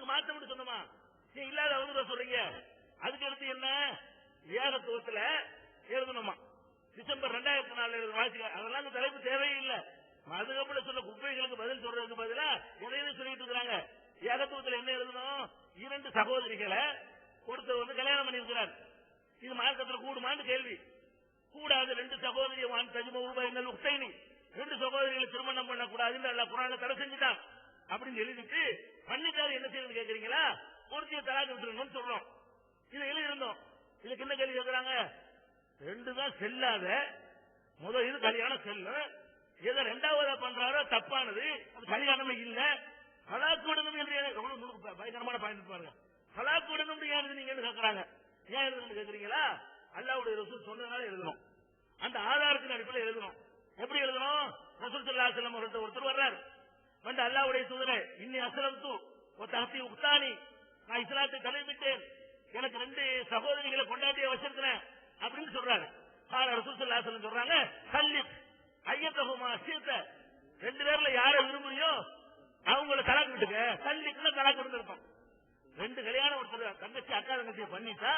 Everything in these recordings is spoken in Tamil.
அதுக்கு மாற்றம் சொன்னமா? நீ இல்லாத அவங்க சொல்றீங்க. அதுக்கு அடுத்து என்ன? ஏகத்துவத்துல எழுதணுமா? டிசம்பர் 2004 எழுதணும். வாசிக்க அதெல்லாம் அந்த தலைப்பு தேவையில்லை. மதுகப்புல சொன்ன குப்பைகளுக்கு பதில் சொல்றதுக்கு பதிலா எதையும் சொல்லிட்டு இருக்கிறாங்க. ஏகத்துவத்துல என்ன எழுதணும்? 2 சகோதரிகளை ஒருத்தர் வந்து கல்யாணம் பண்ணியிருக்கிறார். இது மார்க்கத்தில் கூடுமான்னு கேள்வி. கூடாது. 2 சகோதரியை தஜ்மூபைனி 2 சகோதரிகளை திருமணம் பண்ணக்கூடாதுன்னு அல்லாஹ் குர்ஆன்ல தடை செஞ்சுட்டான் அப்படின்னு எழுதிட்டு பண்ணிட்டாரு. என்ன செய்யணும்னு கேக்குறீங்களா? ஒருத்திய தலாக் விட்டுருங்கன்னு சொல்றோம். இது எழுதிருந்தோம். இதுக்கு என்ன கேள்வி கேட்கிறாங்க? 2 தான் செல்லாத, முதல் இது கல்யாணம் செல்லும், எதை 2வதா பண்றாரோ தப்பானது, அது கல்யாணமே இல்ல. தலாக் விடணும் என்று பயங்கரமான பாயிண்ட் பாருங்க. தலாக் விடணும் ஏன் நீங்க கேட்கறாங்க? ஏன் எழுதுன்னு கேக்குறீங்களா? அல்லாஹ்வுடைய ரசூல் சொன்னதுனால எழுதணும். அந்த ஆதாரத்தின் அடிப்படையில் எழுதணும். எப்படி எழுதணும்? ரசூல் ஸல்லல்லாஹு அலைஹி வஸல்லம் ஒருத்தர் வர்றார். வந்து அல்லாஹ்வுடைய தூதரே, இன்னி அஸ்லம்து வ தஹ்தி உக்தானி, நான் இஸ்லாத்தை தழுவிட்டேன், எனக்கு 2 சகோதரிகளை கொண்டாட்டிய வச்சிருக்கிறேன் அப்படின்னு சொல்றாரு. ரசூல் ஸல்லல்லாஹு அலைஹி வஸல்லம் சொல்றாங்க, கல்லிப் ஐயத்தஹுமா ஷித, 2 பேர்ல யாரை விரும்புறியோ அவங்கள தலாக் விட்டுங்க. கல்லிப்னா தலாக் விட்டுருப்பான். 2 கல்யாணம் ஒருத்தர் தங்கச்சி அக்கா தங்கச்சியை பண்ணிட்டா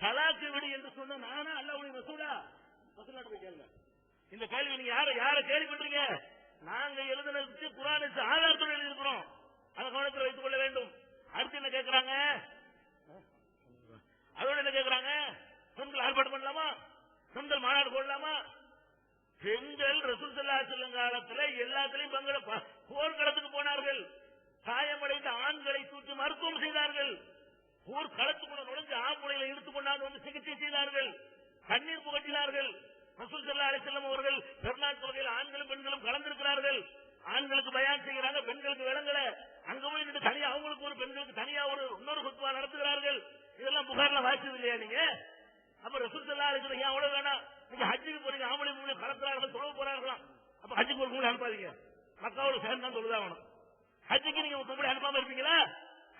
தலாக்கு விடு என்று சொன்ன நானா அல்லாஹ்வுடைய ரசூலா? ரசூலாட்ட போய் கேளுங்க. இந்த கேள்வி நீங்க யார கேள்வி பண்றீங்க? நாங்க எழுதுனதுக்கு குர்ஆன் ஆதாரத்தோடு எழுதியிருக்கிறோம். அதை கவனத்தில் வைத்துக் கொள்ள வேண்டும். அடுத்து என்ன கேட்கிறாங்க? அதோட என்ன கேட்கிறாங்க? பெண்கள் ஆர்ப்பாட்டம் பண்ணலாமா? பெண்கள் மாநாடு போடலாமா? பெண்கள் ரசூல் ஸல்லல்லாஹு அலைஹி வஸல்லம் காலத்துல எல்லாத்திலையும் போர்க்களத்துக்கு போனார்கள். காயமடைந்த ஆண்களை தூக்கி மருத்துவம் செய்தார்கள். போர்க்களத்துக்குள்ள நுழைஞ்சு ஆம்பளைகளை இழுத்து கொண்டாந்து வந்து சிகிச்சை செய்தார்கள். கண்ணீர் புகட்டினார்கள். ரசூல் ஸல்லல்லாஹு அலைஹி வஸல்லம் அவர்கள் பெருநாள் தொழுகையில் ஆண்களும் பெண்களும் கலந்திருக்கிறார்கள். ஆண்களுக்கு பயான் செய்கிறாங்க, பெண்களுக்கு விளங்கல. அங்க போய் நின்று தனியா அவங்களுக்கு ஒரு பெண்களுக்கு தனியா இன்னொரு குத்வா நடத்துகிறார்கள். இதெல்லாம் புகார்ல வாசிச்சது இல்லையா நீங்க? அப்ப ரசூல் ஸல்லல்லாஹு அலைஹி வஸல்லம் ஏன் அவ்வளவு வேணாம்? நீங்க ஹஜ்ஜுக்கு போறீங்க, ஆம்பளை மூணு கலக்கிறார்கள், தொழுவ போறார்களாம். அப்ப ஹஜ்ஜுக்கு ஒரு மூணு அனுப்பாதீங்க, மக்காவோட சேர்ந்து தான் தொழுதாகணும். ஹஜ்ஜுக்கு நீங்க பொம்பளை அனுப்பாம இருப்பீங்களா?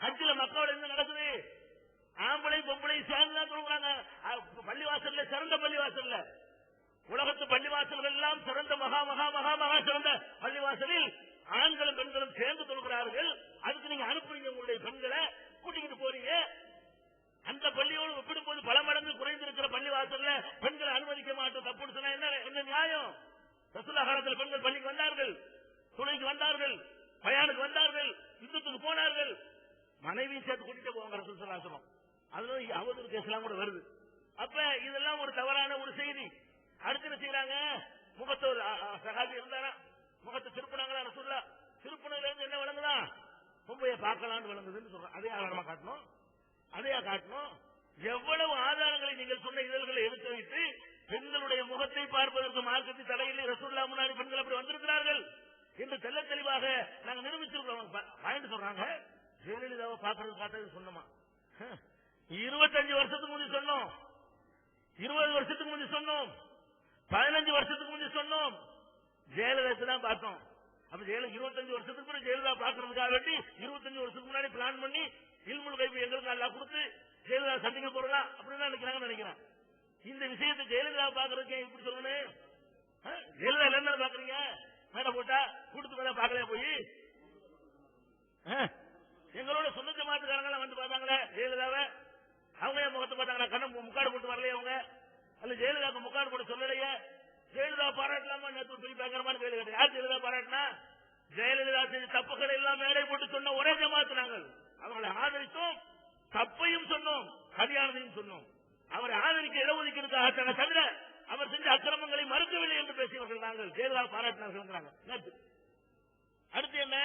ஹஜ்ஜுல மக்காவோட என்ன நடக்குது? ஆம்பளை பொம்பளை சேர்ந்து தான் தொழுகிறாங்க. பள்ளிவாசல்ல, சிறந்த பள்ளிவாசல்ல, உலகத்து பள்ளிவாசல்கள் எல்லாம் சிறந்த மகா மகா மகா மகா சிறந்த பள்ளிவாசலில் ஆண்களும் பெண்களும் சேர்ந்து தொழுகிறார்கள். அதுக்கு நீங்க அனுப்புறீங்க, உங்களுடைய பெண்களை கூட்டிக்கிட்டு போறீங்க. அந்த பள்ளியோடு ஒப்பிடும்போது பல மடங்கு குறைந்திருக்கிற பள்ளிவாசல்ல பெண்களை அனுமதிக்க மாட்டோம், தப்புன்னு சொன்னா என்ன நியாயம்? ரசூலுல்லாஹ் காலத்தில் பெண்கள் பள்ளிக்கு வந்தார்கள், துணைக்கு வந்தார்கள், பயானுக்கு வந்தார்கள், யுத்தத்துக்கு போனார்கள். மனைவி சேர்த்து கூட்டிட்டு போவாங்க ரசூல் ஸல்லல்லாஹு அலைஹி வஸல்லம். அதுல அவதூறு கேஸ்லாம் கூட வருது. அப்ப இதெல்லாம் ஒரு தவறான ஒரு செய்தி. அடுத்து என்ன செய்யறாங்க? முகத்தை சகாபி இருந்தாரா, முகத்தை திருப்பினாங்களா ரசூலுல்லாஹ்? திருப்பினதுல இருந்து என்ன விளங்குதா? பொம்பையை பார்க்கலான்னு விளங்குதுன்னு சொல்றோம். அதே ஆதாரமா காட்டணும், அதையா காட்டணும்? எவ்வளவு ஆதாரங்களை நீங்கள் சொன்ன இதழ்களை எடுத்து வைத்து பெண்களுடைய முகத்தை பார்ப்பதற்கு மார்க்கத்தில் தடையில்லை, ரசூலுல்லாஹ் முன்னாடி பெண்கள் அப்படி வந்திருக்கிறார்கள் என்று தெல்ல தெளிவாக நாங்க நிரூபிச்சிருக்கிறோம். பாயிண்ட் சொல்றாங்க, ஜெயலலிதாவை பார்க்கறது காட்டுறது சொன்னோமா? 25 வருஷத்துக்கு முந்தைய சொன்னோம், 20 வருஷத்துக்கு முந்தைய சொன்னோம், 15 வருஷத்துக்கு முந்தைய சொன்னோம். ஜெயலலிதா தான் பார்த்தோம். அப்ப 25 வருஷத்துக்கு முன்னாடி ஜெயலலிதா பார்க்கறதுக்காக வேண்டி 25 வருஷத்துக்கு முன்னாடி பிளான் பண்ணி இல்முல் கைப் எங்களுக்கு நல்லா கொடுத்து ஜெயலலிதா சந்திக்க போறதா அப்படின்னு நினைக்கிறாங்கன்னு நினைக்கிறேன். இந்த விஷயத்தை ஜெயலலிதா பாக்குறதுக்கு இப்படி சொல்லணும். ஜெயலலிதா என்ன பாக்குறீங்க? மேல போட்டா கூட்டத்து மேல பாக்கலையா? போய் எங்களோட சொந்த ஜமாத்துக்காரங்க வந்து பார்த்தாங்களே ஜெயலலிதாவை, அவங்க என் முகத்தை பார்த்தாங்களா? கண்ண முக்காடு போட்டு வரலையே அவங்க? அல்ல ஜெயலலிதாவுக்கு முக்காடு போட்டு சொல்லலையே? ஜெயலலிதா பாராட்டலாமா? நேற்று சொல்லி பயங்கரமான கேள்வி கேட்டேன். யார் ஜெயலலிதா பாராட்டினா? ஜெயலலிதா செஞ்ச தப்புகளை எல்லாம் மேடை போட்டு சொன்ன ஒரே ஜமாத்து நாங்கள். அவர்களை ஆதரித்தோம், தப்பையும் சொன்னோம், சரியானதையும் சொன்னோம். அவரை ஆதரிக்க இடஒதுக்கீடுக்காக தவிர அவர் செஞ்ச அக்கிரமங்களை மறுக்கவில்லை என்று பேசியவர்கள் நாங்கள். ஜெயலலிதா பாராட்டினார்கள். அடுத்து என்ன?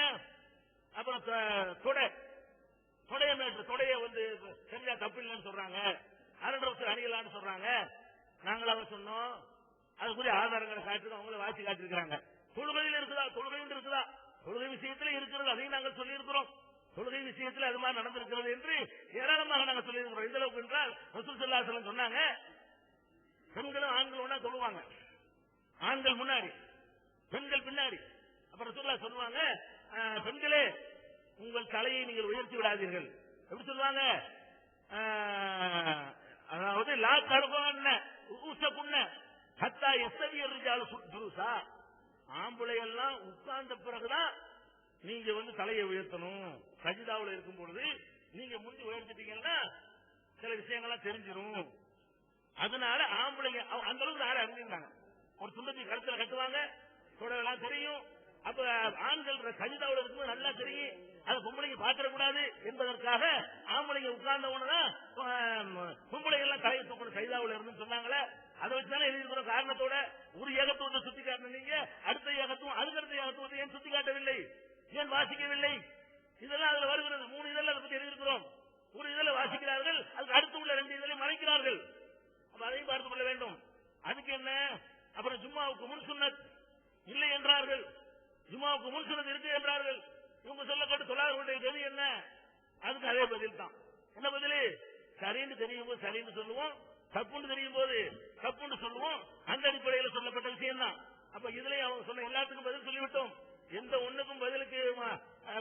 அப்புறம் தொடைய மேற்று, தொடைய வந்து செஞ்சா தப்பு இல்லைன்னு சொல்றாங்க, அரண்டை அணிகளான்னு சொல்றாங்க. நாங்களாக சொன்னோம், அதுக்குரிய ஆதாரங்களை காட்டு, அவங்கள வாசி காட்டிருக்கிறாங்க. தொழுகையில் இருக்குதா? தொழுகையில் இருக்குதா? தொழுகை விஷயத்தில் இருக்கிறது, அதையும் நாங்கள் சொல்லி இருக்கிறோம். தொழுகை விஷயத்தில் அது மாதிரி நடந்திருக்கிறது என்று ஏராளமாக நாங்கள் சொல்லி இருக்கிறோம். எந்த அளவுக்கு என்றால் ரசூல் ஸல்லல்லாஹு அலைஹி வஸல்லம் சொன்னாங்க, பெண்களும் ஆண்களும் ஒண்ணா தொழுவாங்க, ஆண்கள் முன்னாடி பெண்கள் பின்னாடி. அப்ப ரசூலுல்லாஹ் சொல்லுவாங்க, பெண்களே உங்கள் தலையை நீங்கள் உயர்த்தி விடாதீர்கள். எப்படி சொல்லுவாங்க? அதாவது லா தர்ஃபஅன்ன ரூஸகுன்ன ஹத்தா யஸ்தவி ரிஜாலு ஆம்பளை எல்லாம் உட்கார்ந்த பிறகுதான் நீங்க வந்து தலையை உயர்த்தணும். சஜிதாவில் இருக்கும் பொழுது நீங்க முந்தி உயர்த்திட்டீங்கன்னா சில விஷயங்கள்லாம் தெரிஞ்சிடும். அதனால ஆம்பளைங்க அந்த அளவுக்கு யாரும் அறிஞ்சிருந்தாங்க. ஒரு சுண்டத்தை கழுத்துல கட்டுவாங்க, தொடரெல்லாம் தெரியும். அப்ப ஆண்கள் சஜிதாவில் இருக்கும்போது நல்லா தெரியும். அதை பொம்பளைங்க பாத்திரக்கூடாது என்பதற்காக ஆம்பளைங்க உட்கார்ந்த உடனேதான் பொம்பளைங்க எல்லாம் தலையை தூக்கணும் சஜிதாவில் இருந்து சொன்னாங்களே. அதை வச்சுதானே எழுதியிருக்கிற காரணத்தோட ஒரு ஏகத்துவத்தை சுத்தி காட்டணும். நீங்க அடுத்த ஏகத்துவம் அதுக்கடுத்த ஏகத்துவத்தை ஏன் சுத்தி காட்டவில்லை, ஏன் வாசிக்கவில்லை? இதெல்லாம் அதுல வருகிறது. 3 இதழ் அதை பற்றி எழுதியிருக்கிறோம். ஒரு இதழை வாசிக்கிறார்கள், அதுக்கு அடுத்து உள்ள 2 இதழை மறைக்கிறார்கள். அப்ப அதையும் பார்த்துக் கொள்ள வேண்டும். அதுக்கு என்ன? அப்புறம் ஜும்மாவுக்கு முன் சுன்னத் இல்லை என்றார்கள், ஜும்மாவுக்கு முன் சுன்னத் இருக்கு என்றார்கள். இவங்க சொல்லப்பட்டு தொழாதவர்களுடைய என்ன? அதுக்கு அதே பதில் தான். என்ன பதில்? சரின்னு தெரியும் போது சரின்னு சொல்லுவோம், தப்புன்னு தெரியும் போது தப்புன்னு சொல்லுவோம். அந்த அடிப்படையில் சொல்லப்பட்ட விஷயம் தான். அப்ப இதுலயும் அவங்க சொன்ன எல்லாத்துக்கும் பதில் சொல்லிவிட்டோம். எந்த ஒண்ணுக்கும் பதிலுக்கு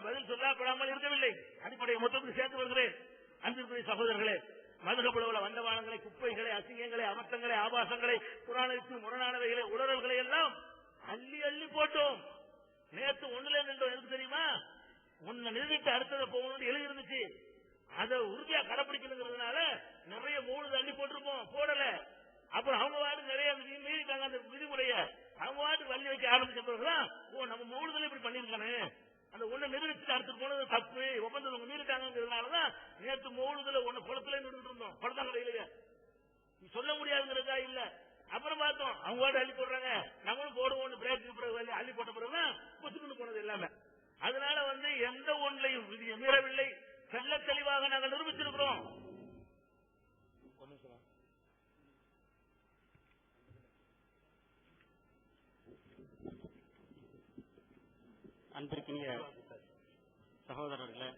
பதில் சொல்லப்படாமல் இருக்கவில்லை. அடிப்படையை மொத்தத்துக்கு சேர்த்து வருகிறேன். அன்பிற்குரிய சகோதரர்களே, மதுகபுல வண்டவாளங்களை, குப்பைகளை, அசிங்கங்களை, அமர்த்தங்களை, ஆபாசங்களை, புராணத்துக்கு முரணானவைகளை, உடல்களை எல்லாம் அள்ளி அள்ளி போட்டோம். நேற்று ஒண்ணுல நின்றோம். எதுக்கு தெரியுமா? ஒன்னு நிறுத்திட்டு அடுத்ததை போகணும்னு எழுதி இருந்துச்சு. அதை உறுதியா கடைப்பிடிக்கணுங்கிறதுனால நிறைய மூணு அள்ளி போட்டிருப்போம், போடல. அப்புறம் அவங்க வாட்டு நிறைய மீறிட்டாங்க அந்த விதிமுறைய. அவங்க வாட்டு வள்ளி வைக்க ஆரம்பிச்ச பிறகுதான் நம்ம மூணுதல இப்படி பண்ணிருக்கானு, அந்த ஒண்ணு நிறுவனத்துக்கு அடுத்து போனது தப்பு, ஒப்பந்தம் மீறிட்டாங்கிறதுனாலதான் நேற்று மூணுதல ஒண்ணு குளத்துல நின்று இருந்தோம். குளத்தாங்கடையில சொல்ல முடியாதுங்கிறதா இல்ல. அப்புறம் பார்த்தோம் அவங்க வாட்டு அள்ளி போடுறாங்க, நம்மளும் போடுவோம். பிரேக் அள்ளி போட்ட பிறகுதான் புத்துக்குன்னு போனது எல்லாமே. அதனால எந்த ஒன்றையும் விதியை மீறவில்லை, செல்ல தெளிவாக நாங்கள் நிரூபிச்சிருக்கிறோம். அன்பிற்கினிய சகோதரர்களே,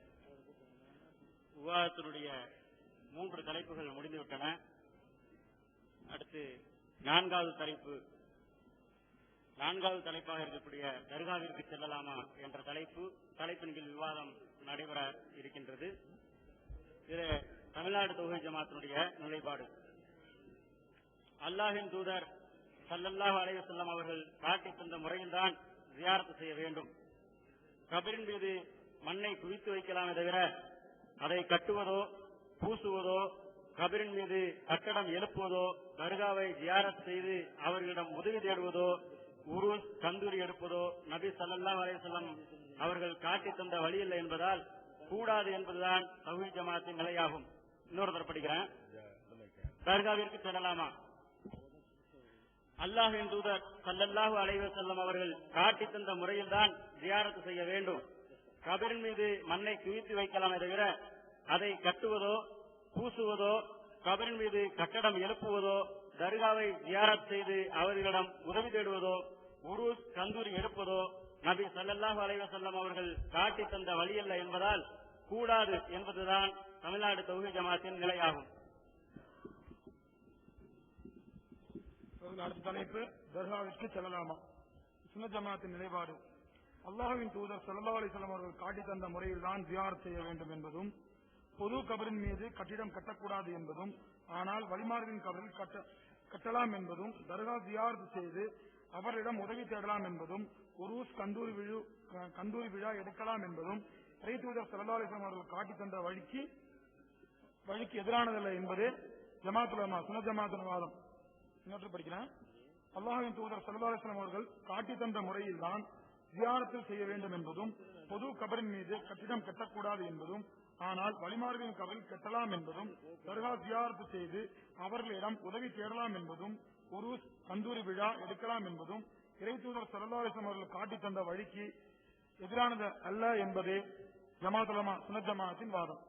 விவாதத்தினுடைய 3 தலைப்புகள் முடிந்துவிட்டன. அடுத்து 4வது தலைப்பு, 4வது தலைப்பாக இருக்கக்கூடிய தர்காவிற்கு செல்லலாமா என்ற தலைப்பின் கீழ் விவாதம் நடைபெற இருக்கின்றது. இதில் தமிழ்நாடு தௌஹீத் ஜமாத்தினுடைய நிலைப்பாடு, அல்லாஹ்வின் தூதர் ஸல்லல்லாஹு அலைஹி வஸல்லம் அவர்கள் காட்டி தந்த முறையில்தான் ஜியாரத் செய்ய வேண்டும். கபரின் மீது மண்ணை குவித்து வைக்கலாமே தவிர அதை கட்டுவதோ பூசுவதோ, கபரின் மீது கட்டடம் எழுப்புவதோ, தர்காவை ஜியாரத் செய்து அவர்களிடம் உதவி தேடுவதோ, உருஸ் கந்தூரி எடுப்பதோ நபி ஸல்லல்லாஹு அலைஹி வஸல்லம் அவர்கள் காட்டி தந்த வழி இல்லை என்பதால் கூடாது என்பதுதான் தௌஹீத் ஜமாத்தின் நிலையாகும். இன்னொரு தடவை படிக்கிறேன். தர்காவிற்கு செல்லலாமா? அல்லாஹ்வின் தூதர் ஸல்லல்லாஹு அலைஹி வஸல்லம் அவர்கள் காட்டி தந்த முறையில்தான் ஜியாரத் செய்ய வேண்டும். கபரின் மீது மண்ணை குவித்து வைக்கலாமே தவிர அதை கட்டுவதோ பூசுவதோ, கபரின் மீது கட்டடம் எழுப்புவதோ, தர்காவை ஜியாரத் செய்து அவர்களிடம் உதவி தேடுவதோ, உருஸ் கந்தூரி எடுப்பதோ நபி ஸல்லல்லாஹு அலைஹி வஸல்லம் அவர்கள் காட்டி தந்த வழியல்ல என்பதால் கூடாது என்பதுதான் தமிழ்நாடு தௌஹீத் ஜமாத்தின் நிலையாகும். அடுத்த தலைப்பு, தர்காவிற்கு செல்லலாமா? சுன்னத் ஜமாத்தின் நிலைப்பாடு, அல்லாஹ்வின் தூதர் ஸல்லல்லாஹு அலைஹி வஸல்லம் அவர்கள் காட்டி தந்த முறையில் தான் ஜியாரத் செய்ய வேண்டும் என்பதும், பொது கபரின் மீது கட்டிடம் கட்டக்கூடாது என்பதும், ஆனால் வழிமார்களின் கபரில் கட்டலாம் என்பதும், தர்கா ஜியாரத் செய்து அவரிடம் உதவி தேடலாம் என்பதும், உருஸ் கந்தூரி விழா எடுக்கலாம் என்பதும் இறை தூதர் ஸல்லல்லாஹு அலைஹி வஸல்லம் அவர்கள் காட்டி தந்த வழிக்கு எதிரானதல்ல என்பது ஜமாத் உலமா சுன்னத் ஜமாத்தின் வாதம். இன்னொன்று படிக்கிறேன். அல்லாஹ்வின் தூதர் ஸல்லல்லாஹு அலைஹி வஸல்லம் அவர்கள் காட்டி தந்த முறையில் தான் ஜியாரத்தில் செய்ய வேண்டும் என்பதும், பொது கபரின் மீது கட்டிடம் கட்டக்கூடாது என்பதும், ஆனால் வழிமார்களின் கபரில் கட்டலாம் என்பதும், தர்கா ஜியாரத்து செய்து அவர்களிடம் உதவி தேடலாம் என்பதும், உருஸ் கந்தூரி விழா எடுக்கலாம் என்பதும் இறை தூதர் ஸல்லல்லாஹு அலைஹி வஸல்லம் அவர்கள் காட்டி தந்த வழிக்கு எதிரானது அல்ல என்பது ஜமாத் உலமா சுன்னத் ஜமாத்தின் வாதம்.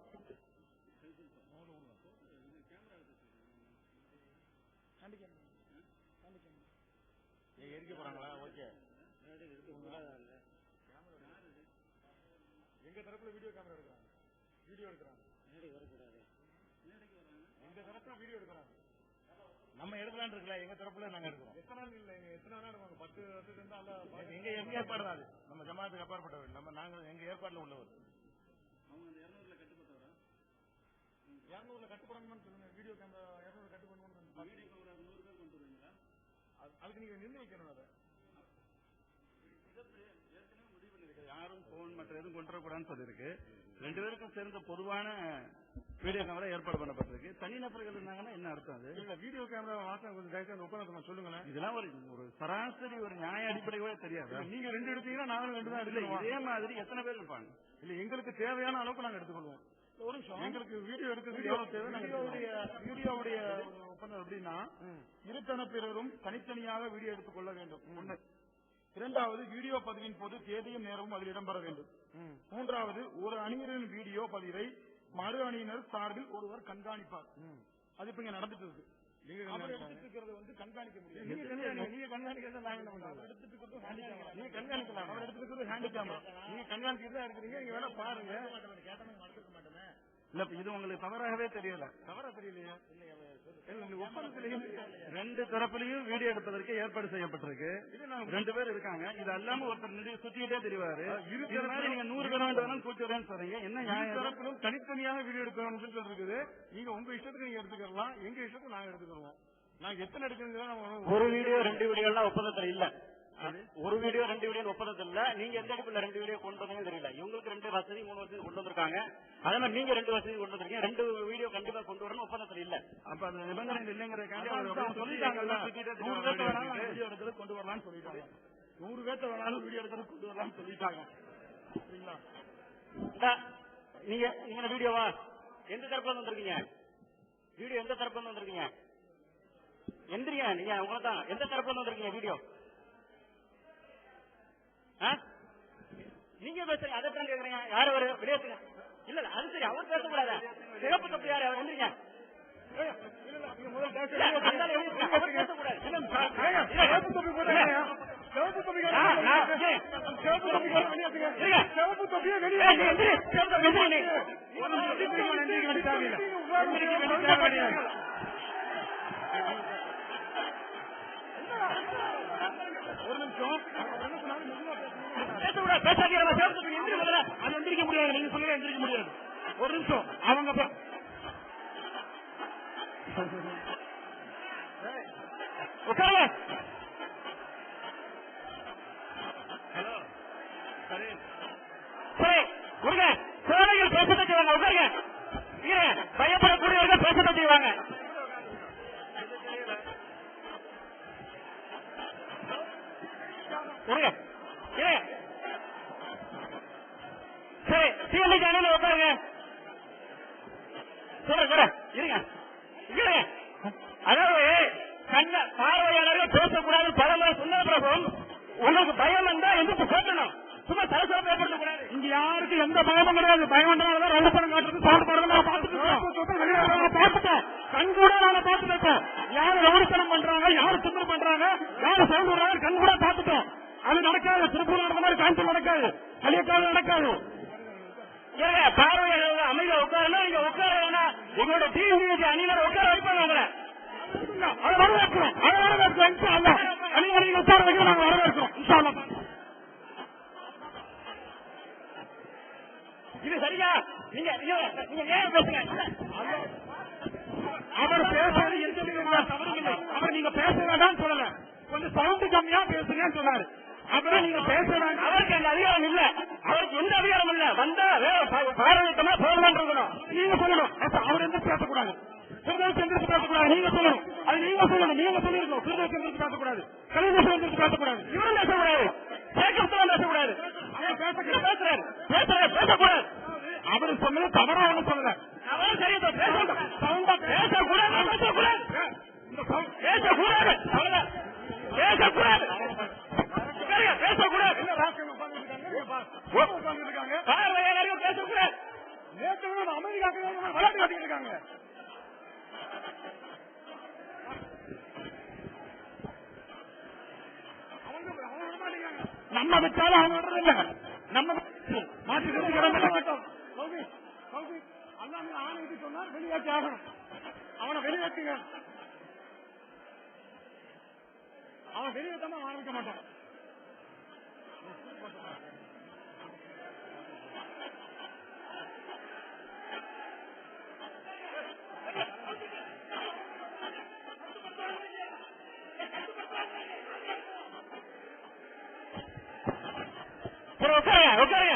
எங்க தரப்புல வீடியோ கேமரா எடுக்கிறாங்க, வீடியோ எடுக்கிறாங்க, எங்க தரப்புல வீடியோ எடுக்கிறாங்க. நம்ம எடுக்கலான்னு இருக்கல, எங்க தரப்புல நாங்க எடுக்கிறோம். எத்தனை இல்ல, எத்தனை நாள் எடுப்பாங்க? 10 வருஷத்துல இருந்து எங்க ஏற்பாடு தான் அது. நம்ம ஜமாத்துக்கு அப்பாற்பட்டவர், நாங்க எங்க ஏற்பாடுல உள்ளவர். அவங்க அந்த 200ல கட்டுப்பட்டவரா? 200ல கட்டுப்படணும்னு சொல்லுங்க. வீடியோ கேமரா 200 கட்டுப்படணும்னு வீடியோ கேமரா 100 பேர் கொண்டு வருவீங்களா? அதுக்கு நீங்க நிர்ணயம் வைக்கணும். அதை ஏற்கனவே முடிவு பண்ணிருக்கு, யாரும் போன் மற்ற எதுவும் கொண்டு வரக்கூடாதுன்னு சொல்லியிருக்கு. 2 பேருக்கும் சேர்ந்த பொதுவான வீடியோ கேமரா ஏற்பாடு பண்ணப்பட்டிருக்கு. தனிநபர்கள் இருந்தாங்கன்னா என்ன அர்த்தம்? அது இல்ல வீடியோ கேமரா வாசனை கொஞ்சம் தயவுசெய்து ஒப்பந்தத்தை சொல்லுங்களேன். இதெல்லாம் ஒரு சராசரி ஒரு நியாய அடிப்படை கூட தெரியாது. நீங்க 2 எடுத்தீங்கன்னா நாங்களும் 2 தான் எடுத்துக்கோம். இதே மாதிரி எத்தனை பேர் இருப்பாங்க? இல்ல எங்களுக்கு தேவையான அளவுக்கு நாங்க எடுத்துக்கொள்வோம். ஒரு நிமிஷம், எங்களுக்கு வீடியோ எடுக்கிறது எவ்வளவு தேவை? வீடியோவுடைய ஒப்பந்தம் எப்படின்னா, இருதரப்பினரும் தனித்தனியாக வீடியோ எடுத்துக் கொள்ள வேண்டும். ஒன்று. 2வது, வீடியோ பதிவின் போது தேதியும் நேரமும் அதில் இடம்பெற வேண்டும். 3வது, ஒரு அணியினரின் வீடியோ பதிவை மறு அணியினர் சார்பில் ஒருவர் கண்காணிப்பார். அது இப்ப இங்க நடந்துட்டு இருக்கு. அவர் எடுத்துட்டு இருக்கிறது வந்து கண்காணிக்க முடியும். நீங்க கண்காணிக்கிறது நாங்க என்ன பண்றோம்? எடுத்துட்டு இருக்கிறது ஹேண்டி கேமரா. நீங்க கண்காணிக்கலாம். அவர் எடுத்துட்டு இருக்கிறது ஹேண்டி கேமரா. நீங்க கண்காணிச்சுட்டு தான் இருக்கிறீங்க. நீங்க வேணா பாருங்க. இல்ல இது உங்களுக்கு தவறாகவே தெரியல. தவறா தெரியலையா? ஒப்பந்தத்திலையும் 2 தரப்புலையும் வீடியோ எடுப்பதற்கு ஏற்பாடு செய்யப்பட்டிருக்கு. 2 பேர் இருக்காங்க. இது அல்லாம ஒருத்தர் சுத்திக்கிட்டே தெரிவாரு. நீங்க 100 பேர் வேண்டாம் கூட்டி வரேன்னு சொல்றீங்க. என்ன நியாய தரப்பிலும் தனித்தனியாக வீடியோ எடுக்கணும்னு இருக்குது. நீங்க உங்க இஷ்டத்துக்கு நீங்க எடுத்துக்கலாம், எங்க இஷ்டத்துக்கு நாங்க எடுத்துக்கிறோம். நாங்க எத்தனை எடுக்கிறது? ஒரு வீடியோ 2 வீடியோ எல்லாம் ஒப்பந்தத்தில் இல்ல. ஒரு வீடியோ 2 வீடியோ ஒப்பந்தத்தில் இல்ல. நீங்க எந்த இடத்துல 2 வீடியோ கொண்டு வந்தீங்கன்னு தெரியல. இவங்களுக்கு 2 வசதி 3 வசதி கொண்டு வந்திருக்காங்க. அதே மாதிரி நீங்க 2 வசதி கொண்டு வந்திருக்கீங்க. 2 வீடியோ கண்டிப்பா கொண்டு வரணும், ஒப்பந்தத்தில் இல்ல. அப்ப அந்த நிபந்தனை இல்லைங்கிறதுக்காண்டி சொல்லிட்டாங்கல்ல, 100 பேர்த்த வேணாலும் வீடியோ எடுக்கிறது கொண்டு வரலாம்னு சொல்லிட்டாங்க. 100 பேர்த்த வேணாலும் வீடியோ எடுக்கிறது கொண்டு வரலாம்னு சொல்லிட்டாங்க. சரிங்களா? நீங்க வீடியோவா எந்த தரப்புல வந்திருக்கீங்க? வீடியோ எந்த தரப்புல வந்திருக்கீங்க? எந்திரிங்க, நீங்க உங்களை தான் எந்த தரப்புல வந்திருக்கீங்க? வீடியோ நீங்க பேசுறீங்க, அதைத்தான் கேக்குறீங்க. யாரு ஒரு விளையாட்டுங்க? இல்ல அது சரி, அவர் பேசக்கூடாது. சிறப்பு தப்பு யாரு? அவர் வந்துருங்க. ஒரு நிமிஷம், அது எந்திரிக்க முடியாது. நீங்க சொல்ல எந்திரிக்க முடியாது. ஒரு நிமிஷம், அவங்க உட்காருங்க. ஹலோ, சரி சரி, கொடுங்க. குழந்தைகள் பேசத்தை செய்வாங்க. உட்காருங்க. பயப்படக்கூடியவர்கள் பேசத்தை செய்வாங்க. சரி, சிஎல்டி சேனல் உட்காருங்க. சொல்ற இருங்க. அதாவது கண்ண பார்வையாளர்கள் பேசக்கூடாது பல சொன்ன பிரபம். உங்களுக்கு பயம் வந்தா எதிர்ப்பு கேட்கணும். சும்மா தரசரப்பு ஏற்படுத்தக்கூடாது. இங்க யாருக்கும் எந்த பயமும் கிடையாது. பயம்ன்றதான் ரவுசனம் காட்டுறது சாப்பிட்டு பார்த்துட்டேன். கண் கூட நாங்க பார்த்துட்டோம். யாரு ரவுசனம் பண்றாங்க, யாரு சுத்தம் பண்றாங்க, யாரு சவுண்ட் விடுறாங்க, கண் கூட பார்த்துட்டோம். அது நடக்காது. திருப்பூர் நடந்த மாதிரி காய்ச்சல் நடக்காது, கலியக்காது நடக்காது. பார்வையாளர்கள் அமைதியா உட்காரணும். நீங்க உட்கார வேணா, எங்களோட டிவி அணியினர் உட்கார வைப்பாங்க. உங்களை அதை வரவேற்கிறோம். அதை வரவேற்கிறோம். நீங்க உட்கார வைக்க நாங்க வரவேற்கிறோம். இது சரியா? நீங்க ஏன் பேசுங்க? அவர் பேசுறது எந்த விதமான தவறும் இல்லை. அவர் நீங்க பேச வேண்டாம்னு சொல்லல, கொஞ்சம் சவுண்ட் கம்மியா பேசுங்கன்னு சொன்னாரு. அப்புறம் நீங்க பேச வேண்டாம். அவருக்கு அந்த அதிகாரம் இல்ல. அவருக்கு எந்த அதிகாரம் இல்ல. வந்தா பாரதமா போகலாம் இருக்கணும். நீங்க சொல்லணும். அவர் எந்த பேசக்கூடாது, சிறுதேசம் எந்திரிச்சு பேசக்கூடாது. நீங்க சொல்லணும். அது நீங்க சொல்லணும். நீங்க சொல்லிருக்கணும். சிறுதேசம் எந்திரிச்சு பேசக்கூடாது, கலைதேசம் எந்திரிச்சு பேசக்கூடாது. இவரும் பேசக்கூடாது, சேகரத்தெல்லாம் பேசக்கூடாது. பேசுறாரு பேசக்கூடாது. அவரு சொன்னது தவறா ஒண்ணு சொல்லல. பேசக்கூடாது, பேசக்கூடாது, பேசக்கூடாது, பேசக்கூடாது, பேசக்கூடாது. பார்வையாளர்கள் பேசக்கூடாது. நேற்று அமைதியாக விளையாட்டு காட்டிட்டு இருக்காங்க. நம்ம வச்சாலும் அவங்க விடுறதில்ல. நம்ம மாற்றி மாட்டோம். அல்லாமே ஆணைக்கு சொன்னார் வெளியாக்கி ஆகணும். அவனை வெளியேற்றுங்க. அவன் வெளியேற்றாம ஆரம்பிக்க மாட்டான். உட்காருங்க.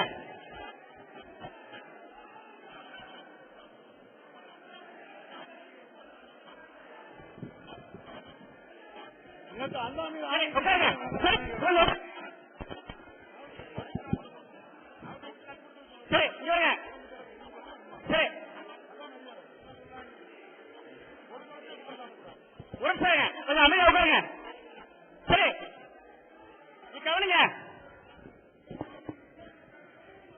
கொஞ்சம் அமைதியா உட்காருங்க. சரி கவனிங்க.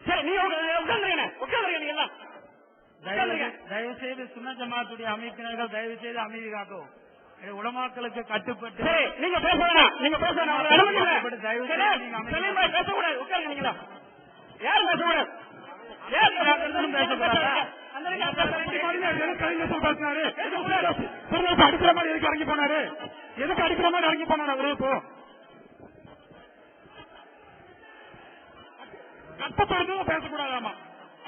சரி நீங்க உட்காந்துருங்க நீங்க எல்லாம். தயவு செய்து சுன்ன ஜமாத்துடைய அமைப்பினர்கள் தயவு செய்து அமைதி காக்கவும். உலமாக்களுக்கு கட்டுப்பட்டு நீங்க பேச வேணாம். நீங்க பேச பேசக்கூடாது. உட்காருங்க. நீங்களா யாரும் பேசக்கூடாது. அடிக்கிற மாதிரி எதுக்கு இறங்கி போனாரு? எதுக்கு அடிக்கிற மாதிரி இறங்கி போனாரு அவரு? இப்போ கட்டப்படுறது பேசக்கூடாதாமா.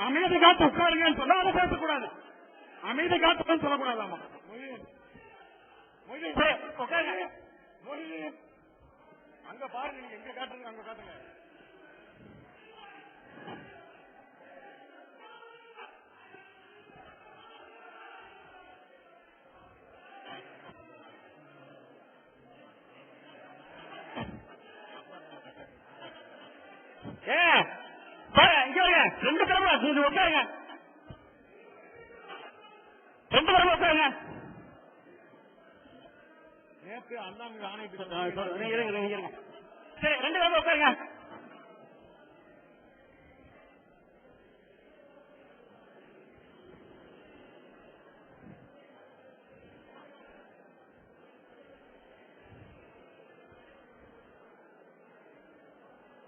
அமைதி காத்து உட்காருங்கன்னு சொன்னா அதை பேசக்கூடாது. அமைதி காத்துன்னு சொல்லக்கூடாதாமா. அங்க பாருங்க. நீங்க எங்க காட்டுங்க அங்க காட்டுங்க. இங்க வருங்க. ரெண்டு தடவை நீங்க உட்காருங்க. ரெண்டு தடவை உட்காருங்க. நேற்று அண்ணாங்க ஆணையிட்டு சரி ரெண்டு தடவை உட்காருங்க.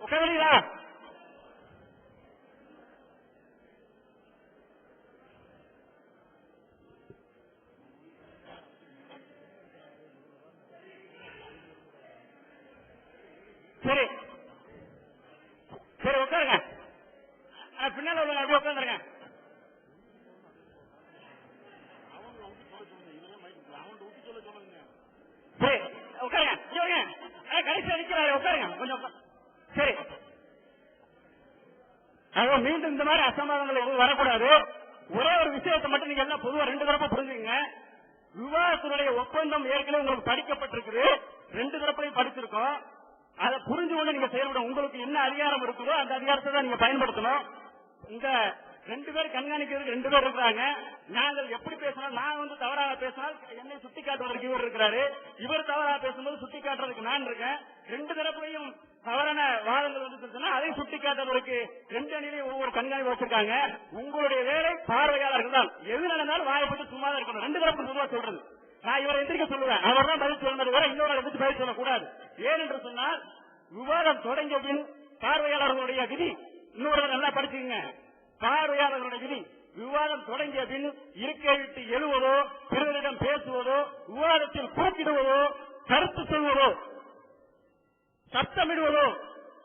உட்காருங்களா? சரி சரி உட்காருங்க. பின்னால உள்ள அப்படியே உட்காந்துருங்க. சரி உட்காருங்க. கடைசி அடிக்கிறாரு. உட்காருங்க கொஞ்சம். சரி மீண்டும் இந்த மாதிரி அசம்பாதங்கள் எதுவும் வரக்கூடாது. ஒரே ஒரு விஷயத்தை மட்டும் நீங்க எல்லாம் பொதுவா ரெண்டு தரப்ப புரிஞ்சுங்க. விவாதத்தினுடைய ஒப்பந்தம் ஏற்கனவே உங்களுக்கு படிக்கப்பட்டிருக்குது. ரெண்டு தரப்பையும் படிச்சிருக்கோம். அதை புரிஞ்சு கொண்டு நீங்க செயல்படும். உங்களுக்கு என்ன அதிகாரம் இருக்குதோ அந்த அதிகாரத்தை தான் நீங்க பயன்படுத்தணும். இந்த ரெண்டு பேர் கண்காணிக்கிறதுக்கு ரெண்டு பேர் இருக்கிறாங்க. நாங்கள் எப்படி பேசினால் நான் தவறாக பேசினால் என்னை சுட்டி காட்டுவதற்கு இவர் இருக்கிறாரு. இவர் தவறாக பேசும்போது சுட்டி காட்டுறதுக்கு நான் இருக்கேன். ரெண்டு தரப்புலையும் தவறான வாதங்கள் வந்துச்சுன்னா அதையும் சுட்டி காட்டுவதற்கு ரெண்டு அணியிலையும் ஒவ்வொரு கண்காணிப்பு வச்சிருக்காங்க. உங்களுடைய வேலை பார்வையாளர்கள் தான். எது நடந்தாலும் வாயப்பட்டு சும்மா தான் இருக்கணும். ரெண்டு தரப்பு பொதுவா சொல்றது. நான் இவரை எந்திரிக்க சொல்லுவேன். அவர் தான் பதில் சொல்லணும். வேற இன்னொரு எடுத்து பதில் சொல்லக்கூடாது. ஏன் என்று சொன்னால் விவாதம் தொடங்கிய பின் பார்வையாளர்களுடைய விதி இன்னொரு நல்லா படிச்சுங்க. பார்வையாளர்களுடைய விதி விவாதம் தொடங்கிய பின் இருக்கை விட்டு எழுவதோ, பிறரிடம் பேசுவதோ, விவாதத்தில் குறுக்கிடுவதோ, கருத்து சொல்வதோ, சத்தமிடுவதோ,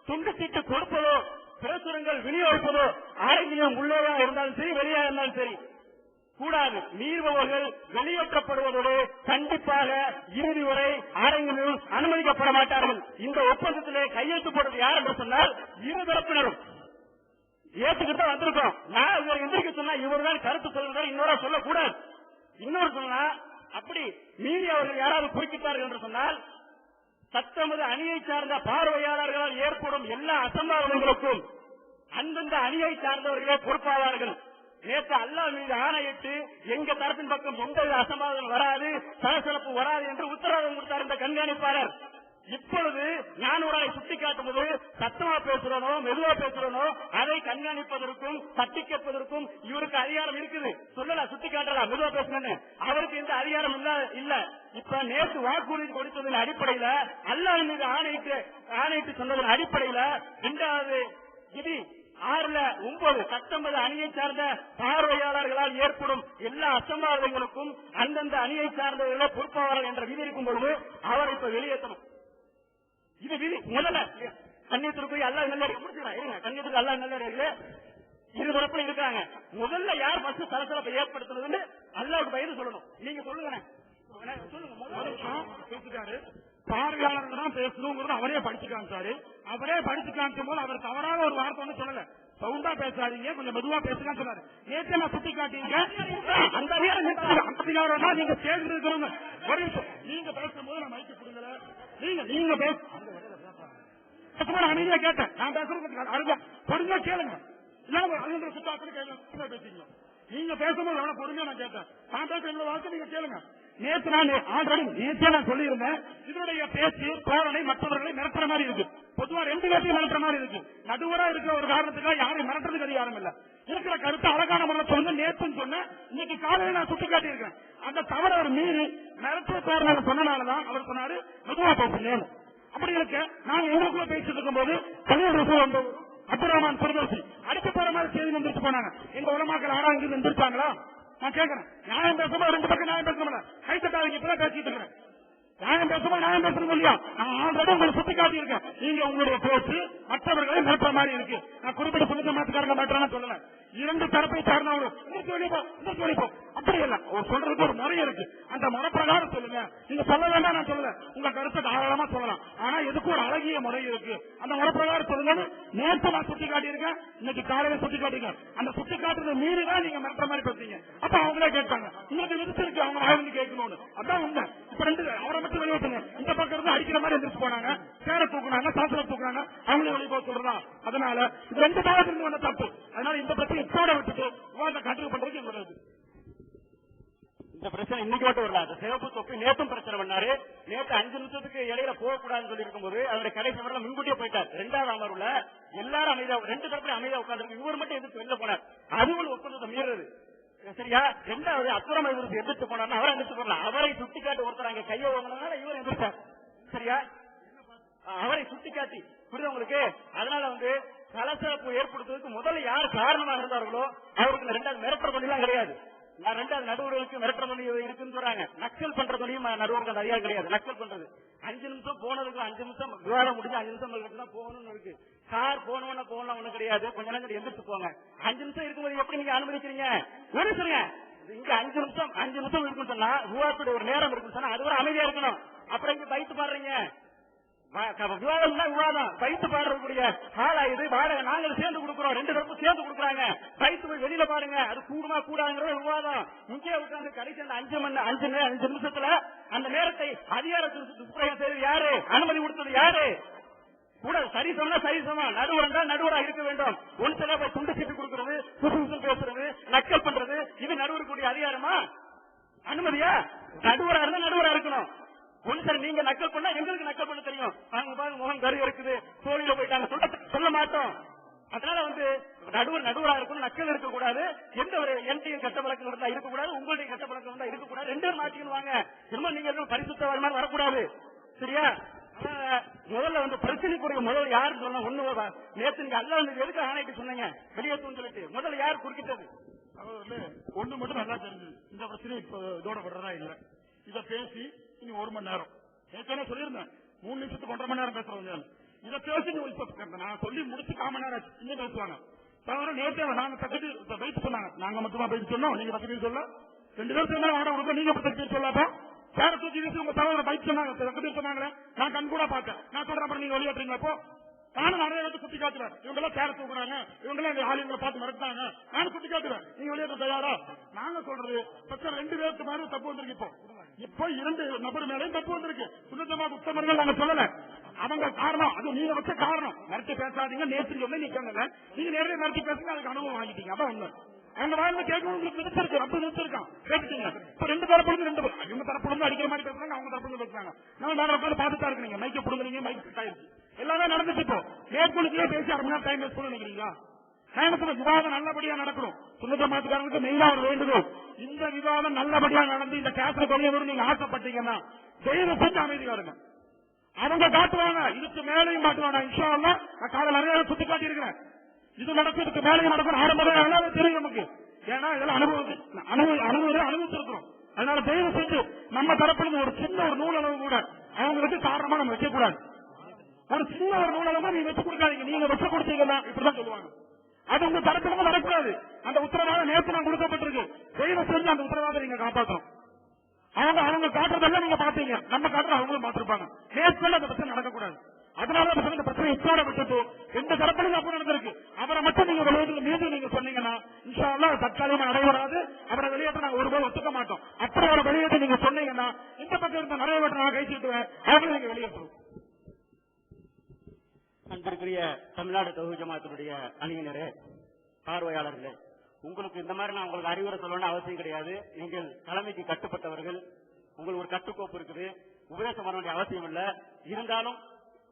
துண்டு சீட்டு கொடுப்பதோ, பிரசுரங்கள் விநியோகிப்பதோ அரங்கிலும் உள்ளேயா இருந்தாலும் சரி வெளியா இருந்தாலும் சரி கூடாது. மீறுபவர்கள் வெளியேற்றப்படுவதோடு கண்டிப்பாக இறுதி வரை அரங்கிலும் அனுமதிக்கப்பட மாட்டார்கள். இந்த ஒப்பந்தத்திலே கையெழுத்து போட்டது யார் என்று சொன்னால் இருதரப்பினரும் ஏற்றுக்கிட்டு தான் வந்திருக்கோம். நான் இவர் எந்திரிக்க சொன்னா இவர் தான் கருத்து சொல்லுங்கள், இன்னொரு சொல்லக்கூடாது. இன்னொரு சொன்னா அப்படி மீறி அவர்கள் யாராவது குறுக்கிட்டார்கள் என்று சொன்னால் தத்தமது அணியை சார்ந்த பார்வையாளர்களால் ஏற்படும் எல்லா அசம்பாவிதங்களுக்கும் அந்தந்த அணியை சார்ந்தவர்களே பொறுப்பாவார்கள். நேற்று அல்லாஹ் மீது ஆணையிட்டு எங்க தரப்பின் பக்கம் எந்த அசம்பாவிதம் வராது, சலசலப்பு வராது என்று உத்தரவாதம் கொடுத்தார் இந்த கண்காணிப்பாளர். இப்பொழுது நான் ஒரு ஆளை சுட்டி காட்டும்போது சத்தமா பேசுறனோ மெதுவா பேசுறனோ அதை கண்காணிப்பதற்கும் தட்டி கேட்பதற்கும் இவருக்கு அதிகாரம் இருக்குது. சொல்லலாம், சுட்டி காட்டலாம், மெதுவா பேசணும்னு. அவருக்கு இந்த அதிகாரம் இல்ல. இப்ப நேற்று வாக்குறுதி கொடுத்ததன் அடிப்படையில அல்லாஹ் மீது ஆணையிட்டு சொன்னதன் அடிப்படையில இரண்டாவது விதி 6-9 19 அணியை சார்ந்த பார்வையாளர்களால் ஏற்படும் எல்லா அசம்பாவிதங்களுக்கும் அந்தந்த அணியை சார்ந்தவர்களே பொறுப்பாளர்கள் என்ற விதி இருக்கும் பொழுது அவர் இப்ப வெளியேற்றணும். இது விதி. முதல்ல கண்ணியத்திற்கு அல்லாஹ் நல்ல முடிச்சுக்கலாம். கண்ணியத்துக்கு அல்லாஹ் நல்ல இருதரப்புல இருக்காங்க. முதல்ல யார் ஃபர்ஸ்ட் சலசலப்பை ஏற்படுத்துறதுன்னு அல்லாஹ்வுக்கு பயந்து சொல்லணும். நீங்க சொல்லுங்க. பேசிட்டாரு, பார்வையாளர்கள் தான் பேசணுங்கிறது அவரே படிச்சு காமிச்சாரு. அவரே படிச்சு காமிக்கும் போது அவர் தவறான ஒரு வார்த்தை ஒண்ணு சொல்லல. சவுண்டா பேசாதீங்க, கொஞ்சம் மெதுவா பேசுங்க சொன்னாரு. நேற்று நான் சுட்டி காட்டிங்க அந்த அதிகாரம் நீங்க சேர்ந்து இருக்கிறவங்க. ஒரு நிமிஷம், நீங்க பேசும்போது நான் மைக்கு கொடுங்கல. நீங்க பேசும்போது அமைதியா கேட்டேன். நான் பேசுறது பொறுமையா கேளுங்க. நீங்க பேசும்போது எவ்வளவு பொறுமையா நான் கேட்டேன். நான் பேச எவ்வளவு வார்த்தை நீங்க கேளுங்க. நேற்று நான் ஆல்ரெடி நேற்றே நான் சொல்லியிருந்தேன், இதனுடைய பேச்சு தோரணை மற்றவர்களை மிரட்டுற மாதிரி இருக்கு. பொதுவா ரெண்டு பேர்த்தையும் மிரட்டுற மாதிரி இருக்கு. நடுவரா இருக்கிற ஒரு காரணத்துக்காக யாரையும் மிரட்டுறதுக்கு அதிகாரம் இல்ல. இருக்கிற கருத்து அழகான முறையில் சொல்லுங்க. நேற்றுன்னு சொன்னேன், இன்னைக்கு காலையில நான் சுட்டி காட்டியிருக்கேன். அந்த தவறு அவர் மீறி மிரட்டுற தோரணை சொன்னனாலதான் அவர் சொன்னாரு மெதுவா பேசுங்க. அப்படி இருக்க நாங்க எங்களுக்குள்ள பேசிட்டு இருக்கும் போது கல்யாண அப்துல் ரஹ்மான் பிரதோசி அடிக்க போற மாதிரி செய்தி வந்துட்டு போனாங்க. எங்க உலமாக்கள் ஆனா இங்க எந்திரிச்சாங்களா? நான் கேட்கிறேன். நியாயம் பேசும்போது ரெண்டு பக்கம் நியாயம் பேசணும்ல. கைத்தட்டாங்க இப்பதான் பேசிட்டு இருக்கிறேன். நியாயம் பேசும்போது நியாயம் பேசணும் இல்லையா? நான் ஆல்ரெடி உங்களை சுட்டி காட்டியிருக்கேன். நீங்க உங்களுடைய பேச்சு மற்றவர்களை மிரட்டுற மாதிரி இருக்கு. நான் குறிப்பிட்ட சொந்த மாத்துக்காரங்க மாற்றான்னு சொல்லல. இரண்டு தரப்பை சார்ந்தவங்க அப்படி இல்ல. ஒரு சொல்றதுக்கு ஒரு முறை இருக்கு. அந்த முறை பிரகாரம் சொல்லுங்க. நீங்க சொல்ல வேண்டாம், நான் சொல்லல. உங்க கருத்தை தாராளமா சொல்லலாம். ஆனா எதுக்கு ஒரு அழகிய முறை இருக்கு. அந்த முறை பிரகாரம் சொல்லுங்க. நேற்று நான் சுட்டி காட்டியிருக்கேன், இன்னைக்கு காலையில சுட்டி காட்டிருக்கேன். அந்த சுட்டி காட்டுறத மீறிதான் நீங்க மிரட்டுற மாதிரி பேசுறீங்க. அப்ப அவங்களே கேட்டாங்க, உங்களுக்கு விதிச்சிருக்கு அவங்க வாயிலிருந்து கேட்கணும்னு. அதான் உண்மை. இப்ப ரெண்டு அவரை மட்டும் வெளியே இந்த பக்கம் இருந்து அடிக்கிற மாதிரி எந்திரிச்சு போனாங்க. சேர தூக்குனாங்க, சாசல தூக்குறாங்க, அவங்களே வெளியே போக சொல்றதா? அதனால இது ரெண்டு பாவத்துல இருந்து வந்த தப்பு. அதனால இந்த பிரச்சனை இப்போட விட்டுட்டு விவாதத்தை கண்டினியூ பண்றதுக்கு எங்களுக்கு இந்த பிரச்சனை இன்னைக்கு மட்டும் வரல. சிவப்பு தொப்பி நேற்றும் பிரச்சனை பண்ணாரு. நேற்று 5 நிமிஷத்துக்கு இடையில போகக்கூடாதுன்னு சொல்லி இருக்கும்போது அவருடைய கடைசி வரல முன்கூட்டியே போயிட்டார். 2வது அமர்வுல எல்லாரும் அமைதியா 2 தரப்புல அமைதியா உட்கார்ந்து இவர் மட்டும் எதிர்த்து வெளில போனார். அதுவும் ஒப்பந்தத்தை மீறது. சரியா? 2வது அப்புறம் இவருக்கு எதிர்த்து போனார். அவரை எதிர்த்து போடலாம். அவரை சுட்டிக்காட்டி ஒருத்தர் அங்க கையை வாங்கினதுனால இவர் எதிர்த்தார். சரியா? அவரை சுட்டிக்காட்டி புரியுது உங்களுக்கு? அதனால கலசரப்பு ஏற்படுத்துவதற்கு முதல்ல யார் காரணமாக இருந்தார்களோ அவருக்கு 2வது மிரட்டுற தொழிலாம் கிடையாது. நான் 2வது நடுவர்களுக்கு மிரட்டுற தொழில் இருக்குன்னு சொல்றாங்க. நக்கல் பண்ற தொழிலும் நடுவர்கள் அதிகம் கிடையாது. நக்கல் பண்றது 5 நிமிஷம் போனதுக்கு 5 நிமிஷம் விவாதம் முடிஞ்சு 5 நிமிஷம் தான் போகணும்னு இருக்கு. சார் போனவன போகலாம் ஒண்ணு கிடையாது. கொஞ்ச நேரம் எதிர்த்து போங்க. 5 நிமிஷம் இருக்கும்போது எப்படி நீங்க அனுமதிக்கிறீங்க? ஒரு சொல்லுங்க. இங்க 5 நிமிஷம் இருக்குன்னு சொன்னா விவாதத்துடைய ஒரு நேரம் இருக்குன்னு சொன்னா அது ஒரு அமைதியா இருக்கணும். அப்புறம் இங்க பைத்து பாடுறீங்க. விவாதம் தான் விவாதம். பைத்து பாடுறக்கூடிய ஆளாயுது வாடகை நாங்கள் சேர்ந்து கொடுக்குறோம். 2 தரப்பு சேர்ந்து கொடுக்குறாங்க. பைத்து போய் வெளியில பாருங்க. அது கூடுமா கூடாதுங்கிற விவாதம். இங்கே உட்கார்ந்து கடைசி 5 நிமிஷத்துல அந்த நேரத்தை அதிகாரத்திற்கு துஷ்பிரயோகம் செய்வது யாரு? அனுமதி கொடுத்தது யாரு? கூட சரி சொன்னா சரி சொன்னா நடுவரா இருக்க வேண்டும். ஒரு சில போய் துண்டு சீட்டு கொடுக்கறது, புதுசு பேசுறது, நக்கல் பண்றது இது நடுவருக்குரிய அதிகாரமா? அனுமதியா? நடுவரா இருந்தா நடுவரா இருக்கணும். ஒன்னு சார் நீங்க நக்கல் பண்ணா எங்களுக்கு நக்கல் பண்ண தெரியும். அவங்க பாருங்க முகம் கரு இருக்குது, தோழில போயிட்டாங்க சொல்ல மாட்டோம். அதனால நடுவரா இருக்கணும். நக்கல் இருக்கக்கூடாது. எந்த ஒரு என்டையும் கட்ட வழக்கம் இருந்தா இருக்கக்கூடாது. உங்களுடைய கட்ட வழக்கம் இருந்தா இருக்கக்கூடாது. 2 பேரும் மாற்றிக்கணும். வாங்க திரும்ப நீங்க பரிசுத்த மாதிரி வரக்கூடாது. சரியா? முதல்ல பிரச்சனைக்குரிய முதல்ல யாருன்னு சொன்னா ஒண்ணு நேற்று நீங்க அல்ல எதுக்கு ஆணைட்டு சொன்னீங்க வெளியேற்றும் சொல்லிட்டு முதல்ல யார் குறுக்கிட்டது? ஒண்ணு மட்டும் நல்லா தெரிஞ்சு இந்த பிரச்சனை இப்ப இதோட விடுறதா இல்ல. இத பேசி இனி 1 மணி நேரம் ஏற்கனவே சொல்லியிருந்தேன். 3 நிமிஷத்துக்கு 1.5 மணி நேரம் பேசுறவங்க இதை பேசி நான் சொல்லி முடிச்சு 1/4 மணி நேரம் இன்னும் பேசுவாங்க. தவிர நேற்று நாங்க தக்கத்து பயிற்சி சொன்னாங்க. நாங்க மட்டுமா பயிற்சி சொன்னோம், நீங்க தக்கத்து சொல்ல 2 பேர் சொன்னாங்க. ஆட கொடுக்க நீங்க தக்கத்து சொல்லாப்ப வேற தூக்கி வீசி உங்க தவிர பயிற்சி சொன்னாங்க. தக்கத்து சொன்னாங்களே நான் கண் கூட பார்த்தேன். நான் சொல்றேன் அப்புறம் நீங்க வெளியேற்றீங்களா? அப்போ நானும் நிறைய பேருக்கு சுட்டி காட்டுவேன். இவங்க எல்லாம் சேர தூக்குறாங்க, இவங்க எல்லாம் இந்த ஆளுங்களை பார்த்து மிரட்டாங்க. நானும் சுட்டி காட்டுவேன். நீங்க வெளியேற்ற தயாரா? நாங்க சொல்றது பக்கம் 2 பேருக்கு மேலும் தப்பு வந்திருக்கு. இப்போ 2 நபர் மேலே தப்பு வந்திருக்கு. சுண்ணத்தமா உத்தமர்கள் நாங்க சொல்லல. அவங்க காரணம் அது நீங்க வச்ச காரணம். மிரட்டி பேசாதீங்க. நேற்று சொல்லி நிக்கல. நீங்க நேரடியாக மிரட்டி பேசுங்க. அதுக்கு அனுபவம் வாங்கிட்டீங்க. அதான் உண்மை. அவங்க வாழ்ந்த கேட்கணும். உங்களுக்கு நிறுத்திருக்கு. அப்படி நிறுத்திருக்கான் கேட்டுட்டீங்க. இப்ப 2 தரப்புல 2 பேர் இவங்க தரப்புல அடிக்கிற மாதிரி பேசுறாங்க, அவங்க தரப்புல பேசுறாங்க. நான் வேற உட்காந்து பார்த்துட்டா இருக்கீங்க. மைக்க புடுங்குறீங்க, மைக் ஆயிடுச்சு. எல்லாமே நடந்துட்டு இப்போ மேற்கொள்ளுக்கே பேசி 1/2 மணி நேரம் டைம் வேஸ்ட் பண்ண நினைக்கிறீங்களா? விவாதம் நல்லபடியா நடக்கணும். சுண்ணத்த மாத்துக்காரங்களுக்கு மெயினா ஒரு வேண்டுகோள், இந்த விவாதம் நல்லபடியா நடந்து இந்த கேஸ்ல கொள்ளைய வரும் நீங்க ஆசைப்பட்டீங்கன்னா தயவு செஞ்சு அமைதியா இருங்க. அவங்க காட்டுவாங்க, இதுக்கு மேலையும் காட்டுவாங்க. இன்ஷா அல்லாஹ் நான் காலையில் நிறைய சுத்தி காட்டி இருக்கிறேன். இது நடக்கும், இதுக்கு மேலையும் நடக்கும். ஆரம்பம் தெரியும் நமக்கு. ஏன்னா இதெல்லாம் அனுபவிச்சிருக்கிறோம். அதனால தயவு செஞ்சு நம்ம தரப்புல ஒரு சின்ன ஒரு நூலளவு கூட அவங்களுக்கு காரணமா நம்ம வைக்க கூடாது. ஒரு சின்ன ஒரு நூலளவு நீங்க வச்சு கொடுக்காதீங்க. நீங்க வச்சு கொடுத்தீங்கன்னா இப்படிதான் சொல்லுவாங்க. அது உங்க தரப்புல வரக்கூடாது. அந்த உத்தரவாதம் நேற்று நான் கொடுக்கப்பட்டிருக்கு. தயவு செஞ்சு அந்த உத்தரவாதம் நீங்க காப்பாற்றணும். அவங்க காட்டுறதெல்லாம் நீங்க பாத்தீங்க, நம்ம காட்டுற அவங்களும் பார்த்திருப்பாங்க. நேற்று அந்த பிரச்சனை நடக்கக்கூடாது. அதனால இந்த பிரச்சனை இப்போட விட்டுட்டு எந்த தரப்பிலும் அப்ப நடந்திருக்கு. அவரை மட்டும் நீங்க வெளியேற்ற மீது நீங்க சொன்னீங்கன்னா இன்ஷா அல்லாஹ் தற்காலிகமா நடைபெறாது. அவரை வெளியேற்ற நாங்க ஒருபோது ஒத்துக்க மாட்டோம். அப்படி அவரை வெளியேற்ற நீங்க சொன்னீங்கன்னா இந்த பக்கம் இருந்த நிறைவேற்ற நான் கைச்சிட்டுவேன், அவங்களை நீங்க வெளியேற்றுவோம். அன்பிற்குரிய தமிழ்நாடு தௌஹீத் ஜமாஅத்தினுடைய அணியினரே, பார்வையாளர்களே, உங்களுக்கு இந்த மாதிரி நான் உங்களுக்கு அறிவுரை சொல்லணும்னு அவசியம் கிடையாது. நீங்கள் தலைமைக்கு கட்டுப்பட்டவர்கள், உங்களுக்கு ஒரு கட்டுக்கோப்பு இருக்குது, உபதேசம் பண்ண வேண்டிய அவசியம் இல்ல. இருந்தாலும்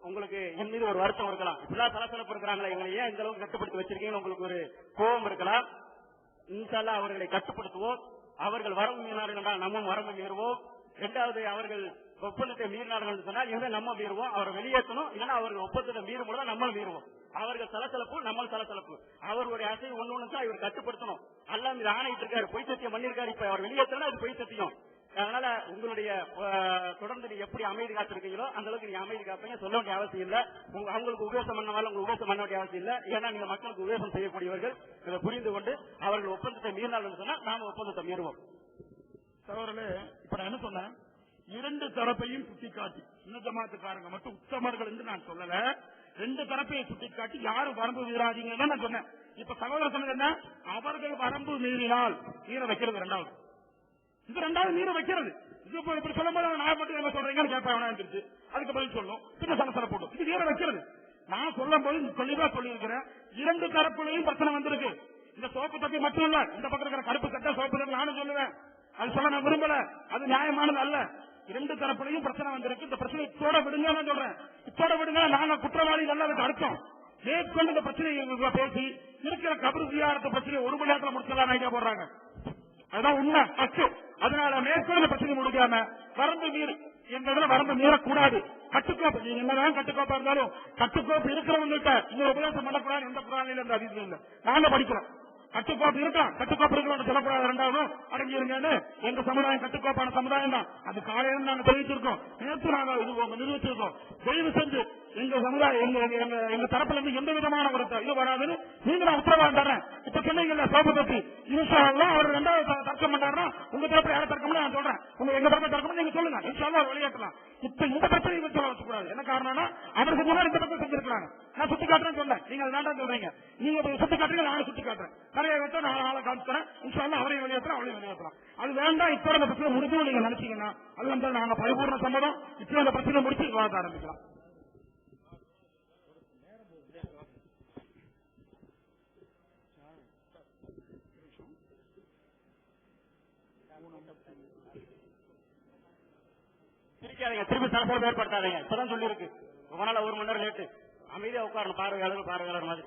உங்களுக்கு என் மீது ஒரு வருத்தம் இருக்கலாம். இப்படிலாம் சலசலப்பு இருக்கிறாங்களா, எங்களை ஏன் இந்த அளவுக்கு கட்டுப்படுத்தி வச்சிருக்கீங்கன்னு உங்களுக்கு ஒரு கோபம் இருக்கலாம். இன்ஷா அல்லாஹ் அவர்களை கட்டுப்படுத்துவோம். அவர்கள் வரம்பு மீறினார்கள் என்றால் நம்மும் வரம்பு மீறுவோம். இரண்டாவது, அவர்கள் ஒப்பந்தத்தை மீறினார்கள் சொன்னால் இவங்க நம்ம மீறுவோம். அவரை வெளியேற்றணும். இல்லைன்னா அவர்கள் ஒப்பந்தத்தை மீறும் பொழுது நம்மளும் மீறுவோம். அவர்கள் சலசலப்பு, நம்ம சலசலப்பு. அவருடைய ஆசை ஒண்ணு தான் இவர் கட்டுப்படுத்தணும். அல்லாஹ் மீது ஆணையிட்டு இருக்காரு, பொய் சத்தியம் பண்ணிருக்காரு. இப்ப அவர் வெளியேற்றணும், அது பொய் சத்தியம். அதனால உங்களுடைய தொடர்ந்து நீங்க எப்படி அமைதி காத்திருக்கீங்களோ அந்த அளவுக்கு நீங்க அமைதி காப்பீங்க. சொல்ல வேண்டிய அவசியம் இல்ல. அவங்களுக்கு உபதேசம் பண்ணாலும் உங்களுக்கு உபதேசம் பண்ண வேண்டிய அவசியம் இல்ல. ஏன்னா நீங்க மக்களுக்கு உபதேசம் செய்யக்கூடியவர்கள். இதை புரிந்து கொண்டு அவர்கள் ஒப்பந்தத்தை மீறினார்கள் சொன்னா நாம ஒப்பந்தத்தை மீறுவோம். சகோதரர்களே, இப்ப நான் என்ன சொன்னேன், இரண்டு தரப்பையும் சுட்டிக்காட்டி, சின்ன ஜமாத்துக்காரங்க மட்டும் உத்தமர்கள் என்று நான் சொல்லல, ரெண்டு தரப்பையும் சுட்டிக்காட்டி யாரும் வரம்பு மீறாதீங்கன்னு நான் சொன்னேன். இப்ப சகோதரர் சொன்னது என்ன, அவர்கள் வரம்பு மீறினால் மீற வைக்கிறது இரண்டாவது. இது ரெண்டாவது மீற வைக்கிறது. இது இப்படி சொல்லும் போது நான் மட்டும் என்ன சொல்றீங்கன்னு கேட்பேன். இருந்துச்சு அதுக்கு பதில் சொல்லும், பின்ன சலசல போடும். இது மீற வைக்கிறது. நான் சொல்லும் போது தெளிவா சொல்லியிருக்கிறேன், இரண்டு தரப்புலையும் பிரச்சனை வந்திருக்கு. இந்த சோப்பு தப்பி மட்டும் இல்ல, இந்த பக்கம் இருக்கிற கருப்பு சட்டை சோப்பு தப்பி நானும் சொல்லுவேன். அது சொல்ல நான் விரும்பல, அது நியாயமானது அல்ல. இரண்டு தரப்புலையும் பிரச்சனை வந்திருக்கு. இந்த பிரச்சனை இத்தோட விடுங்க நான் சொல்றேன். இத்தோட விடுங்க, நாங்க குற்றவாளி நல்ல அர்த்தம். மேற்கொண்டு இந்த பிரச்சனையை பேசி இருக்கிற கபர் ஜியாரத் பிரச்சனை ஒரு மணி நேரத்தில் முடிச்சலாம் ஐடியா போடுறாங்க. அதுதான் உண்மை. அதனால மேற்கொண்டு பிரச்சனை முடிக்காம வரம்பு மீறி எங்க வரம்பு மீறக்கூடாது. கட்டுக்கோப்பு, நீங்க என்னதான் கட்டுக்கோப்பா இருந்தாலும் கட்டுக்கோப்பு இருக்கிறவங்கள்ட்ட இந்த உபதேசம் பண்ணக்கூடாது. எந்த குரானில இந்த அதிகம் இல்லை, நாங்க படிக்கிறோம். கட்டுக்கோப்பு இருக்கலாம், கட்டுக்கோப்பு இருக்கலாம் சொல்லக்கூடாது. இரண்டாவது அடங்கி இருங்கன்னு எங்க சமுதாயம் கட்டுக்கோப்பான சமுதாயம் தான். அது காலையில நாங்க தெரிவிச்சிருக்கோம், நேற்று நாங்க நிரூபிச்சிருக்கோம். தயவு செஞ்சு எங்க சமுதாயம் எங்க தரப்புல இருந்து எந்த விதமான ஒரு இது வராதுன்னு நீங்க நான் உத்தரவாதம் தரேன். இப்ப சொன்னீங்கல்ல சோப்பு பத்தி, இன்ஷா அல்லாஹ் அவர் ரெண்டாவது தர்க்கம் பண்றாருன்னா உங்க தரப்புல யாரும் தர்க்கம் நான் சொல்றேன். எங்க தரப்பு தர்க்கம் நீங்க சொல்லுங்க, இன்ஷா அல்லாஹ் வெளியேற்றலாம். இப்ப இந்த பிரச்சனை வச்சுக்கூடாது. என்ன காரணம்னா அவருக்கு முன்னாடி இந்த பக்கம் செஞ்சிருக்காங்க. நான் சுட்டி காட்டுறேன்னு சொன்னேன், நீங்க வேண்டாம் சொல்றீங்க. நீங்க சுட்டி காட்டுறீங்க, நானும் சுட்டி காட்டுறேன். நிறைய வச்சா நாளை காமிச்சுறேன். இன்ஷா அல்லாஹ் அவரையும் வெளியேற்றலாம், அவரையும் வெளியேற்றலாம். அது வேண்டாம். இப்ப அந்த பிரச்சனை முடிஞ்சு நீங்க நினைச்சீங்கன்னா அது வந்து நாங்க பரிபூர்ண சம்மதம். இப்ப அந்த பிரச்சனை முடிச்சு விவாதம் ஆரம்பிக்கலாம். திருப்பி சலசலப்பு ஏற்படுத்தாதீங்க. இப்பதான் சொல்லி இருக்கு, ரொம்ப நாள் ஒரு மணி நேரம் லேட்டு. அமைதியா உட்காரணும், பார்வையாளர் மாதிரி.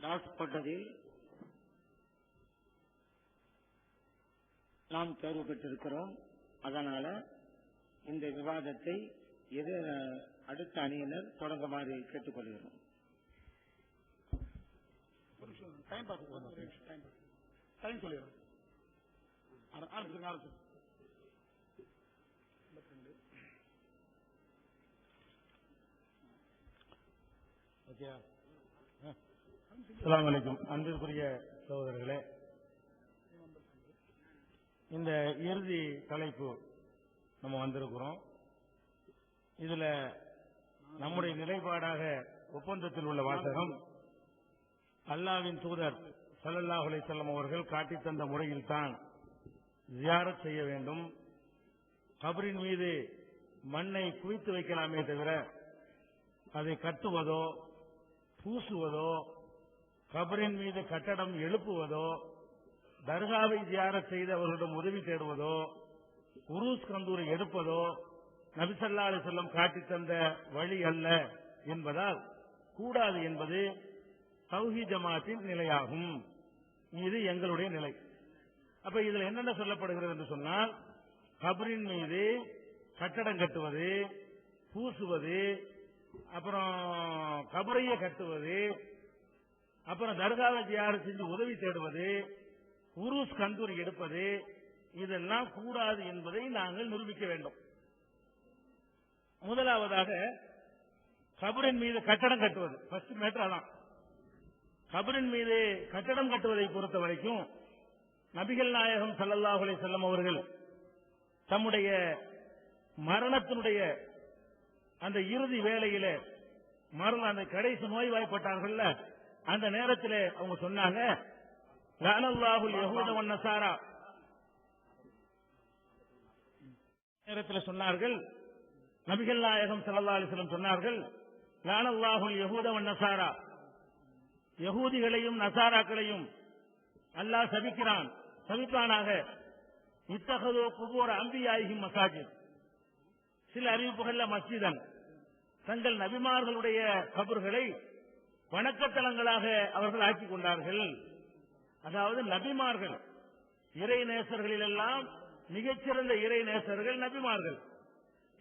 தாக்கப்பட்டதில் நாம் தேர்வு பெற்றிருக்கிறோம். அதனால இந்த விவாதத்தை அடுத்த அணியினர் தொடங்குமாறு கேட்டுக்கொள்கிறோம். அஸ்ஸலாமு அலைக்கும். அன்பிற்குரிய சகோதரர்களே, இந்த இறுதி தலைப்பு நம்ம வந்திருக்கிறோம். இதுல நம்முடைய நிலைப்பாடாக ஒப்பந்தத்தில் உள்ள வாசகம், அல்லாஹ்வின் தூதர் ஸல்லல்லாஹு அலைஹி வஸல்லம் அவர்கள் காட்டித் தந்த முறையில் தான் ஜியாரத் செய்ய வேண்டும். கபரின் மீது மண்ணை குவித்து வைக்கலாமே தவிர அதை கட்டுவதோ பூசுவதோ கபரின் மீது கட்டடம் எழுப்புவதோ தர்காவை ஜியாரத் செய்து அவர்களிடம் உதவி தேடுவதோ உருஸ் கந்தூரை எடுப்பதோ நபி ஸல்லல்லாஹு அலைஹி வஸல்லம் காட்டித் தந்த வழி அல்ல என்பதால் கூடாது என்பது தௌஹீத் ஜமாஅத்தின் நிலையாகும். இது எங்களுடைய நிலை. அப்ப இதுல என்னென்ன சொல்லப்படுகிறது என்று சொன்னால், கபரின் மீது கட்டடம் கட்டுவது, பூசுவது, அப்புறம் கபரையை கட்டுவது, அப்புறம் தர்காவை ஜியாரத் செஞ்சு உதவி தேடுவது, உருஸ் கந்தூரி எடுப்பது, இதெல்லாம் கூடாது என்பதை நாங்கள் நிரூபிக்க வேண்டும். முதலாவதாக கபரின் மீது கட்டடம் கட்டுவது ஃபர்ஸ்ட் மேட்டர். அதான் கபரின் மீது கட்டடம் கட்டுவதை பொறுத்த வரைக்கும் நபிகள் நாயகம் ஸல்லல்லாஹு அலைஹி வஸல்லம் அவர்கள் தம்முடைய மரணத்தினுடைய அந்த இறுதி வேளையில அந்த கடைசி நோய்வாய்ப்பட்டார்கள், அந்த நேரத்தில் அவங்க சொன்னாங்க, லஅனல்லாஹுல் யஹூத வன் நஸாரா. நேரத்தில் சொன்னார்கள், நபிகள் நாயகம் ஸல்லல்லாஹு அலைஹி வஸல்லம் சொன்னார்கள், லஅனல்லாஹுல் யஹூத வன் நஸாரா, யஹூதிகளையும் நசாராக்களையும் அல்லாஹ் சபிக்கிறான், சபிப்பானாக. இத்தகது குபூர் அம்பியாயிஹிம் மசாஜித், சில அறிவிப்புகள்ல மஸ்ஜிதன், தங்கள் நபிமார்களுடைய கபர்களை வணக்கத்தலங்களாக அவர்கள் ஆக்கிக் கொண்டார்கள். அதாவது நபிமார்கள் இறை நேசர்களில் எல்லாம் மிகச்சிறந்த இறை நேசர்கள் நபிமார்கள்.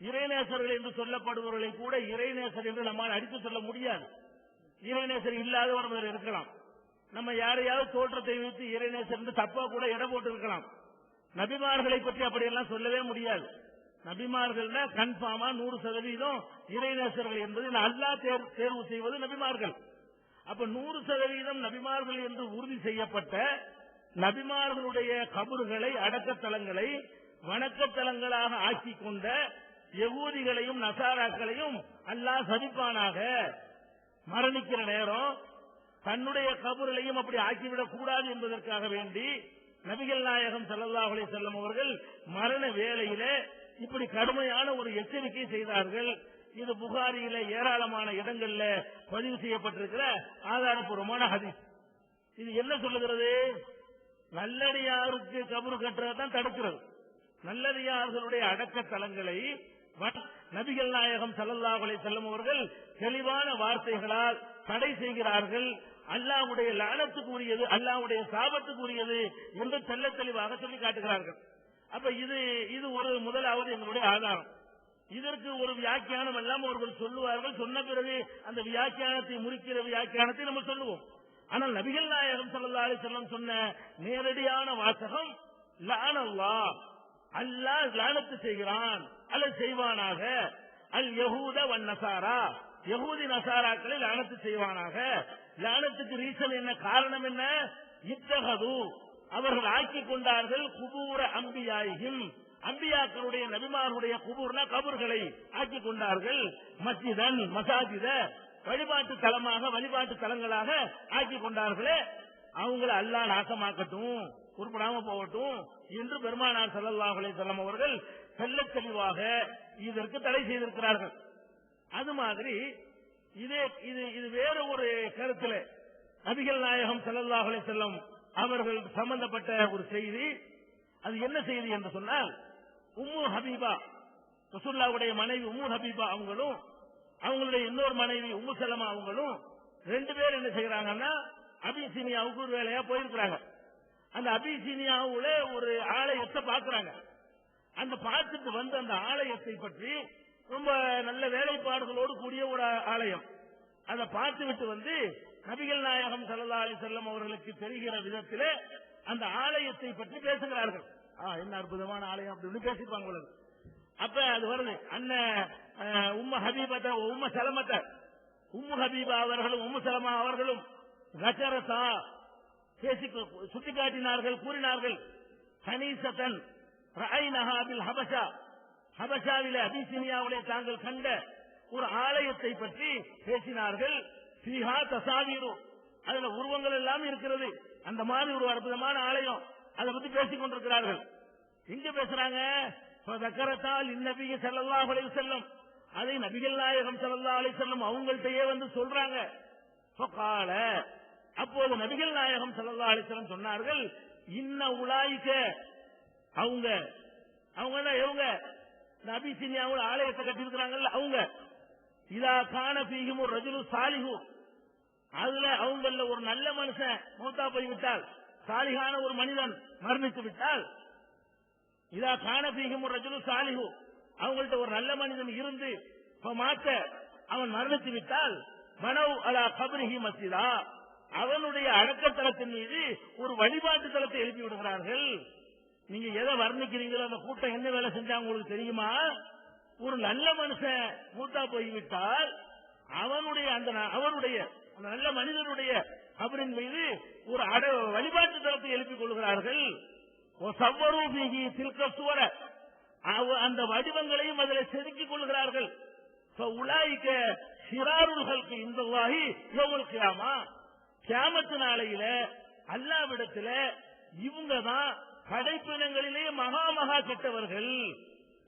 இறைநேசர்கள் என்று சொல்லப்படுபவர்களை கூட இறைநேசர் என்று நம்மால் அடித்து சொல்ல முடியாது. இறைநேசர் இல்லாதவர் இருக்கலாம். நம்ம யாரையாவது தோற்றத்தை வைத்து இறைநேசர் என்று தப்பா கூட இடம் போட்டு இருக்கலாம். நபிமார்களை பற்றி அப்படியெல்லாம் சொல்லவே முடியாது. நபிமார்கள் கன்ஃபார்மா 100% இறைநேசர்கள் என்பது அல்லாஹ் தேர்வு செய்வது நபிமார்கள். அப்ப 100% நபிமார்கள் என்று உறுதி செய்யப்பட்ட நபிமார்களுடைய கபறுகளை, அடக்கத்தலங்களை வணக்கத்தலங்களாக ஆக்கிக் கொண்ட யகூதிகளையும் நசாராக்களையும் அல்லாஹ் சபிப்பானாக. மரணிக்கிற நேரம் தன்னுடைய கபர்களையும் அப்படி ஆக்கிவிடக் கூடாது என்பதற்காக வேண்டி நபிகள் நாயகம் ஸல்லல்லாஹு அலைஹி வஸல்லம் அவர்கள் மரண வேளையிலே இப்படி கடுமையான ஒரு எச்சரிக்கை செய்தார்கள். இது புகாரியில ஏராளமான இடங்கள்ல பதிவு செய்யப்பட்டிருக்கிற ஆதாரப்பூர்வமான ஹதீஸ். இது என்ன சொல்லுகிறது? நல்லடியாருக்கு கபரு கட்டுறதான் தடுக்கிறது. நல்லடியார்களுடைய அடக்கத்தலங்களை நபிகள் நாயகம் ஸல்லல்லாஹு அலைஹி வஸல்லம் அவர்கள் தெளிவான வார்த்தைகளால் தடை செய்கிறார்கள். அல்லாஹ்வுடைய லஅனத்துக்குரியது, அல்லாஹ்வுடைய சாபத்துக்குரியது என்று தெள்ளத் தெளிவாக சொல்லி காட்டுகிறார்கள். அப்ப இது ஒரு முதலாவது எங்களுடைய ஆதாரம். இதற்கு ஒரு வியாக்கியானம் எல்லாம் அவர்கள் சொல்லுவார்கள். சொன்ன பிறகு அந்த வியாக்கியானத்தை முறிக்கிற வியாக்கியானத்தை நம்ம சொல்லுவோம். ஆனால் நபிகள் நாயகம் ஸல்லல்லாஹு அலைஹி வஸல்லம் சொன்ன நேரடியான வாசகம் லஅனல்லாஹ், அல்லாஹ் லஅனத்து செய்கிறான் அல்லது செய்வானாக, அல் யஹூத வன் நஸாரா, யஹூதி நசாராக்களை லஅனத்து செய்வானாக. லஅனத்துக்கு ரீசன் என்ன, காரணம் என்ன? இத்தகது, அவர்கள் ஆக்கிக் கொண்டார்கள் குபூர அம்பியாயிஹிம், அம்பியாக்களுடைய நபிமார்களுடைய குபூர்னா கபர்களை ஆக்கிக் கொண்டார்கள். மஸ்ஜிதன், மசாஜித, வழிபாட்டு தலமாக, வழிபாட்டு தலங்களாக ஆக்கிக் கொண்டார்களே, அவங்கள அல்லாஹ் நாசமாக்கட்டும், உருப்படாம போகட்டும் என்று பெருமானார் ஸல்லல்லாஹு அலைஹி வஸல்லம் அவர்கள் தெள்ளத் தெளிவாக இதற்கு தடை செய்திருக்கிறார்கள். அது மாதிரி இது வேற ஒரு கருத்துல நபிகள் நாயகம் ஸல்லல்லாஹு அலைஹி வஸல்லம் அவர்கள் சம்பந்தப்பட்ட ஒரு செய்தி. அது என்ன செய்தி என்று சொன்னால், உம்மு ஹபீபா, ரசூலுல்லாஹ்வுடைய மனைவி உம்மு ஹபீபா அவங்களும் அவங்களுடைய இன்னொரு மனைவி உம்மு சலமா அவங்களும் 2 பேர் என்ன செய்யறாங்கன்னா அபிசீனியாவுக்கு ஒரு வேலையா போயிருக்கிறாங்க. அந்த அபிசீனியாவுல ஒரு ஆலயத்தை பாக்குறாங்க. அந்த பார்த்துட்டு வந்து அந்த ஆலயத்தை பற்றி ரொம்ப நல்ல வேலைப்பாடுகளோடு கூடிய ஒரு ஆலயம், அதை பார்த்து விட்டு வந்து நபிகள் நாயகம் ஸல்லல்லாஹு அலைஹி வஸல்லம் அவர்களுக்கு தெரிகிற விதத்திலே அந்த ஆலயத்தை பற்றி பேசுகிறார்கள். என்ன அற்புதமான ஆலயம் அப்படின்னு பேசிப்பாங்க. அப்ப அது வருது, அண்ணன் உம்மு ஹபீபத்தை உம்மு சலமத்தை, உம்மு ஹபீபா அவர்களும் உம்மு சலமா அவர்களும் ரச்சரசா பேசி சுட்டிக்காட்டினார்கள், கூறினார்கள். கனீசத்தன் ரஐனஹா பில் ஹபஷா, ஹபஷாவிலே அபிசீனியாவிலே தாங்கள் கண்ட ஒரு ஆலயத்தை பற்றி பேசினார்கள். ஃபீஹா தசாவீரு, அதுல உருவங்கள் எல்லாம் இருக்கிறது. அந்த மாதிரி ஒரு அற்புதமான ஆலயம், அதை பத்தி பேசிக் கொண்டிருக்கிறார்கள். எங்க பேசுறாங்க? நபி ஸல்லல்லாஹு அலைஹி வஸல்லம், அதை நபிகள் நாயகம் ஸல்லல்லாஹு அலைஹி வஸல்லம் அவங்கள்ட்டயே வந்து சொல்றாங்க. ஃபகால, அப்போது நபிகள் நாயகம் ஸல்லல்லாஹு அலைஹி வஸல்லம் சொன்னார்கள், இன்ன உலாயிக, அவங்க இவங்க அபிசீனியாவுல ஆலயத்தை கட்டியிருக்கிறாங்கல்ல அவங்க, இதா கான ஃபீஹிம் ரஜுலு சாலிஹு, அதுல அவங்கள ஒரு நல்ல மனுஷன் மௌத்தா போய்விட்டால், சாலிஹான ஒரு மனிதன் மரணித்து விட்டால், இதா கான ஃபீஹிம் ரஜுலு சாலிஹு, அவங்கள்ட்ட ஒரு நல்ல மனிதன் இருந்து மாத்த அவன் மரணித்து விட்டால் மனவ் அலா கபரிஹி மஸ்ஜிதா, அவனுடைய அடக்கத்தலத்தின் மீது ஒரு வழிபாட்டு தலத்தை எழுப்பி விடுகிறார்கள். நீங்க எதை வர்ணிக்கிறீங்களோ அந்த கூட்டம் என்ன வேலை செஞ்சா உங்களுக்கு தெரியுமா? ஒரு நல்ல மனுஷன் மூத்தா போய்விட்டால் அவனுடைய அந்த நல்ல மனிதனுடைய கபரின் மீது ஒரு வழிபாட்டு தலத்தை எழுப்பிக் கொள்கிறார்கள். அந்த வடிவங்களையும் அதில் செதுக்கிக் கொள்கிறார்கள். கியாமத்து நாளையில அல்லாஹ்விடத்துல இவங்க தான் படைப்பினங்களிலே மகா கெட்டவர்கள்.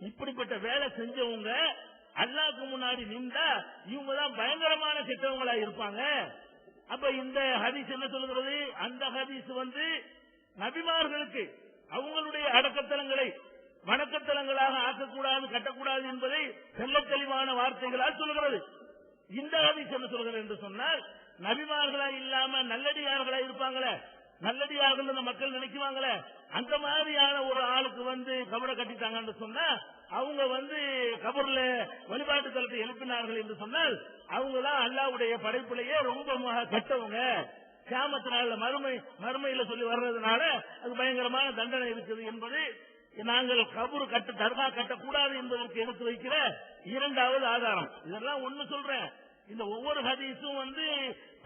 இப்படிப்பட்ட வேலை செஞ்சவங்க அல்லாஹ்வுக்கு முன்னாடி நின்றா இவங்க தான் பயங்கரமான கெட்டவங்களா இருப்பாங்க. அப்ப இந்த ஹதீஸ் என்ன சொல்கிறது? அந்த ஹதீஸ் நபிமார்களுக்கு அவங்களுடைய அடக்கத்தலங்களை வணக்கத்தலங்களாக ஆக்கக்கூடாது, கட்டக்கூடாது என்பதை செல்ல தெளிவான வார்த்தைகளால் சொல்கிறது. இந்த ஹதீஸ் என்ன சொல்கிறது என்று சொன்னால், நபிமார்களா இல்லாம நல்லடியார்களா இருப்பாங்களே, நல்லடியார்கள் அந்த மக்கள் நினைக்குவாங்களே, அந்த மாதிரியான ஒரு ஆளுக்கு கபரை கட்டிட்டாங்கன்னு சொன்னா அவங்க கபர்ல வழிபாட்டு தலத்தை எழுப்பினார்கள் என்று சொன்னால் அவங்கதான் அல்லாஹ்வுடைய படைப்பிலேயே ரொம்ப கெட்டவங்க. கியாமத்தினால மறுமையில சொல்லி வர்றதுனால அது பயங்கரமான தண்டனை இருக்குது என்பது நாங்கள் கபர் தர்கா கட்டக்கூடாது என்பதற்கு எடுத்து வைக்கிற இரண்டாவது ஆதாரம். இதெல்லாம் ஒண்ணு சொல்றேன். இந்த ஒவ்வொரு ஹதீஸும்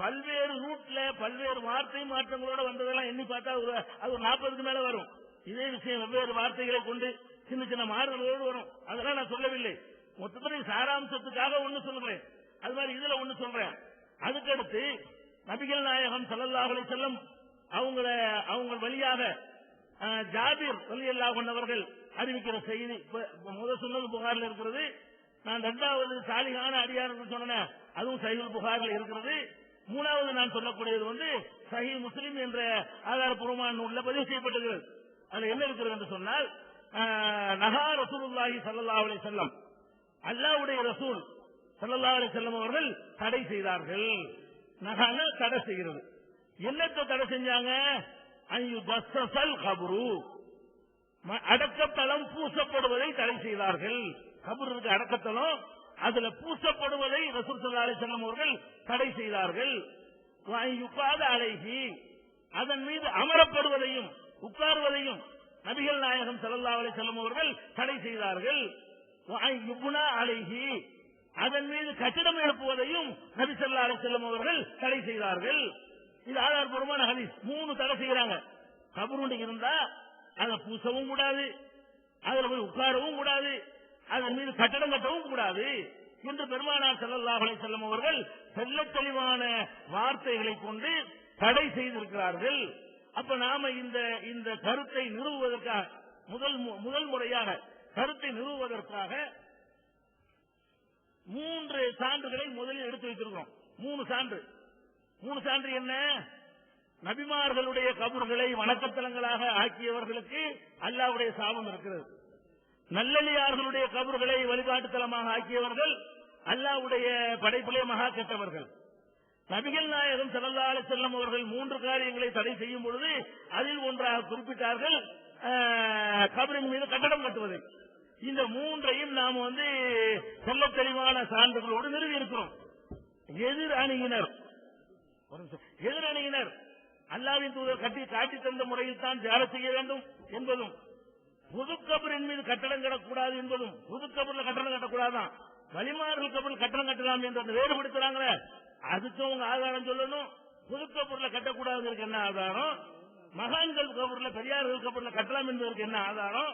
பல்வேறு ரூட்ல பல்வேறு வார்த்தை மாற்றங்களோட வந்ததெல்லாம் எண்ணி பார்த்தா அது 40க்கு மேல வரும். இதே விஷயம் வெவ்வேறு வார்த்தைகளை கொண்டு சின்ன சின்ன மாறுதலோடு வரும். அதெல்லாம் நான் சொல்லவில்லை. மொத்தத்தில் சாராம்சத்துக்காக ஒண்ணு சொல்றேன். அது மாதிரி இதுல ஒண்ணு சொல்றேன். அதுக்கடுத்து நபிகள் நாயகம் ஸல்லல்லாஹு அலைஹி வஸல்லம் அவங்க வழியாக ஜாபிர் ரலியல்லாஹு அன்ஹு அவர்கள் அறிவிக்கிற செய்தி முதல் சொன்னது புகாரில் இருக்கிறது. நான் இரண்டாவது சாலிகான அடியார்கள் சொன்னேன், அதுவும் சஹீஹ் புகாரில் இருக்கிறது. மூணாவது நான் சொல்லக்கூடியது சஹீஹ் முஸ்லிம் என்ற ஆதாரப்பூர்வமான நூலில் பதிவு செய்யப்பட்டிருக்கிறது. அதுல என்ன இருக்கிறது என்று சொன்னால், நஹா ரசூலுல்லாஹி ஸல்லல்லாஹு அலைஹி வஸல்லம், அல்லாஹ்வுடைய ரசூல் ஸல்லல்லாஹு அலைஹி வஸல்லம் அவர்கள் தடை செய்தார்கள். நஹான தடை செய்கிறது. என்னத்தை தடை செஞ்சாங்க? அய்யுதஸ்ஸல் கப்ரு, அடக்கத்தலம் பூசப்படுவதை தடை செய்தார்கள். கபருக்கு அடக்கத்தலம் அதுல பூசப்படுவதை ரசூல் ஸல்லல்லாஹு அலைஹி வஸல்லம் அவர்கள் தடை செய்தார்கள். வயுகாத அலைஹி, அதன் மீது அமரப்படுவதையும் உட்கார்வதையும் நபிகள் நாயகம் ஸல்லல்லாஹு அலைஹி வஸல்லம் அவர்கள் தடை செய்தார்கள். வயுப்னா அலைஹி, அதன் மீது கட்டிடம் எழுப்புவதையும் நபி ஸல்லல்லாஹு அலைஹி வஸல்லம் அவர்கள் தடை செய்தார்கள். இது ஆதாரபூர்வமான ஹதீஸ். 3 தடை செய்யறாங்க. கபர் இருந்தா அதை பூசவும் கூடாது, அதுல போய் உட்காரவும் கூடாது, அதன் மீது கட்டடம் கட்டவும் கூடாது என்று பெருமானார் ஸல்லல்லாஹு அலைஹி வஸல்லம் அவர்கள் செல்லத் தெளிவான வார்த்தைகளை கொண்டு தடை செய்திருக்கிறார்கள். அப்ப நாம இந்த கருத்தை நிறுவுவதற்காக முதல் முறையாக கருத்தை நிறுவுவதற்காக 3 சான்றுகளை முதலில் எடுத்து வைத்திருக்கிறோம். 3 சான்று என்ன? நபிமார்களுடைய கபர்களை வணக்கத்தலங்களாக ஆக்கியவர்களுக்கு அல்லாஹ்வுடைய சாபம் இருக்கிறது. நல்லடியார்களுடைய கபர்களை வழிபாட்டுத்தலமாக ஆக்கியவர்கள் அல்லாஹ்வுடைய படைப்பிலே மகா கெட்டவர்கள். நபிகள் நாயகம் ஸல்லல்லாஹு அலைஹி வஸல்லம் அவர்கள் 3 காரியங்களை தடை செய்யும் பொழுது அதில் ஒன்றாக குறிப்பிட்டார்கள் கபரின் மீது கட்டடம் கட்டுவதை. இந்த 3ஐயும் நாம் செல்ல தெளிவான சான்றுகளோடு நிறுவி இருக்கிறோம். எதிரணியினர் அல்லாஹ்வின் தூதர் காட்டி தந்த முறையில் தான் ஜியாரத் செய்ய வேண்டும் என்பதும், பொது கபரின் மீது கட்டடம் கட்டக்கூடாது என்பதும், பொது கபர்ல கட்டடம் கட்டக்கூடாதான், வலிமார்கள் கபரில் கட்டடம் கட்டலாம் என்று வேறுபடுத்துறாங்களே, அதுக்கும் உங்க ஆதாரம் சொல்லணும். பொது கபர்ல கட்டக்கூடாதுக்கு என்ன ஆதாரம்? மகான்கள் கபர்ல பெரியார்கள் கபர்ல கட்டலாம் என்பதற்கு என்ன ஆதாரம்?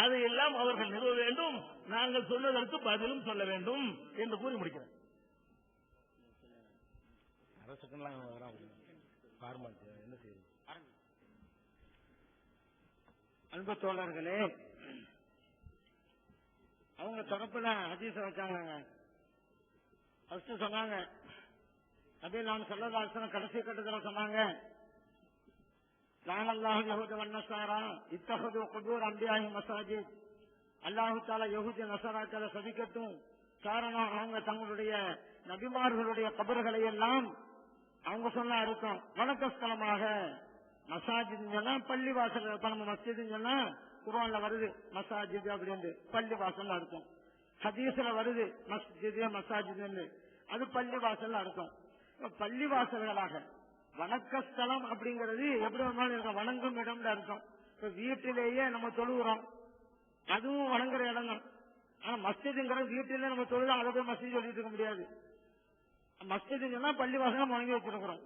அதையெல்லாம் அவர்கள் நிறுவ வேண்டும். நாங்கள் சொன்னதற்கு பதிலும் சொல்ல வேண்டும் என்று கூறி முடிக்கிறேன். அன்பு தோழர்களே, அவங்க தரப்புல ஹதீஸ் வச்சாங்க. ஃபர்ஸ்ட் சொன்னாங்க, நபி நான் ஸல்லல்லாஹு அலைஹி வஸல்லம் கடைசி கட்டத்துல சொன்னாங்க, லானல்லாஹு யஹூத வன்னஸாரா இத்தஹது குபூர் அன்பியாஹி மஸாஜித். அல்லாஹ் தஆலா யஹூதி நஸராக்களை சபிக்கட்டும். காரணம், அவங்க தங்களுடைய நபிமார்களுடைய கபர்களை எல்லாம் அவங்க சொன்ன அர்த்தம் வணக்கஸ்தலமாக, மசாஜித் சொன்னா பள்ளி வாசல், நம்ம மஸ்ஜித் சொன்னா குர்ஆன்ல வருது மசாஜித் அப்படின்னு, பள்ளி வாசல் அர்த்தம். ஹதீஸ்ல வருது மஸ்ஜித் மசாஜித், அது பள்ளி வாசல் அர்த்தம். பள்ளி வாசல்களாக வணக்கஸ்தலம் அப்படிங்கிறது எப்படி வேணாலும் இருக்கும், வணங்கும் இடம் அர்த்தம். இப்ப வீட்டிலேயே நம்ம தொழுகிறோம், அதுவும் வணங்குற இடம் தான். ஆனா மஸ்ஜிதுங்கிறது வீட்டிலே நம்ம தொழுதோம், அதை போய் மஸ்ஜித் சொல்லிட்டு இருக்க முடியாது. மஸ்ஜிதுங்கன்னா பள்ளிவாசல் வணங்கி வச்சிருக்கிறோம்.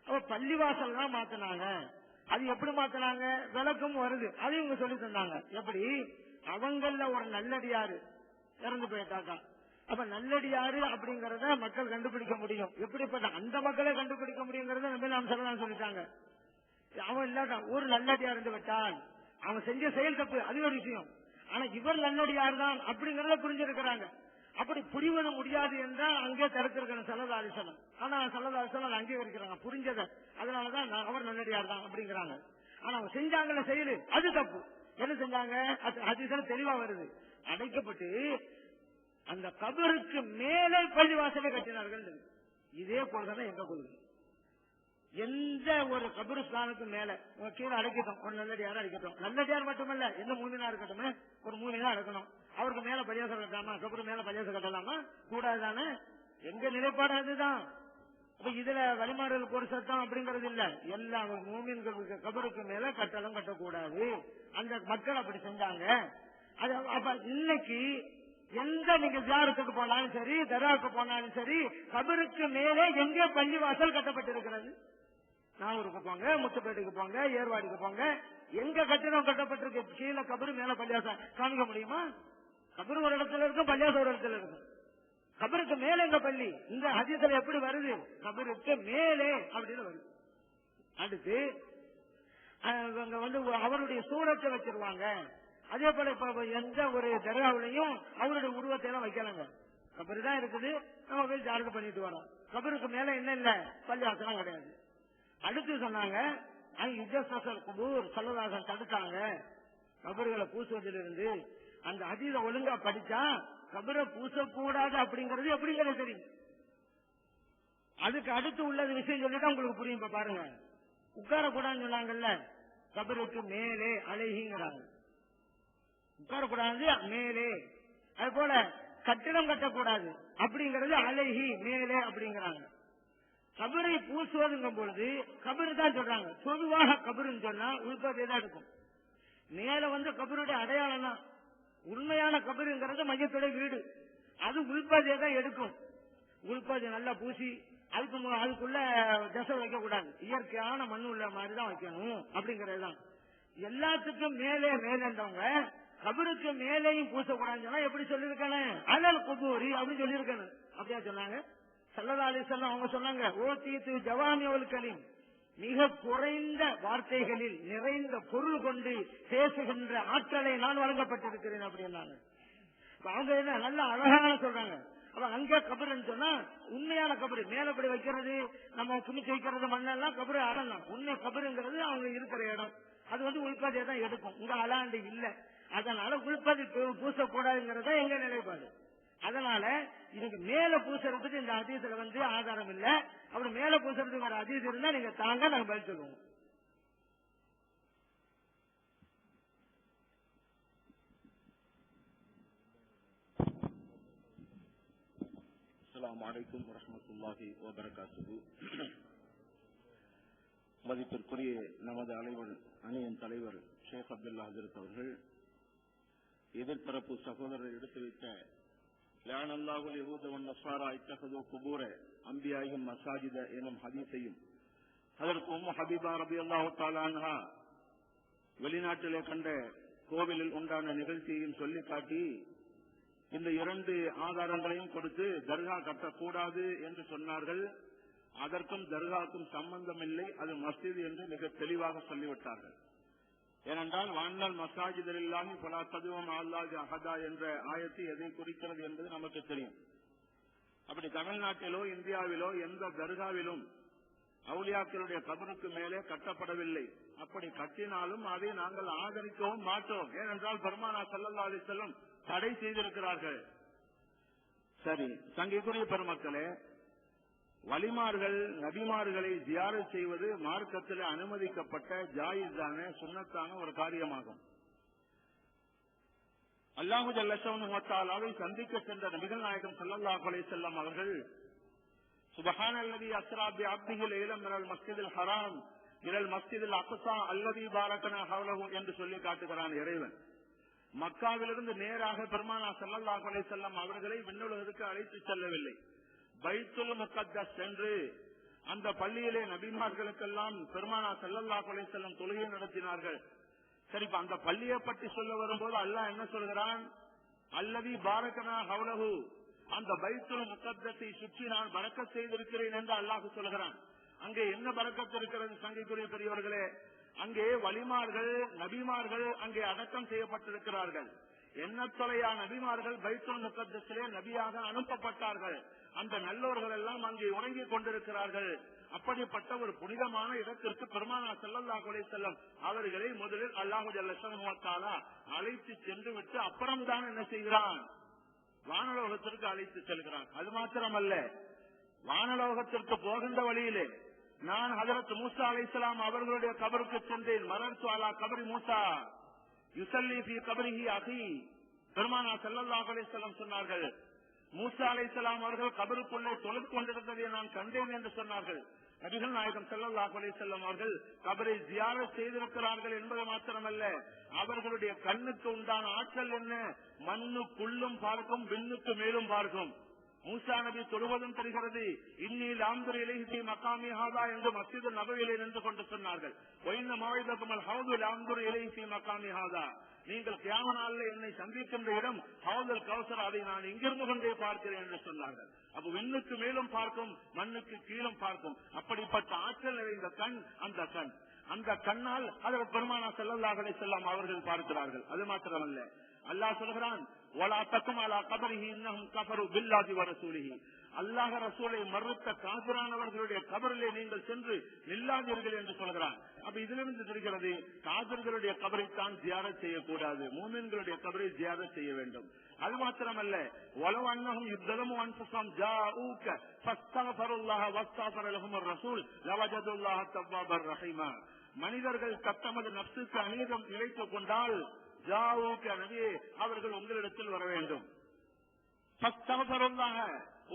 அப்ப பள்ளிவாசல் தான் மாத்தினாங்க. அது எப்படி மாத்தினாங்க, விளக்கம் வருது, அதையும் இவங்க சொல்லி தந்தாங்க. எப்படி அவங்கள ஒரு நல்லடியாரு இறந்து போயிட்டாக்கா, அப்ப நல்லடியாரு அப்படிங்கறத மக்கள் கண்டுபிடிக்க முடியும். எப்படிப்பட்ட அந்த மக்களை கண்டுபிடிக்க முடியுங்கிறத நம்ம நாம் சொல்லலாம் சொல்லிட்டாங்க. அவன் இல்லாட்டா ஒரு நல்லடியார் இருந்து விட்டால் அவன் செஞ்ச செயல் தப்பு, அது ஒரு விஷயம். ஆனா இவர் நல்லடியார் தான் அப்படிங்கறத புரிஞ்சிருக்கிறாங்க. அப்படி புரிவது முடியாது என்றால் அங்கே தடுத்திருக்கணும் ஸல்லல்லாஹு அலைஹி வஸல்லம். ஆனா ஸல்லல்லாஹு அலைஹி வஸல்லம் அங்கீகரிக்கிறாங்க புரிஞ்சதை, அதனாலதான் அவர் நல்லடியார் தான் அப்படிங்கிறாங்க. ஆனா அவங்க செஞ்சாங்கல்ல செயலு, அது தப்பு. என்ன செஞ்சாங்க, ஹதீஸ்ல தெளிவா வருது. அடைக்கப்பட்டு அந்த கபருக்கு மேலே பள்ளிவாசலை கட்டினார்கள். இதே கொள்கை எங்க கொள்கை. எந்த ஒரு கபருஸ்தானுக்கு மேல கீழே அடைக்கட்டும், ஒரு நல்லடியார அடைக்கட்டும். நல்லடியார் மட்டுமல்ல, எந்த மூமினா இருக்கட்டும், ஒரு மூமினா அடக்கணும். அவருக்கு மேல பள்ளிவாசல் கட்டலாமா, கபரு மேல பள்ளிவாசல் கட்டலாமா, கூடாதுதானே. எங்க நிலைப்பாடு அதுதான். அப்ப இதுல வழிமாறுகளுக்கு ஒரு சட்டம் அப்படிங்கறது இல்ல. எல்லா மூமின்களுக்கு கபருக்கு மேல கட்டளம் கட்டக்கூடாது. அந்த மக்கள் அப்படி செஞ்சாங்க. அப்ப இன்னைக்கு எந்த நீங்க ஜியாரத்துக்கு போனாலும் சரி, தர்காவுக்கு போனாலும் சரி, கபருக்கு மேலே எங்கே பள்ளிவாசல் கட்டப்பட்டிருக்கிறது? நாகூருக்கு போங்க, முத்துப்பேட்டைக்கு போங்க, ஏர்வாடிக்கு போங்க, எங்க கட்டிடம் கட்டப்பட்டிருக்கு? கீழே கபரு மேல பள்ளிவாசல் காமிக்க முடியுமா? கபரு ஒரு இடத்துல இருக்கும், பள்ளிவாசல் ஒரு இடத்துல இருக்கும். கபருக்கு மேல எங்க பள்ளி? இந்த ஹதீஸ்ல எப்படி வருது? கபருக்கு மேலே அப்படின்னு வருது. அடுத்து அங்க வந்து அவருடைய சூரத்தை வச்சிருவாங்க. அதே போல இப்ப எந்த ஒரு தர்காவிலையும் அவருடைய உருவத்தை எல்லாம் வைக்கலாங்க. கபரு தான் இருக்குது, நம்ம போய் ஜாரத்து பண்ணிட்டு வரோம். கபருக்கு மேல என்ன இல்ல, பள்ளிவாசலாம் கிடையாது. அடுத்து சொன்னாங்க குபூர் ஸல்லல்லாஹு தடுத்தாங்க கபறுகளை பூசுவதிலிருந்து. அந்த ஹதீஸ ஒழுங்கா படிச்சா கபரை பூசக்கூடாது அப்படிங்கறது எப்படிங்கிறது தெரியும். அதுக்கு அடுத்து உள்ளது விஷயம் சொல்லிட்டு உங்களுக்கு புரியும். இப்ப பாருங்க, உட்காரக்கூடாதுன்னு சொன்னாங்கல்ல, கபருக்கு மேலே அலைஹிங்கிறாங்க. உட்காரக்கூடாது மேலே. அது போல கட்டிடம் கட்டக்கூடாது அப்படிங்கறது அலைஹி மேலே அப்படிங்கிறாங்க. கபரை பூசுவதுங்கும் பொழுது கபரு தான் சொல்றாங்க. பொதுவாக கபருன்னு சொன்னா உள்பதே தான் இருக்கும். மேல வந்து கபருடைய அடையாளம் தான். உண்மையான கபருங்கிறது மையத்துடைய வீடு, அது உள்பதே தான் எடுக்கும். உள்பதே நல்லா பூசி அதுக்குள்ள தசை வைக்க கூடாது, இயற்கையான மண்ணு உள்ள மாதிரி தான் வைக்கணும் அப்படிங்கறது தான். எல்லாத்துக்கும் மேலே மேலன்றவங்க கபருக்கு மேலேயும் பூசக்கூடாதுன்னு சொன்னா எப்படி சொல்லிருக்கானே, அலல் குபூரி அப்படின்னு சொல்லியிருக்கானு. அப்படியா சொன்னாங்க ஸல்லல்லாஹு அலைஹி வஸல்லம். அவங்க சொன்னாங்க, ஓ தீத்து ஜவாமியுல் கலீம், மிக குறைந்த வார்த்தைகளில் நிறைந்த பொருள் கொண்டு பேசுகின்ற ஆற்றலை நான் வழங்கப்பட்டிருக்கிறேன் அப்படின்னாங்க. அவங்க என்ன நல்ல அழகான சொல்றாங்க. அப்ப அங்க கபருன்னு சொன்னா உண்மையான கபரு மேலப்படி வைக்கிறது, நம்ம துணிச்சு வைக்கிறது மண்ணெல்லாம் கபரு அறம் தான். உண்மை கபருங்கிறது அவங்க இருக்கிற இடம், அது வந்து உள்பதியை தான் எடுக்கும். இங்க அலாண்டு இல்ல, அதனால உள்பதி பூசக்கூடாதுங்கிறத எங்க நிலைப்பாடு. அதனால இதுக்கு மேல பூசறதுக்கு இந்த ஹதீஸ்ல வந்து ஆதாரம் இல்ல. அப்படி மேல பூசறதுக்கு வர ஹதீஸ் இருந்தா நீங்க தாங்க, நாங்க பதில் சொல்லுவோம். அஸ்ஸலாமு அலைக்கும் வரஹ்மத்துல்லாஹி வபரகாத்துஹு. மதிப்பிற்குரிய நமது அணியின் தலைவர் ஷேக் அப்துல்லா ஹஜ்ரத் அவர்கள் எதிர்த்தரப்பு சகோதரர் எடுத்து வைத்த லஅனல்லாஹுல் யஹூத வன் நஸாரா இத்தஹது குபூர அன்பியாஹிம் மஸாஜித எனும் ஹதீஸையும் ஹஜ்ரத் உம்மு ஹபீபா ரலியல்லாஹு தஆலா அன்ஹா வெளிநாட்டிலே கண்ட கோவிலில் உண்டான நிகழ்ச்சியையும் சொல்லி காட்டி இந்த இரண்டு ஆதாரங்களையும் கொடுத்து தர்கா கட்டக்கூடாது என்று சொன்னார்கள். அதற்கும் தர்காவுக்கும் சம்பந்தம் இல்லை, அது மஸ்ஜித் என்று மிக தெளிவாக சொல்லிவிட்டார்கள். ஏனென்றால் வான்னல் மசாஜிதில்லாஹி ஃபலா ததுஉ மஅல்லாஹி அஹதா என்ற ஆயத்து எதை குறிக்கிறது என்பது நமக்கு தெரியும். அப்படி தமிழ்நாட்டிலோ இந்தியாவிலோ எந்த தர்காவிலும் அவுலியாக்களுடைய கபருக்கு மேலே கட்டப்படவில்லை. அப்படி கட்டினாலும் அதை நாங்கள் ஆதரிக்கவும் மாட்டோம். ஏனென்றால் பெருமானார் ஸல்லல்லாஹு அலைஹி வஸல்லம் தடை செய்திருக்கிறார்கள். சரி, சங்கைக்குரிய பெருமக்களே, வலிமார்கள் நபிமார்களை ஜியாரத் செய்வது மார்க்கத்தில் அனுமதிக்கப்பட்ட ஜாயிஸான சுன்னத்தான ஒரு காரியமாகும். அல்லாஹு ஜல்லஷானு வ தஆலாவை சந்திக்க சென்ற நபிகள் நாயகம் ஸல்லல்லாஹு அலைஹி வஸல்லம் அவர்கள் சுப்ஹானல்லதி அஸ்ரா பி அப்திஹி லைலன் மினல் மஸ்ஜிதில் ஹராம் இலல் மஸ்ஜிதில் அக்ஸா அல்லதி பாரகனா ஹவ்லஹு என்று சொல்லி காட்டுகிறான் இறைவன். மக்காவிலிருந்து நேராக பெருமானா ஸல்லல்லாஹு அலைஹி வஸல்லம் அவர்களை விண்ணுலகத்துக்கு அழைத்து செல்லவில்லை. பைத்துல் முகத்தஸ் சென்று அந்த பள்ளியிலே நபிமார்களுக்கெல்லாம் பெருமானா ஸல்லல்லாஹு அலைஹி வஸல்லம் தொழுகை நடத்தினார்கள். சரி, அந்த பள்ளியை பற்றி சொல்ல வரும்போது அல்லாஹ் என்ன சொல்கிறான்? அல்லதி பாரகனா ஹவ்லஹு, அந்த பைத்துல் முகத்தஸை சுற்றி நான் பரக்கத் செய்திருக்கிறேன் என்று அல்லாஹ் சொல்கிறான். அங்கே என்ன பரக்கத் இருக்கிறது சங்கைக்குரிய பெரியவர்களே? அங்கே வலிமார்கள் நபிமார்கள் அங்கே அடக்கம் செய்யப்பட்டிருக்கிறார்கள். எண்ணத்தொலையா நபிமார்கள் பைத்துல் முகத்தஸிலே நபியாக அனுப்பப்பட்டார்கள். அந்த நல்லோர்கள் எல்லாம் அங்கே உறங்கிக் கொண்டிருக்கிறார்கள். அப்படிப்பட்ட ஒரு புனிதமான இடத்திற்கு பெருமானா ஸல்லல்லாஹு அலைஹி வஸல்லம் அவர்களை முதலில் அல்லாஹு ஜல்லஷானு வ தஆலா அழைத்து சென்று விட்டு அப்புறம் தான் என்ன செய்கிறான்? வானலோகத்திற்கு அழைத்து செல்கிறான். அது மாத்திரமல்ல, வானலோகத்திற்கு போகின்ற வழியிலே நான் ஹஜரத் மூசா அலைஹிஸ்ஸலாம் அவர்களுடைய கபருக்கு சென்றேன். மரர்து அலா கபரி மூசா யுஸல்லி ஃபீ கபரிஹி அகி. பெருமானா ஸல்லல்லாஹு அலைஹி வஸல்லம் சொன்னார்கள், மூசா அலைஹிஸ்ஸலாம் அவர்கள் கபருக்குள்ளே தொழுது கொண்டிருந்ததை நான் கண்டேன் என்று சொன்னார்கள். நபிகள் நாயகம் ஸல்லல்லாஹு அலைஹி வஸல்லம் அவர்கள் கபரை ஜியாரத் செய்திருக்கிறார்கள் என்பது மாத்திரமல்ல, அவர்களுடைய கண்ணுக்கு உண்டான ஆற்றல் என்ன? மண்ணுக்குள்ளும் பார்க்கும், விண்ணுக்கு மேலும் பார்க்கும். மூசா நபி தொழுவதும் தெரிகிறது. இன்னில் ஆந்தர் இலைஹி மகாமி ஹாதா என்று மஸ்ஜிது நபவியிலே நின்று கொண்டு சொன்னார்கள். ஒயின்ன மவைதகுமல் ஹவுதுல் ஆந்தர் இலைஹி மகாமி ஹாதா, நீங்கள் கியாம நாளில் என்னை சந்திக்கின்ற இடம் ஹவுதுல் கௌசர், அதை நான் இங்கிருந்து கொண்டே பார்க்கிறேன் என்று சொன்னார்கள். அப்ப விண்ணுக்கு மேலும் பார்க்கும், மண்ணுக்கு கீழும் பார்க்கும். அப்படிப்பட்ட ஆற்றல் நிறைந்த கண் அந்த கண். அந்த கண்ணால் அதற்கு பெருமானா ஸல்லல்லாஹு அலைஹி வஸல்லம் அவர்கள் பார்க்கிறார்கள். அது மாத்திரமல்ல, அல்லாஹ் சொல்கிறான், வலா தகும் அலா கபரிஹி இன்னஹும் கஃபரு பில்லாஹி வ ரசூலிஹி. அல்லாஹ் ரசூலை மறுத்த காபிரானவர்களுடைய கபரிலே நீங்கள் சென்று நில்லாதீர்கள் என்று சொல்கிறான். அப்ப இதிலிருந்து தெரிகிறது, காபிர்களுடைய கபரைத்தான் ஜியாரத் செய்யக்கூடாது, மூமின்களுடைய கபரை ஜியாரத் செய்ய வேண்டும். அது மாத்திரமல்ல, வலவ் அன்னஹும் யுத்தலமு அன்ஃபுஸஹும் ஜாஊக ஃபஸ்தக்ஃபருல்லாஹ வஸ்தக்ஃபர லஹுமுர் ரசூல் லவஜதுல்லாஹ தவ்வாபர் ரஹீமா. மனிதர்கள் தத்தமது நப்சுக்கு அநீதம் இழைத்துக் கொண்டால் ஜாஊக நபியே அவர்கள் உங்களிடத்தில் வர வேண்டும்.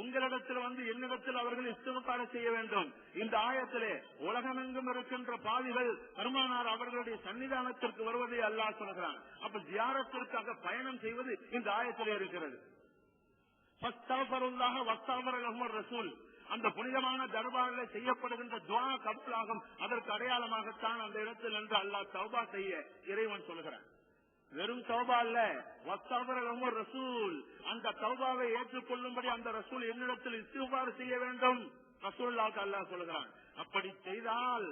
உங்களிடத்தில் வந்து என்னிடத்தில் அவர்கள் இஸ்திக்ஃபார் செய்ய வேண்டும். இந்த ஆயத்திலே உலகமெங்கும் இருக்கின்ற பாவிகள் பெருமானார் அவர்களுடைய சன்னிதானத்திற்கு வருவதை அல்லாஹ் சொல்கிறான். அப்ப ஜியாரத்திற்காக பயணம் செய்வது இந்த ஆயத்திலே இருக்கிறது. ரசூல், அந்த புனிதமான தர்பாரில் செய்யப்படுகின்ற துஆ கபூலாகும். அதற்கு அடையாளமாகத்தான் அந்த இடத்தில் என்று அல்லாஹ் தௌபா செய்ய இறைவன் சொல்கிறான். வெறும் தௌபா அல்ல, வஸ்தக்ஃபிர் ரசூல், அந்த தௌபாவை ஏற்றுக்கொள்ளும்படி அந்த ரசூல் என்னிடத்தில் இஸ்திக்ஃபார் செய்ய வேண்டும். ரசூலுல்லாஹ் அல்லாஹ் சொல்கிறான். அப்படி செய்தால்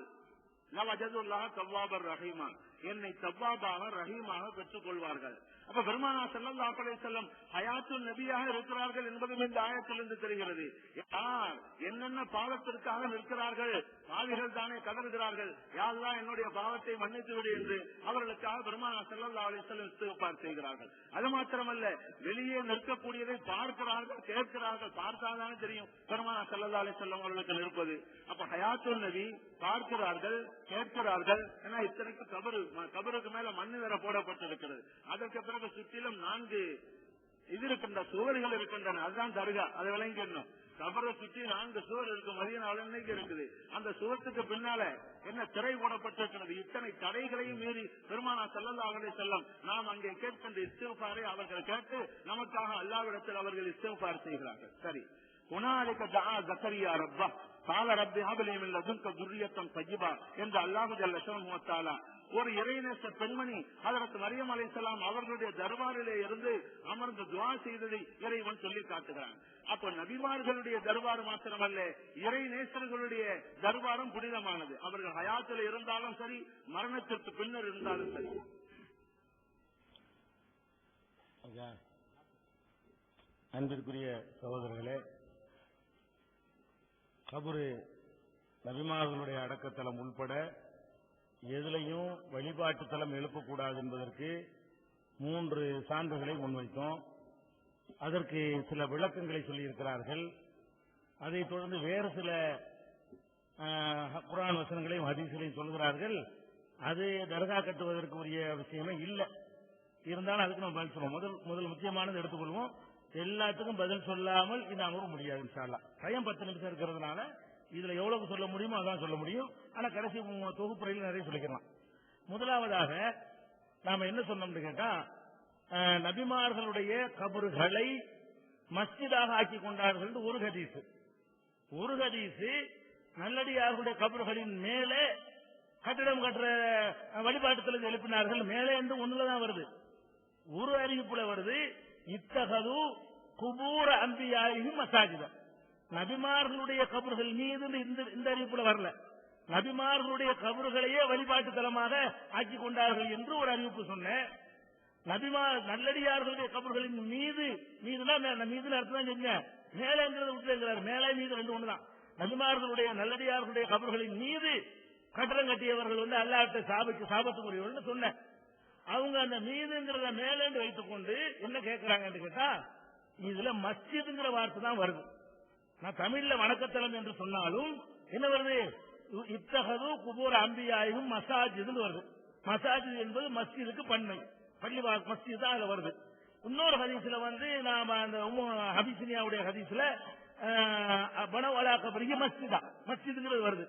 லவஜதுல்லாஹ தவ்வாபர் ரஹீமா, என்னை தவ்வாபாக ரஹீமாக பெற்றுக் கொள்வார்கள். அப்ப பெருமானா ஸல்லல்லாஹு அலைஹி வஸல்லம் ஹயாத்துன் நபியாக இருக்கிறார்கள் என்பதும் இந்த ஆயத்திலிருந்து தெரிகிறது. யார் என்னென்ன பாவத்திற்காக நிற்கிறார்கள், பாவிகள் தானே கதறுகிறார்கள், யா அல்லாஹ் என்னுடைய பாவத்தை மன்னித்து விடு என்று அவர்களுக்காக பெருமானா ஸல்லல்லாஹு அலைஹி வஸல்லம் இஸ்திக்ஃபார் செய்கிறார்கள். அது மாத்திரமல்ல, வெளியே நிற்கக்கூடியதை பார்க்கிறார்கள், கேட்கிறார்கள். பார்த்தால்தானே தெரியும் பெருமானா ஸல்லல்லாஹு அலைஹி வஸல்லம் அவர்களுக்கு நிற்பது. அப்ப ஹயாத்துன் நபி பார்க்கிறார்கள், கேட்கிறார்கள். ஏன்னா இத்தனைக்கு கபருக்கு மேல மண்ணு வேற போடப்பட்டிருக்கிறது. அதற்கு பிறகு சுற்றிலும் 4 இது இருக்கின்ற சுவர்கள் இருக்கின்றன. அதுதான் தர்கா. அதை விளங்கிடணும். கபரை சுற்றி 4 சுவர் இருக்கு. மதீனாவுல இன்னைக்கு இருக்குது. அந்த சுவத்துக்கு பின்னால என்ன திரை போடப்பட்டிருக்கிறது. இத்தனை தடைகளையும் மீறி பெருமானா ஸல்லல்லாஹு அலைஹி வஸல்லம் நாம் அங்கே கேட்கின்ற இஸ்திக்ஃபாரை அவர்கள் கேட்டு நமக்காக அல்லாஹ்விடத்தில் அவர்கள் இஸ்திக்ஃபார் செய்கிறார்கள். சரி, ஹுனாலிக தஆ ஜக்கரியா ரப்பஹ் கால ரப்பி ஹப் லி மின் லதுன்க துர்ரியத்தன் தய்யிபா என்று அல்லாஹ் ஜல்லஷானு வ தஆலா ஒரு இறைநேச பெண்மணி ஹஜ்ரத் மரியம் அலைஹிஸ்ஸலாம் அவர்களுடைய தர்பாரிலே இருந்து அமர்ந்து துஆ செய்ததை இறைவன் சொல்லி காட்டுகிறான். அப்ப நபிமார்களுடைய தர்பார் மாத்திரமல்ல, இறைநேசர்களுடைய தர்பாரும் புனிதமானது. அவர்கள் ஹயாத்தில் இருந்தாலும் சரி, மரணத்திற்கு பின்னர் இருந்தாலும் சரி. அன்பிற்குரிய சகோதரர்களே, கபரு நபிமார்களுடைய அடக்கத்தலம் உள்பட எதிலையும் வழிபாட்டு தலம் எழுப்பக்கூடாது என்பதற்கு 3 சான்றுகளை முன்வைத்தோம். அதற்கு சில விளக்கங்களை சொல்லியிருக்கிறார்கள். அதைத் தொடர்ந்து வேறு சில குர்ஆன் வசனங்களையும் ஹதீஸ்களையும் சொல்கிறார்கள். அது தர்கா கட்டுவதற்கு உரிய விஷயமே இல்லை. இருந்தாலும் அதுக்கு நம்ம பதில் சொல்லுவோம். முதல் முக்கியமானது எடுத்துக்கொள்வோம். எல்லாத்துக்கும் பதில் சொல்லாமல் இந்த அமர்வு முடியாது இன்ஷா அல்லாஹ். டைம் 10 நிமிஷம் இருக்கிறதுனால இதுல எவ்வளவு சொல்ல முடியுமோ அதான் சொல்ல முடியும். ஆனா கடைசி தொகுப்புறையில் நிறைய சொல்லிக்கலாம். முதலாவதாக நாம என்ன சொன்னோம்னு கேட்டா, நபிமார்களுடைய கபறுகளை மஸ்ஜிதாக ஆக்கி கொண்டார்கள் ஒரு ஹதீஸ். ஒரு ஹதீஸ் நல்லடியார்களுடைய கபறுகளின் மேலே கட்டிடம் கட்டுற வழிபாட்டுத்தலத்தை எழுப்பினார்கள். மேலே என்று ஒண்ணுலதான் வருது. ஒரு அறிவிப்புல வருது, இத்தகது குபூர அம்பியாயிஹிம் மசாஜித. நபிமார்களுடைய கபறுகள் மீது இந்த அறிவிப்புல வரல. நபிமார்களுடைய கபறுகளையே வழிபாட்டு தலமாக ஆக்கி கொண்டார்கள் என்று ஒரு அறிவிப்பு சொன்னேன். நல்லடியார்களுடைய கபறுகளின் மீதுனா மீது அர்த்தம் தான் செஞ்ச மேலேங்கிறது விட்டுங்கிறார். மேலே மீது ரெண்டு ஒண்ணுதான். நபிமார்களுடைய நல்லடியார்களுடைய கபறுகளின் மீது கட்டடம் கட்டியவர்கள் அல்லாஹ்விட்ட சாபத்துக்குரியவர்கள் சொன்ன அவங்க அந்த மீதுங்கிறத மேலேந்து வைத்துக் கொண்டு என்ன கேட்கிறாங்கன்னு கேட்டா, இதுல மஸ்ஜிதுங்கிற வார்த்தை தான் வருது. நான் தமிழ்ல வணக்கத்தலம் என்று சொன்னாலும் என்ன வருது, இத்தகது குபூர் அம்பியாயும் மசாஜிது வருது. மசாஜித் என்பது மஸ்ஜிதுக்கு பன்மை, பள்ளி மஸ்ஜித் தான் அதுல வருது. இன்னொரு ஹதீஸ்ல நாம அந்த ஹபீசினியாவுடைய ஹதீஸ்ல பனவலா கபரிக்கு மஸ்ஜிதுங்கிறது வருது.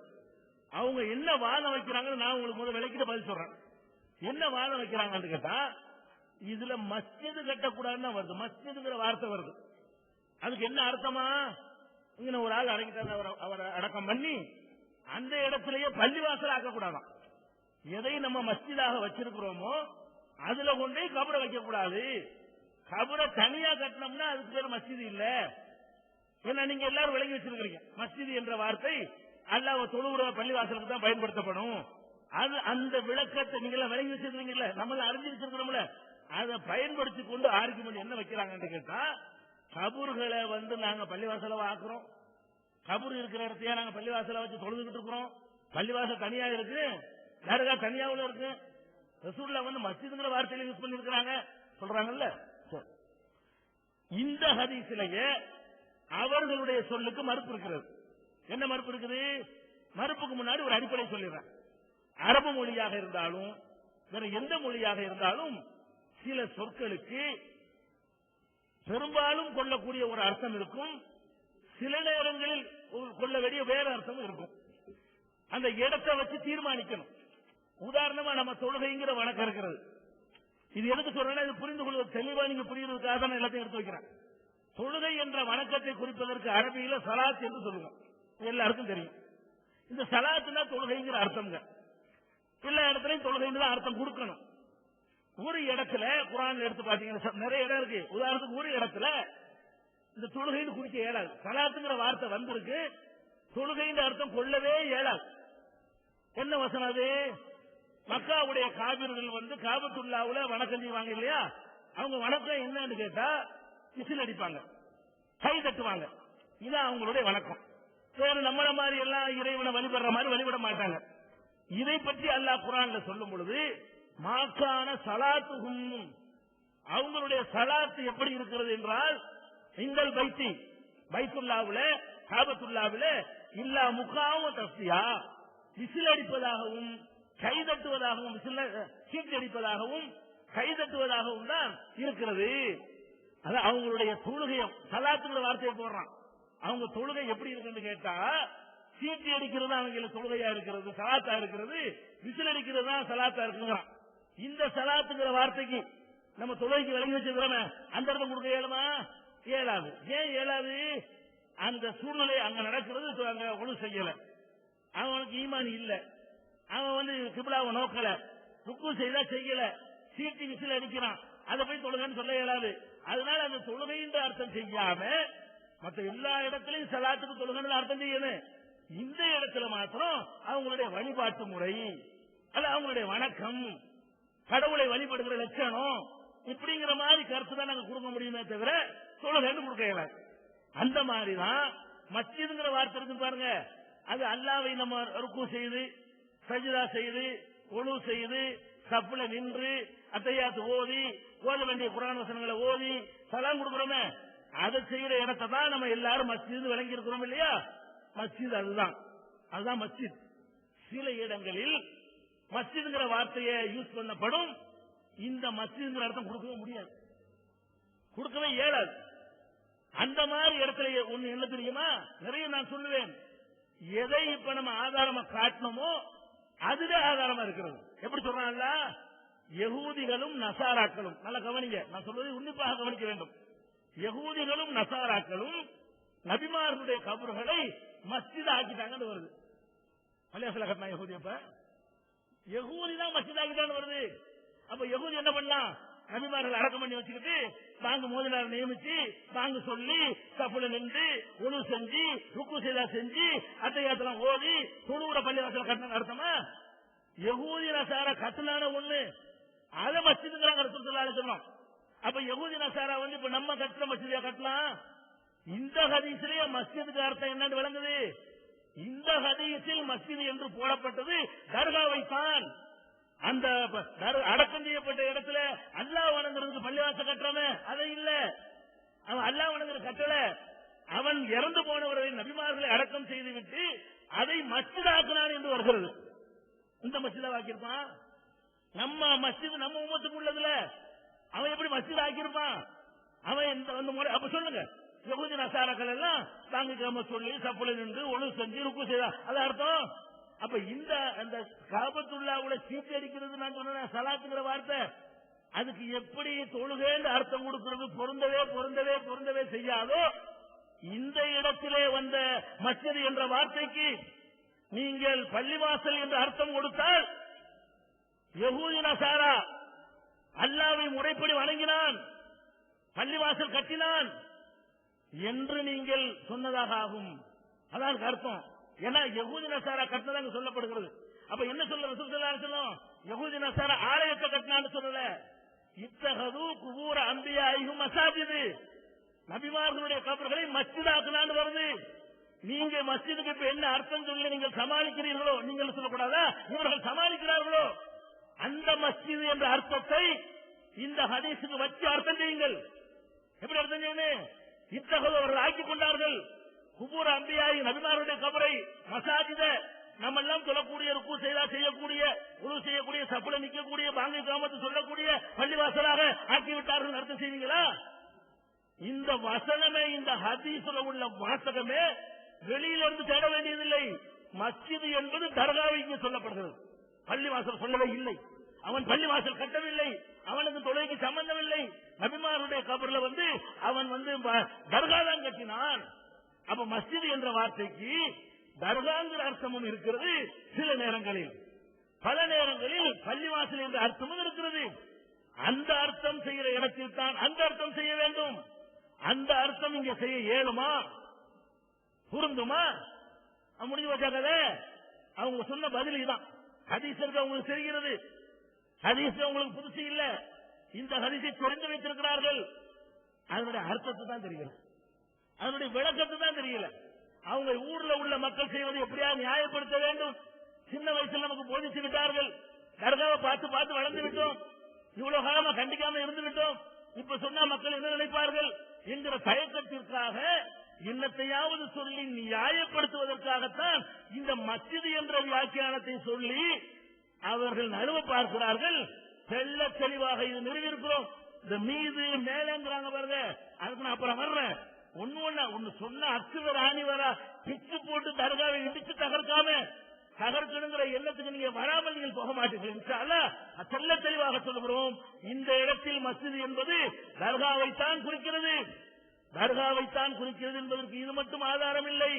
அவங்க என்ன வாதம் வைக்கிறாங்கன்னு நான் உங்களுக்கு முதல் விளக்கிட்டு பதில் சொல்றேன். என்ன வாதம் வைக்கிறாங்கன்னு கேட்டா, இதுல மஸ்ஜிது கட்டக்கூடாதுன்னு தான் வருது. மஸ்ஜிதுங்கிற வார்த்தை வருது. அதுக்கு என்ன அர்த்தமா, இங்க ஒரு ஆள் அடங்கிட்டாங்க, அவரை அடக்கம் பண்ணி அந்த இடத்திலேயே பள்ளிவாசல் ஆக்கக்கூடாதான். எதை நம்ம மஸ்ஜிதாக வச்சிருக்கிறோமோ அதுல கொண்டே கபரை வைக்க கூடாது. கபரை தனியா கட்டினோம்னா அதுக்கு பேர் மஸ்ஜிது இல்ல. ஏன்னா நீங்க எல்லாரும் விளங்கி வச்சிருக்கீங்க, மஸ்ஜிது என்ற வார்த்தை அல்லாஹ் தொழுகிற பள்ளிவாசலுக்கு தான் பயன்படுத்தப்படும். அது அந்த விளக்கத்தை நீங்க எல்லாம் விளங்கி வச்சிருக்கீங்கல்ல, நம்மள அறிஞ்சு வச்சிருக்கிறோம்ல, அதை பயன்படுத்தி கொண்டு ஆர்குமெண்ட் என்ன வைக்கிறாங்கன்னு கேட்டா, கபூர்களை நாங்க பள்ளிவாசலவா ஆக்குறோம், கபூர் இருக்கிற இடத்தையா நாங்க பள்ளிவாசல வச்சு தொழுதுகிட்டு இருக்கிறோம். பள்ளிவாசல் தனியா இருக்கு, தர்கா தனியாவுல இருக்கு. ரசூலுல்லாஹ் மஸ்ஜிதுங்கிற வார்த்தையில யூஸ் பண்ணி இருக்கிறாங்க சொல்றாங்கல்ல. இந்த ஹதீஸிலேயே அவர்களுடைய சொல்லுக்கு மறுப்பு இருக்கிறது. என்ன மறுப்பு இருக்குது? மறுப்புக்கு முன்னாடி ஒரு அடிப்படை சொல்லிடுறேன். அரபு மொழியாக இருந்தாலும் வேற எந்த மொழியாக இருந்தாலும் சில சொற்களுக்கு பெரும்பாலும் கொள்ளக்கூடிய ஒரு அர்த்தம் இருக்கும், சில நேரங்களில் கொள்ள வேண்டிய வேற அர்த்தம் இருக்கும். அந்த இடத்தை வச்சு தீர்மானிக்கணும். உதாரணமா நம்ம தொழுகைங்கிற வணக்கம் இருக்கிறது. இது எதுக்கு சொல்றேன்னா, இது புரிந்து கொள்வது தெளிவா நீங்க புரியுறதுக்காக தான் எல்லாத்தையும் எடுத்து வைக்கிறேன். தொழுகை என்ற வணக்கத்தை குறிப்பதற்கு அரபியில சலாத் என்று சொல்லுவோம், எல்லாருக்கும் தெரியும். இந்த சலாத்துனா தொழுகைங்கிற அர்த்தம்ங்க. எல்லா இடத்துலயும் தொழுகைன்னு தான் அர்த்தம் கொடுக்கணும். ஒரு இடத்துல குர்ஆன்ல எடுத்து பாத்தீங்கன்னா நிறைய இடம் இருக்கு. உதாரணத்துக்கு ஒரு இடத்துல இந்த தொழுகைன்னு குறிக்க இயலாது. சலாத்துங்கிற வார்த்தை வந்திருக்கு, தொழுகைன்ற அர்த்தம் கொள்ளவே இயலாது. என்ன வசனம் அது? மக்காவுடைய காபிர்கள் காபத்துல்லாவுல வணக்கம் செய்வாங்க இல்லையா, அவங்க வணக்கம் என்னன்னு கேட்டா விசில் அடிப்பாங்க, கை தட்டுவாங்க. இதான் அவங்களுடைய வணக்கம். வேற நம்மள மாதிரி எல்லாம் இறைவனை வழிபடுற மாதிரி வழிபட மாட்டாங்க. இதை பற்றி அல்லாஹ் குர்ஆன்ல சொல்லும் பொழுது, மாக்கான சலாத்துஹும், அவங்களுடைய சலாத்து எப்படி இருக்கிறது என்றால், எங்கள் பைத்துல்லாவுல காபத்துல்லாவுல இல்லா முகாவும் தஸ்தியா, விசில் அடிப்பதாகவும் கைதட்டுவதாகவும், சீட்டு அடிப்பதாகவும் கைதட்டுவதாகவும் தான் இருக்கிறது. அது அவங்களுடைய தொழுகையும் சலாத்துங்கிற வார்த்தையை போடுறான். அவங்க தொழுகை எப்படி இருக்குன்னு கேட்டா, சீட்டி அடிக்கிறது அவங்களுக்கு தொழுகையா இருக்கிறது, சலாத்தா இருக்கிறது, விசில் அடிக்கிறது தான் சலாத்தா இருக்குங்கிறான். இந்த சலாத்துங்கிற வார்த்தைக்கு நம்ம தொழுகைக்கு விளங்கி வச்சிருக்கிறோமே, அந்த இடத்த கொடுக்க இயலுமா? இயலாது. ஏன் இயலாது? அந்த சூழ்நிலை அங்க நடக்கிறது, அங்க ஒழு செய்யல, அவனுக்கு ஈமான் இல்ல, அவன் கிப்லாவை நோக்கல, ருக்கு செய்தா செய்யல, சீட்டி விசில் அடிக்கிறான், அதை போய் தொழுகைன்னு சொல்ல இயலாது. அதனால அந்த தொழுகைன்ற அர்த்தம் செய்யாம மற்ற எல்லா இடத்திலையும் சலாத்துக்கு தொழுகைன்னு அர்த்தம் செய்யணும். இந்த இடத்துல மாத்திரம் அவங்களுடைய வழிபாட்டு முறை, அல்ல அவங்களுடைய வணக்கம், கடவுளை வழிபடுகிற லட்சணம், இப்படிங்கிற மாதிரி கருத்து தான் நாங்க கொடுக்க முடியுமே தவிர தொழுகைன்னு கொடுக்க இயலாது. அந்த மாதிரிதான் மஸ்ஜிதுங்கிற வார்த்தை இருக்கு பாருங்க, அது அல்லாஹ்வை நம்ம ருக்கு செய்து சஜ்தா செய்து ஒழு செய்து சப்புல நின்று அத்தையாத்து ஓதி ஓத வேண்டிய குர்ஆன் வசனங்களை ஓதி சலாம் கொடுக்கிறோமே, அதை செய்யற இடத்தை தான் நம்ம எல்லாரும் மஸ்ஜித் விளங்கி இருக்கிறோம் இல்லையா. மஸ்ஜித் அதுதான் மஸ்ஜித். சில இடங்களில் மஸ்ஜித்ங்கிற வார்த்தையை யூஸ் பண்ணப்படும், இந்த மஸ்ஜிதுங்கிற அர்த்தம் கொடுக்கவே முடியாது, கொடுக்கவே இயலாது. அந்த மாதிரி இடத்துல ஒண்ணு என்ன தெரியுமா, நிறைய நான் சொல்லுவேன், எதை இப்ப நம்ம ஆதாரமா காட்டணுமோ அதுவே ஆதாரமா இருக்கிறது. எப்படி சொல்றாங்கல்ல, யகூதிகளும் நசாராக்களும், நல்ல கவனிங்க, நான் சொல்வதை உன்னிப்பாக கவனிக்க வேண்டும். யகூதிகளும் நசாராக்களும் நபிமார்களுடைய கபர்களை மஸ்ஜித் ஆக்கிட்டாங்கன்னு வருது. பள்ளியாசல கட்டினா யகூதி, அப்ப யகூதி தான் மஸ்ஜித் ஆக்கிட்டான்னு வருது. அப்ப யகூதி என்ன பண்ணலாம், நபிமார்கள் அடக்கம் பண்ணி வச்சுக்கிட்டு பாங்கு மோதினார் நியமிச்சு பாங்கு சொல்லி கப்பல நின்று ஒழு செஞ்சு ருக்கு செய்தா செஞ்சு அத்தையாத்தெல்லாம் ஓதி தொழுவுற பள்ளிவாசல கட்டின அர்த்தமா? யகூதி நசாரா கட்டினான ஒண்ணு, அதை மஸ்ஜிதுங்கிறாங்க ரசூலுல்லாஹி சொன்னோம். அப்ப யகூதி நசாரா வந்து இப்ப நம்ம கட்டின மஸ்ஜிதா கட்டலாம்? இந்த ஹதீஸிலேயே மஸ்ஜிதுக்கு அர்த்தம் என்னன்னு விளங்குது. இந்த ஹதீஸில் மஸ்ஜித் என்று போடப்பட்டது தர்காவைத்தான். அந்த அடக்கம் செய்யப்பட்ட இடத்துல அல்லாஹ் வணங்குறதுக்கு பள்ளிவாசல் கட்டுறமே அதை இல்ல, அவன் அல்லாஹ் வணங்குற கட்டள, அவன் இறந்து போனவர்களை நபிமார்களை அடக்கம் செய்து விட்டு அதை மஸ்ஜிதாக்கினான் என்று வருகிறது. இந்த மஸ்ஜிதா ஆக்கியிருப்பான்? நம்ம மஸ்ஜித் நம்ம உம்மத்துக்கு உள்ளதுல அவன் எப்படி மஸ்ஜித் ஆக்கியிருப்பான்? அவன் இந்த முறை அப்ப சொல்லுங்க, யகூதி நசாராக்கள் எல்லாம் தாங்க சொல்லி சப்புல நின்று ஒழு செஞ்சு ருக்கு செய்தா, அது அர்த்தம். அப்ப இந்த அந்த காபத்துல்லாவுல சீட்டு அடிக்கிறது நான் சொன்ன சலாத்துங்கிற வார்த்தை, அதுக்கு எப்படி தொழுகைன்னு அர்த்தம் கொடுக்கிறது பொருந்தவே செய்யாதோ, இந்த இடத்திலே வந்த மஸ்ஜித் என்ற வார்த்தைக்கு நீங்கள் பள்ளிவாசல் என்று அர்த்தம் கொடுத்தால், யகூதி நசாரா அல்லாஹ்வை முறைப்படி வணங்கினான், பள்ளிவாசல் கட்டினான் என்று நீங்கள் சொன்னதாக ஆகும். அதான் அர்த்தம். ஏன்னா யகூதி நசாரா கட்டினதாக சொல்லப்படுகிறது. அப்ப என்ன சொல்ல ரசூலுல்லாஹி ஸல்லல்லாஹு அலைஹி வஸல்லம், யகூதி நசாரா ஆலயத்தை கட்டினான்னு சொல்லல, இத்தஹது குபூர அன்பியாஹிம் மஸாஜித், நபிமார்களுடைய கபர்களை மஸ்ஜிதாக்குனான்னு வருது. நீங்க மஸ்ஜிதுக்கு இப்ப என்ன அர்த்தம் சொல்லி நீங்கள் சமாளிக்கிறீர்களோ, நீங்கள் சொல்லக்கூடாதா, இவர்கள் சமாளிக்கிறார்களோ, அந்த மஸ்ஜித் என்ற அர்த்தத்தை இந்த ஹதீஸுக்கு வச்சு அர்த்தம் செய்யுங்கள். எப்படி அர்த்தம் செய்யணும்? இத்தகது அவர்கள் ஆக்கிக் கொண்டார்கள் குபூர் அம்பியாயி நபிமாருடைய கபரை மசாஜித, நம்ம எல்லாம் சொல்லக்கூடிய ருக்கு செய்தா செய்யக்கூடிய உரு செய்யக்கூடிய சப்புல நிற்கக்கூடிய பாங்கை காமத்து சொல்லக்கூடிய பள்ளிவாசலாக ஆக்கிவிட்டார்கள் அர்த்தம் செய்வீங்களா? இந்த வசனமே, இந்த ஹதீஸ்ல உள்ள வாசகமே வெளியிலிருந்து தேட வேண்டியதில்லை. மஸ்ஜித் என்பது தர்காவைக்கு சொல்லப்படுகிறது, பள்ளிவாசல் சொல்லவே இல்லை. அவன் பள்ளிவாசல் கட்டவில்லை, அவனுக்கு தொலைக்கு சம்பந்தம் இல்லை. நபிமாருடைய கபர்ல வந்து அவன் வந்து தர்கா தான் கட்டினான். அப்ப மஸ்ஜித் என்ற வார்த்தைக்கு தர்காங்கிற அர்த்தமும் இருக்கிறது, சில நேரங்களில், பல நேரங்களில் பள்ளிவாசல் என்ற அர்த்தமும் இருக்கிறது. அந்த அர்த்தம் செய்கிற இடத்தில் தான் அந்த அர்த்தம் செய்ய வேண்டும். அந்த அர்த்தம் இங்க செய்ய இயலுமா, பொருந்துமா? முடிஞ்சு வச்சாக்கதே அவங்க சொன்ன பதில் தான். ஹதீஸ் அவங்களுக்கு தெரிகிறது, ஹதீஸ் அவங்களுக்கு புதுசு இல்ல, இந்த ஹதீஸை தெரிந்து வைத்திருக்கிறார்கள். அதனுடைய அர்த்தத்தை தான் தெரிகிறது, அதனுடைய விளக்கத்தை தான் தெரியல. அவங்க ஊர்ல உள்ள மக்கள் செய்வது எப்படியா நியாயப்படுத்த வேண்டும். சின்ன வயசுல நமக்கு போதிச்சு விட்டார்கள், தர்காவை பார்த்து வளர்ந்து விட்டோம், இவ்வளவு காலமா கண்டிக்காம இருந்து விட்டோம், இப்ப சொன்னா மக்கள் என்ன நினைப்பார்கள் என்கிற தயக்கத்திற்காக என்னத்தையாவது சொல்லி நியாயப்படுத்துவதற்காகத்தான் இந்த மஸ்ஜித் என்ற வியாக்கியானத்தை சொல்லி அவர்கள் நழுவ பார்க்கிறார்கள். தெள்ள தெளிவாக இது நிறுவியிருக்கிறோம். இந்த மீது மேலேங்கிறாங்க பாருங்க, அதுக்கு நான் அப்புறம் வர்றேன். ஒன்னு சொன்ன அச்சுவர் ஆணி வரா பிச்சு போட்டு தர்காவை இடிச்சு தகர்க்கணுங்கிற எண்ணத்துக்கு நீங்க வராமல் நீங்கள் போக மாட்டீர்கள். தெள்ள தெளிவாக சொல்லுகிறோம், இந்த இடத்தில் மஸ்ஜித் என்பது தர்காவைத்தான் குறிக்கிறது, தர்காவைத்தான் குறிக்கிறது என்பதற்கு இது மட்டும் ஆதாரம் இல்லை.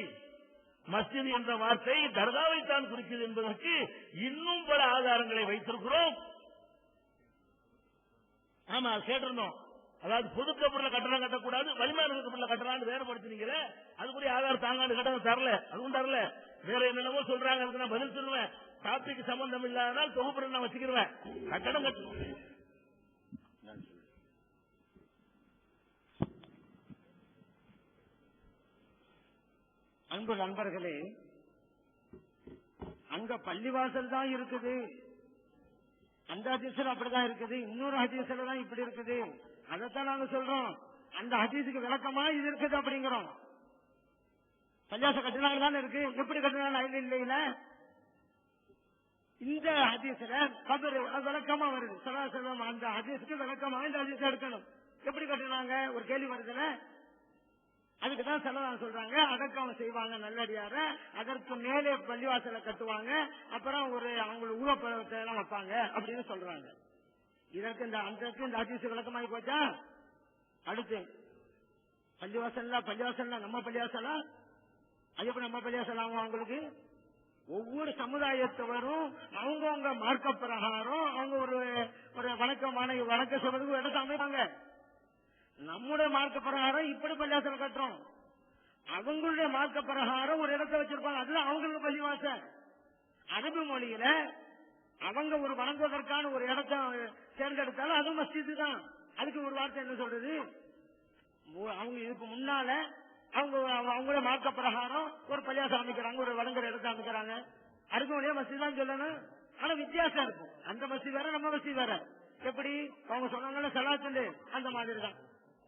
மஸ்ஜித் என்ற வார்த்தை தர்காவைத்தான் குறிக்கிறது என்பதற்கு இன்னும் பல ஆதாரங்களை வைத்திருக்கிறோம். ஆமா கேட்டிருந்தோம், அதாவது பொது கபர்ல கட்டணம் கட்டக்கூடாது, வலிமாறு கபர்ல கட்டலான்னு வேறுபடுத்தினீங்களே, அதுக்குரிய ஆதாரம் தாங்காண்டு கட்டணம் தரல, அதுவும் தரல, வேற என்னென்னமோ சொல்றாங்க, அதுக்கு நான் பதில் சொல்லுவேன். டாபிக் சம்பந்தம் இல்லாதனால் தொகுப்பு நான் வச்சுக்கிறேன். கட்டணம் கட்டணும். அன்பு நண்பர்களே, அங்க பள்ளிவாசல் தான் இருக்குது, அந்த ஹதீஸ்ல அப்படிதான் இருக்குது, இன்னொரு ஹதீஸ்ல தான் இப்படி இருக்குது. அதைத்தான் நாங்க சொல்றோம். அந்த ஹதீஸுக்கு விளக்கமா இது இருக்குது அப்படிங்கிறோம். பள்ளிவாசல் கட்டினாங்க தானே இருக்கு, எப்படி கட்டினாங்க இல்ல இல்ல இந்த ஹதீஸ்ல கபர் விளக்கமா வருது. சலாசலம் அந்த ஹதீஸுக்கு விளக்கமா இந்த ஹதீஸ் எடுக்கணும். எப்படி கட்டுனாங்க ஒரு கேள்வி வருதுல, அதுக்குதான் செலவாக சொல்றாங்க. அடக்கம் செய்வாங்க நல்லடியார, அதற்கு மேலே பள்ளிவாசலை கட்டுவாங்க, அப்புறம் ஒரு அவங்களுக்கு ஊழப்பழத்தை எல்லாம் வைப்பாங்க அப்படின்னு சொல்றாங்க. இதற்கு இந்த அந்த ஹதீஸ் விளக்கமாகி போச்சா? அடுத்து பள்ளிவாசல்ல நம்ம பள்ளிவாசலா? அது எப்படி நம்ம பள்ளிவாசல் ஆகும்? அவங்களுக்கு ஒவ்வொரு சமுதாயத்தவரும் அவங்கவுங்க மார்க்க பிரகாரம் அவங்க ஒரு வணக்க செய்வதற்கு இடத்தை அமைப்பாங்க. நம்முடைய மார்க்க பிரகாரம் இப்படி பள்ளிவாசல் கட்டுறோம், அவங்களுடைய மார்க்க பிரகாரம் ஒரு இடத்தை வச்சிருப்பாங்க, அதுதான் அவங்களுக்கு பள்ளிவாசல். அரபு மொழியில அவங்க ஒரு வணங்குவதற்கான ஒரு இடத்தை தேர்ந்தெடுத்தாலும் அது மஸ்ஜிது தான். அதுக்கு ஒரு வார்த்தை என்ன சொல்றது? அவங்க இதுக்கு முன்னால அவங்கள மார்க்க பிரகாரம் ஒரு பள்ளிவாசல் அமைக்கிறாங்க, ஒரு வணங்குற இடத்தை அமைக்கிறாங்க. அரபு மொழியா மஸ்ஜித் தான் சொல்லணும், ஆனா வித்தியாசம் இருக்கும். அந்த மஸ்ஜித் வேற, நம்ம மஸ்ஜித் வேற. எப்படி அவங்க சொன்னாங்கல்ல சலாத்து, அந்த மாதிரி தான்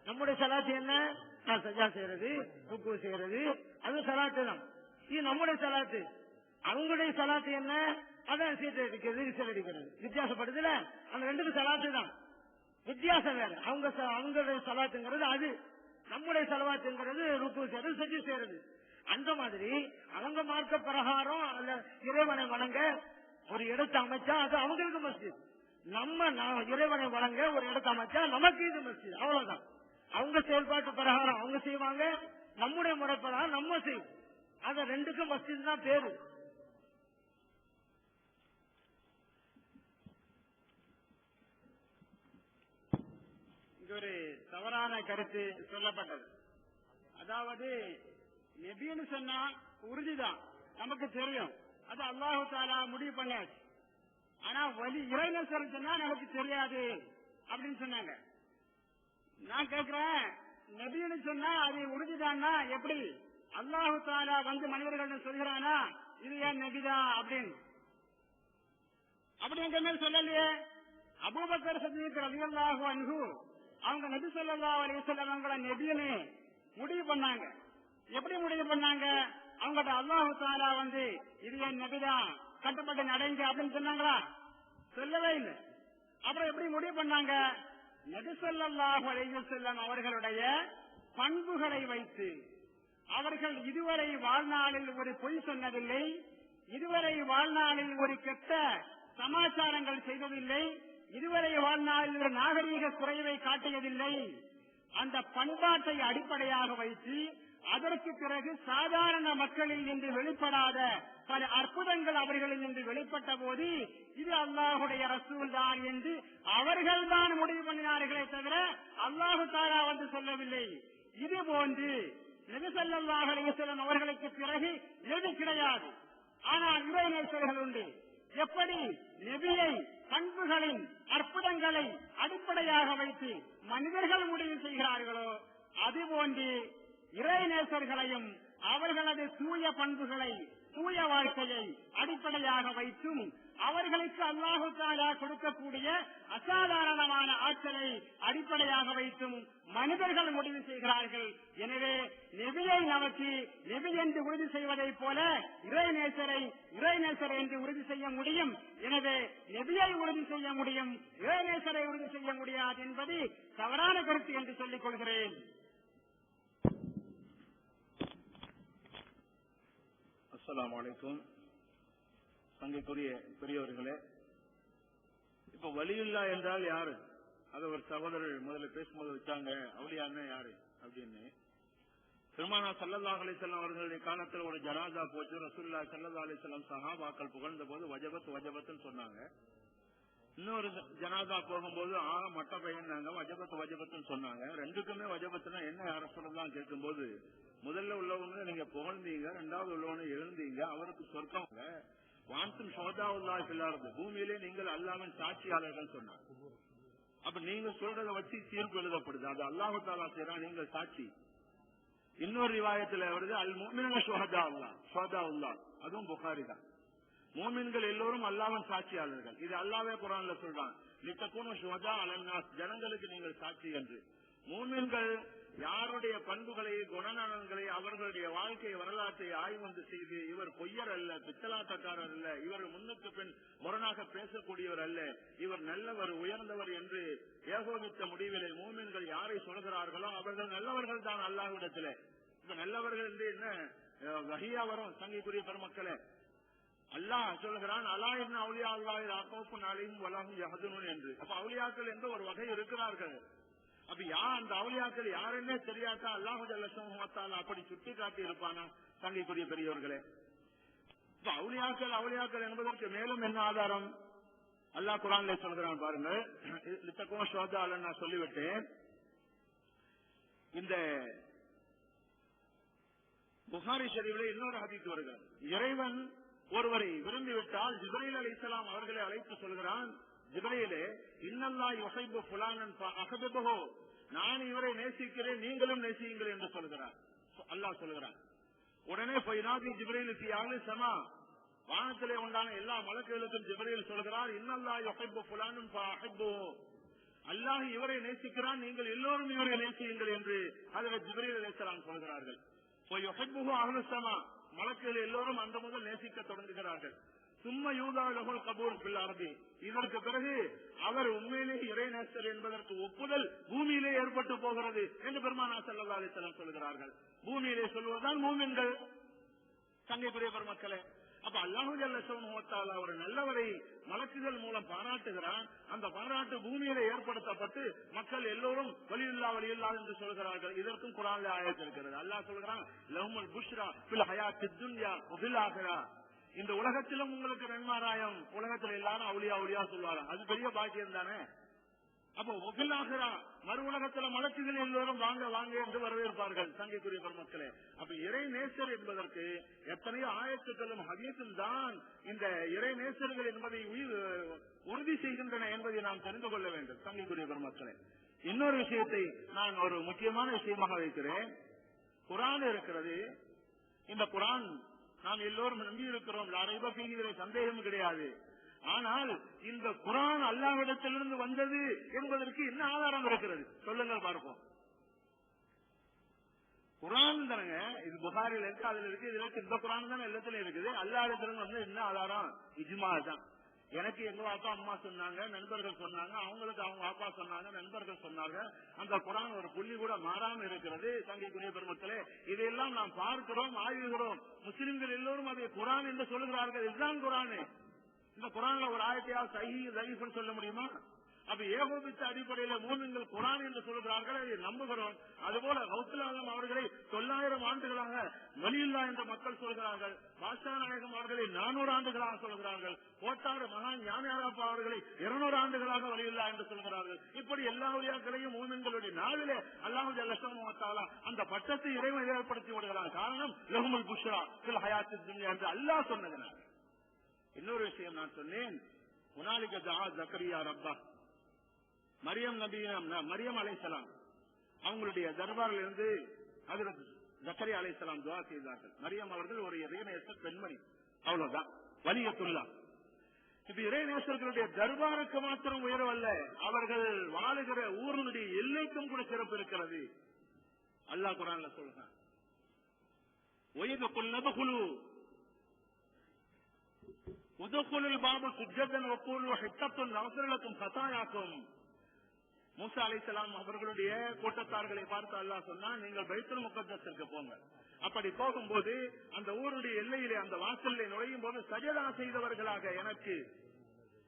நம்முடைய சலாத்து. என்ன சஜா செய்யறது, ருக்கு செய்யறது, அது சலாத்து தான். இது நம்முடைய சலாத்து. அவங்களுடைய சலாத்து என்ன? அதான் சீட்டு அடிக்கிறது, விசில் அடிக்கிறது. வித்தியாசப்படுதுல, அந்த ரெண்டுக்கும் சலாத்து தான், வித்தியாசம் வேற. அவங்களுடைய சலாத்துங்கிறது அது, நம்முடைய செலவாத்துங்கிறது ருக்கு செய்யறது, சஜி செய்யறது. அந்த மாதிரி அவங்க மார்க்க பிரகாரம் இறைவனை வணங்க ஒரு இடத்தை அமைச்சா அது அவங்களுக்கு மஸ்ஜித். நம்ம இறைவனை வணங்க ஒரு இடத்தை அமைச்சா நமக்கு இது மஸ்ஜித். அவ்வளவுதான். அவங்க செயல்பாட்டு பிரகாரம் அவங்க செய்வாங்க, நம்முடைய முறைப்படாத நம்ம செய்வோம். அத ரெண்டுக்கும் மஸ்ஜித் தான் பேரு. இங்க ஒரு தவறான கருத்து சொல்லப்பட்டது. அதாவது நபின்னு சொன்னா உறுதிதான், நமக்கு தெரியும், அது அல்லாஹு தஆலா முடிவு பண்ணாச்சு. ஆனா இறைநேசர் சொன்னா நமக்கு தெரியாது அப்படின்னு சொன்னாங்க. நான் கேட்கிறேன், நபின்னு சொன்னா அது உறுதிதான்னா எப்படி? அல்லாஹு தஆலா வந்து மனிதர்கள் சொல்கிறானா இது ஏன் நபிதான் அப்படின்னு? அப்படி எங்க மேல் சொல்லலையே. அபூபக்கர் சித்திக் ரலியல்லாஹு அன்ஹு அவங்க நபி ஸல்லல்லாஹு அலைஹி வஸல்லம் அவங்கள நபின்னு முடிவு பண்ணாங்க. எப்படி முடிவு பண்ணாங்க? அவங்கள்ட்ட அல்லாஹு தஆலா வந்து இது என் நபிதான், கட்டப்பட்டு நடைங்க அப்படின்னு சொன்னாங்களா? சொல்லவே இல்லை. அப்புறம் எப்படி முடிவு பண்ணாங்க? நபி ஸல்லல்லாஹு அலைஹி வஸல்லம் அவர்களுடைய பண்புகளை வைத்து, அவர்கள் இதுவரை வாழ்நாளில் ஒரு பொய் சொன்னதில்லை, இதுவரை வாழ்நாளில் ஒரு கெட்ட சமாச்சாரங்கள் செய்ததில்லை, இதுவரை வாழ்நாளில் ஒரு நாகரீக குறைவை காட்டியதில்லை. அந்த பண்பாட்டை அடிப்படையாக வைத்து அதற்கு பிறகு சாதாரண மக்களில் இன்று வெளிப்படாத பல அற்புதங்கள் அவர்களில் இன்று வெளிப்பட்ட போது இது அல்லாஹுடைய ரசூல் தான் என்று அவர்கள் தான் முடிவு பண்ணினார்களே தவிர அல்லாஹு தஆலா வந்து சொல்லவில்லை. இது போன்று நபி ஸல்லல்லாஹு அலைஹி வஸல்லம் அவர்களுக்கு பிறகு எது கிடையாது. ஆனால் இறைநேசர்கள் உண்டு. எப்படி நபியை பண்புகளின் அற்புதங்களை அடிப்படையாக வைத்து மனிதர்கள் முடிவு செய்கிறார்களோ அதுபோன்று இறைநேசர்களையும் அவர்களது தூய பண்புகளை, தூய வாழ்க்கையை அடிப்படையாக வைத்தும் அவர்களுக்கு அல்லாஹு தஆலா கொடுக்கக்கூடிய அசாதாரணமான ஆற்றலை அடிப்படையாக வைத்தும் மனிதர்கள் முடிவு செய்கிறார்கள். எனவே நபியை நமக்கு நபி என்று உறுதி செய்வதை போல இறைநேசரை என்று உறுதி செய்ய முடியும். எனவே நபியை உறுதி செய்ய முடியும், இறைநேசரை உறுதி செய்ய முடியாது என்பது தவறான கருத்து என்று சொல்லிக் கொள்கிறேன். அஸ்ஸலாமு அலைக்கும். சங்கைக்குரிய பெரியவர்களே, இப்ப வலியுல்லா என்றால் யாரு? அது ஒரு சகோதரர் முதல்ல பேசும்போது வச்சாங்க, அவுலியான்னா யாரு அப்படின்னு. பெருமானார் ஸல்லல்லாஹு அலைஹி வஸல்லம் அவர்களுடைய காலத்தில் ஒரு ஜனாசா போச்சு. ரசூலுல்லாஹி ஸல்லல்லாஹு அலைஹி வஸல்லம் சஹாபாக்கள் புகழ்ந்த போது வஜபத்துன்னு சொன்னாங்க. இன்னொரு ஜனாசா போகும்போது மட்ட பையன்னாங்க, வஜபத்துன்னு சொன்னாங்க. ரெண்டுக்குமே வஜபத்துனா என்ன யார சொல்லலாம் கேட்கும்போது, முதல்ல உள்ளவங்க நீங்க புகழ்ந்தீங்க, ரெண்டாவது உள்ளவங்க எழுந்தீங்க, அவருக்கு சொர்க்கம் வான்சும் ஷோதாவுல்லாஹி ஃபில் அர்த், பூமியிலே நீங்கள் அல்லாஹ்வின் சாட்சியாளர்கள் சொன்னாங்க. அப்ப நீங்க சொல்றத வச்சு தீர்ப்பு எழுதப்படுது, அது அல்லாஹ் தஆலா செய்றான், நீங்கள் சாட்சி. இன்னொரு ரிவாயத்துல வருது, அல் முஃமினூன ஷுஹதாஉல்லாஹ், அதுவும் புகாரி தான். மூமின்கள் எல்லோரும் அல்லாஹ்வின் சாட்சியாளர்கள். இது அல்லாஹ்வே குர்ஆன்ல சொல்றான், லித்தகூனு ஷுஹதா அலன்னாஸ், ஜனங்களுக்கு நீங்கள் சாட்சி என்று. மூமின்கள் யாருடைய பண்புகளை, குணநலன்களை, அவர்களுடைய வாழ்க்கை வரலாற்றை ஆய்வு செய்து, இவர் பொய்யர் அல்ல, பித்தலாட்டக்காரர் அல்ல, இவர் முன்னுக்கு பின் முரணாக பேசக்கூடியவர் அல்ல, இவர் நல்லவர், உயர்ந்தவர் என்று ஏகோபித்த முடிவிலே மூமின்கள் யாரை சொல்கிறார்களோ அவர்கள் நல்லவர்கள் தான் அல்லாஹ்விடத்திலே. இப்ப நல்லவர்கள் என்று என்ன வஹியா வரும்? சங்கைக்குரிய பெருமக்களே, அல்லாஹ் சொல்கிறான், அலா இப்ன அவுலியா அல்லாஹ் அகௌஃபுன் அலைஹிம் வலஹும் யஹ்சனூன் என்று. அப்ப அவுலியாக்கள் என்று ஒரு வகை இருக்கிறார்கள். அப்ப அந்த அவுலியாக்கள் யாருன்னே தெரியாதா அல்லாஹு ஜல்ல ஷஅனுஹு வ தஆலா அப்படி சுட்டி காட்டி இருப்பானா? சங்கைக்குரிய பெரியவர்களே, இப்ப அவுலியாக்கள் என்பதற்கு மேலும் என்ன ஆதாரம்? அல்லாஹ் குர்ஆன்ல சொல்கிறான் பாருங்க, லித்தகுன ஷுஹதா அலன்னா சொல்லிவிட்டேன். இந்த புகாரி ஷரீஃபிலே இன்னொரு ஹதீஸ் வருகிறது. இறைவன் ஒருவரை விரும்பிவிட்டால் ஜிப்ரீல் அலைஹிஸ்ஸலாம் அவர்களை அழைத்து சொல்கிறான், ஜிப்ரீலே இன்னல்லாஹ் யுஹிப்பு ஃபுலானன் ஃபஅஹ்பிபஹு, நான் இவரை நேசிக்கிறேன், நீங்களும் நேசியுங்கள் என்று சொல்கிறார். அல்லாஹ் சொல்கிறான். உடனே ஃபைனாதி ஜிப்ரீல் ஃபி அஹ்லி ஸமா, வானத்திலே உண்டான எல்லா மலக்குகளுக்கும் ஜிப்ரீல் சொல்கிறார், இன்னல்லாஹ் யுஹிப்பு ஃபுலானன் ஃபஅஹ்பிபஹு, அல்லாஹ் இவரை நேசிக்கிறான், நீங்கள் எல்லோரும் இவரை நேசியுங்கள் என்று ஹஜ்ரத் ஜிப்ரீல் அலைஹிஸ்ஸலாம் சொல்கிறார்கள். ஃபயுஹிப்புஹு அஹ்லு ஸமா, மலக்குகள் எல்லோரும் அந்த முதல் நேசிக்க தொடங்குகிறார்கள். சும்ம யூதா லஹுல் கபூல் ஃபில் அர்தி, இதற்கு பிறகு அவர் உண்மையிலேயே இறைநேசர் என்பதற்கு ஒப்புதல் பூமியிலே ஏற்பட்டு போகிறது என்று பெருமானார் ஸல்லல்லாஹு அலைஹி வஸல்லம் சொல்கிறார்கள். பூமியிலே சொல்வதுதான் மூமின்கள். சங்கைக்குரிய பெருமக்களே, அப்ப அல்லாஹு ஜல்ல ஷஅனுஹு வ தஆலா ஒரு நல்லவரை மலக்குகள் மூலம் பாராட்டுகிறான். அந்த பாராட்டு பூமியிலே ஏற்படுத்தப்பட்டு மக்கள் எல்லோரும் வலியுல்லா என்று சொல்கிறார்கள். இதற்கும் குர்ஆனிலே ஆயத் இருக்கிறது. அல்லாஹ் சொல்கிறான், லஹுமுல் புஷ்ரா ஃபில் ஹயாத்தித் துன்யா வ ஃபில் ஆகிரா, இந்த உலகத்திலும் உங்களுக்கு நன்மாராயம். உலகத்தில் எல்லாரும் அவுலியா சொல்வாங்க, அது பெரிய பாக்கியம் தானே. அப்போ ஒஃபில் ஆகிரா, மறு உலகத்துல மலக்குகள் எல்லோரும் வாங்க வாங்க என்று வரவேற்பார்கள். சங்கைக்குரிய பெருமக்களே, அப்ப இறை நேசர் என்பதற்கு எத்தனையோ ஆயத்துக்களும் ஹதீஸும் தான் இந்த இறை நேசர்கள் என்பதை உறுதி செய்கின்றன என்பதை நாம் தெரிந்து கொள்ள வேண்டும். சங்கைக்குரிய பெருமக்களே, இன்னொரு விஷயத்தை நான் ஒரு முக்கியமான விஷயமாக வைக்கிறேன். குர்ஆன் இருக்கிறது. இந்த குர்ஆன் நாம் எல்லோரும் நம்பி இருக்கிறோம், லைப ஃபீஹி, இதில் சந்தேகம் கிடையாது. ஆனால் இந்த குர்ஆன் அல்லாஹ்விடத்திலிருந்து வந்தது என்பதற்கு என்ன ஆதாரம் இருக்கிறது? சொல்லுங்கள் பார்ப்போம். குர்ஆன் தானங்க, இது புகாரில இருக்கு, அதுல இருக்கு, இதுல இருக்கு. இந்த குர்ஆன் தானே எல்லாத்திலும் இருக்குது. அல்லாஹ்விடத்திலிருந்து வந்து என்ன ஆதாரம்? இஜ்மா தான். எனக்கு எங்க அப்பா அம்மா சொன்னாங்க, நண்பர்கள் சொன்னாங்க, அவங்களுக்கு அவங்க அப்பா சொன்னாங்க, நண்பர்கள் சொன்னாங்க. அந்த குர்ஆன் ஒரு புள்ளி கூட மாறாம இருக்கிறது. சங்கைக்குரிய பெருமக்களே, இதையெல்லாம் நாம் பார்க்கிறோம், ஆய்வுகிறோம். முஸ்லிம்கள் எல்லோரும் அதை குர்ஆன் என்று சொல்லுகிறார்கள். இதுதான் குர்ஆன். இந்த குர்ஆன்ல ஒரு ஆயத்தையாவது சஹீஹ் தைஃப்னு சொல்ல முடியுமா? அப்ப ஏகோபித்த அடிப்படையில் மூமின்கள் குர்ஆன் என்று சொல்கிறார்கள், அதை நம்புகிறோம். அதுபோல கௌசுல் ஆலம் அவர்களை 900 ஆண்டுகளாக வலியுல்லா என்ற மக்கள் சொல்கிறார்கள். பாஷா நாயகம் அவர்களை 400 ஆண்டுகளாக சொல்கிறார்கள். கோட்டாறு மகான் ஞானப்பா அவர்களை 200 ஆண்டுகளாக வலியுல்லா என்று சொல்கிறார்கள். இப்படி எல்லா வழியாக்களையும் மூமின்களுடைய நாளிலே அல்லாஹ் ஜல்ல ஷஅனுஹு வ தஆலா அந்த பட்டத்தை இறைவன் ஏற்படுத்தி விடுகிறான். காரணம் லஹுமுல் புஷ்ரா ஃபில் ஹயாத்தித் துன்யா என்று அல்லாஹ் சொன்னதனால். இன்னொரு விஷயம் நான் சொன்னேன், ஹுனாலிக தஆ ஜக்கரியா ரப்பா, மரியம் அலைஹிஸ்ஸலாம் அவங்களுடைய தர்பாரில் இருந்து ஹஜ்ரத் ஜக்கரியா அலைஹிஸ்ஸலாம் துஆ செய்தார்கள். மரியம் அவர்கள் ஒரு இறைநேசர் பெண்மணி, அவ்வளவுதான், வலியத்துல்லா. இது இறைநேசர்களுடைய தர்பாருக்கு மாத்திரம் உயர்வல்ல, அவர்கள் வாழுகிற ஊருடைய எல்லைக்கும் கூட சிறப்பு இருக்கிறது. அல்லாஹ் குர்ஆன்ல சொல்றான், ஒய்து குல்லதுகுலு உதுகுலுல் பாபு சுஜ்ஜதன் வகூலு ஹித்தத்துன் நஃபர் லக்கும் கதாயாக்கும். மூசா அலைஹிஸ்ஸலாம் அவர்களுடைய கூட்டத்தார்களை பார்த்து அல்லாஹ் சொன்னான், நீங்கள் பைத்துல் முகத்தஸிற்கு போங்க. அப்படி போகும்போது அந்த ஊருடைய எல்லையிலே அந்த வாசலிலே நுழையும் போது சஜதா செய்தவர்களாக எனக்கு,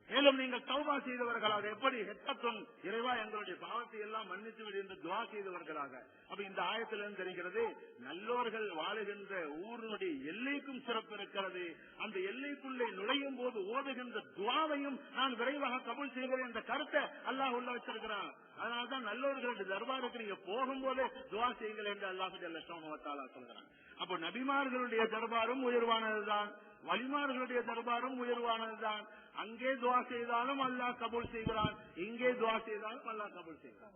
மேலும் நீங்கள் தௌபா செய்தவர்களாக, எப்படி ஹெத்தத்துன் இறைவா எங்களுடைய பாவத்தை எல்லாம் மன்னித்து விடு என்று துஆ செய்தவர்களாக. அப்ப இந்த ஆயத்திலிருந்து தெரிகிறது, நல்லோர்கள் வாழுகின்ற ஊருடைய எல்லைக்கும் சிறப்பு இருக்கிறது. அந்த எல்லைக்குள்ளே நுழையும் போது ஓதுகின்ற துஆவையும் நான் விரைவாக கபூல் செய்கிறேன் என்ற கருத்தை அல்லாஹ் உள்ள வச்சிருக்கிறான். அதனால்தான் நல்லோர்களுடைய தர்பாருக்கு நீங்க போகும்போதே துஆ செய்யுங்கள் என்று அல்லாஹ் ஜல்ல ஷஅனுஹு வ தஆலா சொல்கிறான். அப்போ நபிமார்களுடைய தர்பாரும் உயர்வானதுதான், வலிமார்களுடைய தர்பாரும் உயர்வானதுதான். அங்கே துஆ செய்தாலும் அல்லாஹ் கபூல் செய்கிறான், இங்கே துஆ செய்தாலும் அல்லாஹ் கபூல் செய்கிறான்.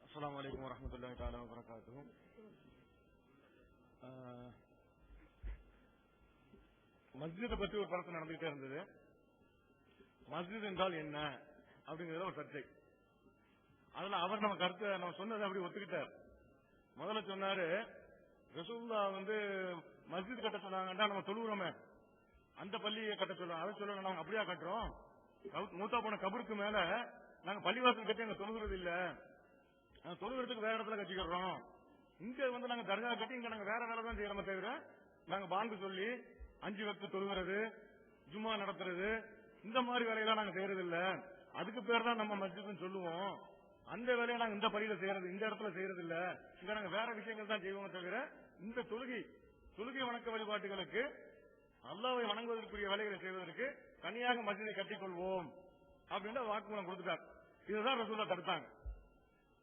அஸ்ஸலாமு அலைக்கும் வரஹ்மத்துல்லாஹி தஆலா வ பரகாத்துஹு. மஸ்ஜிதை பற்றி ஒரு பரப்பு நடந்துகிட்டே இருந்தது. மஸ்ஜித் என்றால் என்ன, அப்படிங்கறத ஒரு சர்ச்சை. அதுல அவர் நம்ம கருத்தை நம்ம சொன்னதை அப்படி ஒத்துக்கிட்டார். முதல்ல சொன்னாரு, ரசூலுல்லாஹ் மஸ்ஜித் கட்ட சொன்னாங்கன்னா நம்ம தொழுகிறோமே அந்த பள்ளியை கட்ட சொல்றோம், அதை சொல்ல நாங்க அப்படியா கட்டுறோம்? மூத்தா போன கபருக்கு மேல நாங்க பள்ளிவாசல் கட்டி அங்க தொழுகிறது இல்ல, தொழுகிறதுக்கு வேற இடத்துல கட்டிக்கிறோம். இங்க நாங்க தர்கா கட்டி இங்க நாங்க வேற வேலை தான் செய்யறோமே தவிர நாங்க பாங்கு சொல்லி 5 வக்து தொழுகிறது, ஜும்மா நடத்துறது, இந்த மாதிரி வேலையெல்லாம் நாங்க செய்யறது இல்ல. அதுக்கு பேர் தான் நம்ம மஸ்ஜித்னு சொல்லுவோம். அந்த வேலையை நாங்க இந்த பள்ளியில செய்யறது, இந்த இடத்துல செய்யறது இல்ல. இங்க நாங்க வேற விஷயங்கள் தான் செய்வோம் தவிர இந்த தொழுகை வணக்க வழிபாட்டுகளுக்கு அல்லாஹ்வை வணங்குவதற்குரிய வேலைகளை செய்வதற்கு தனியாக மஸ்ஜிதை கட்டிக்கொள்வோம் அப்படின்னு வாக்குமூலம் கொடுத்துட்டார். இதுதான் ரசூலுல்லாஹ் தடுத்தாங்க.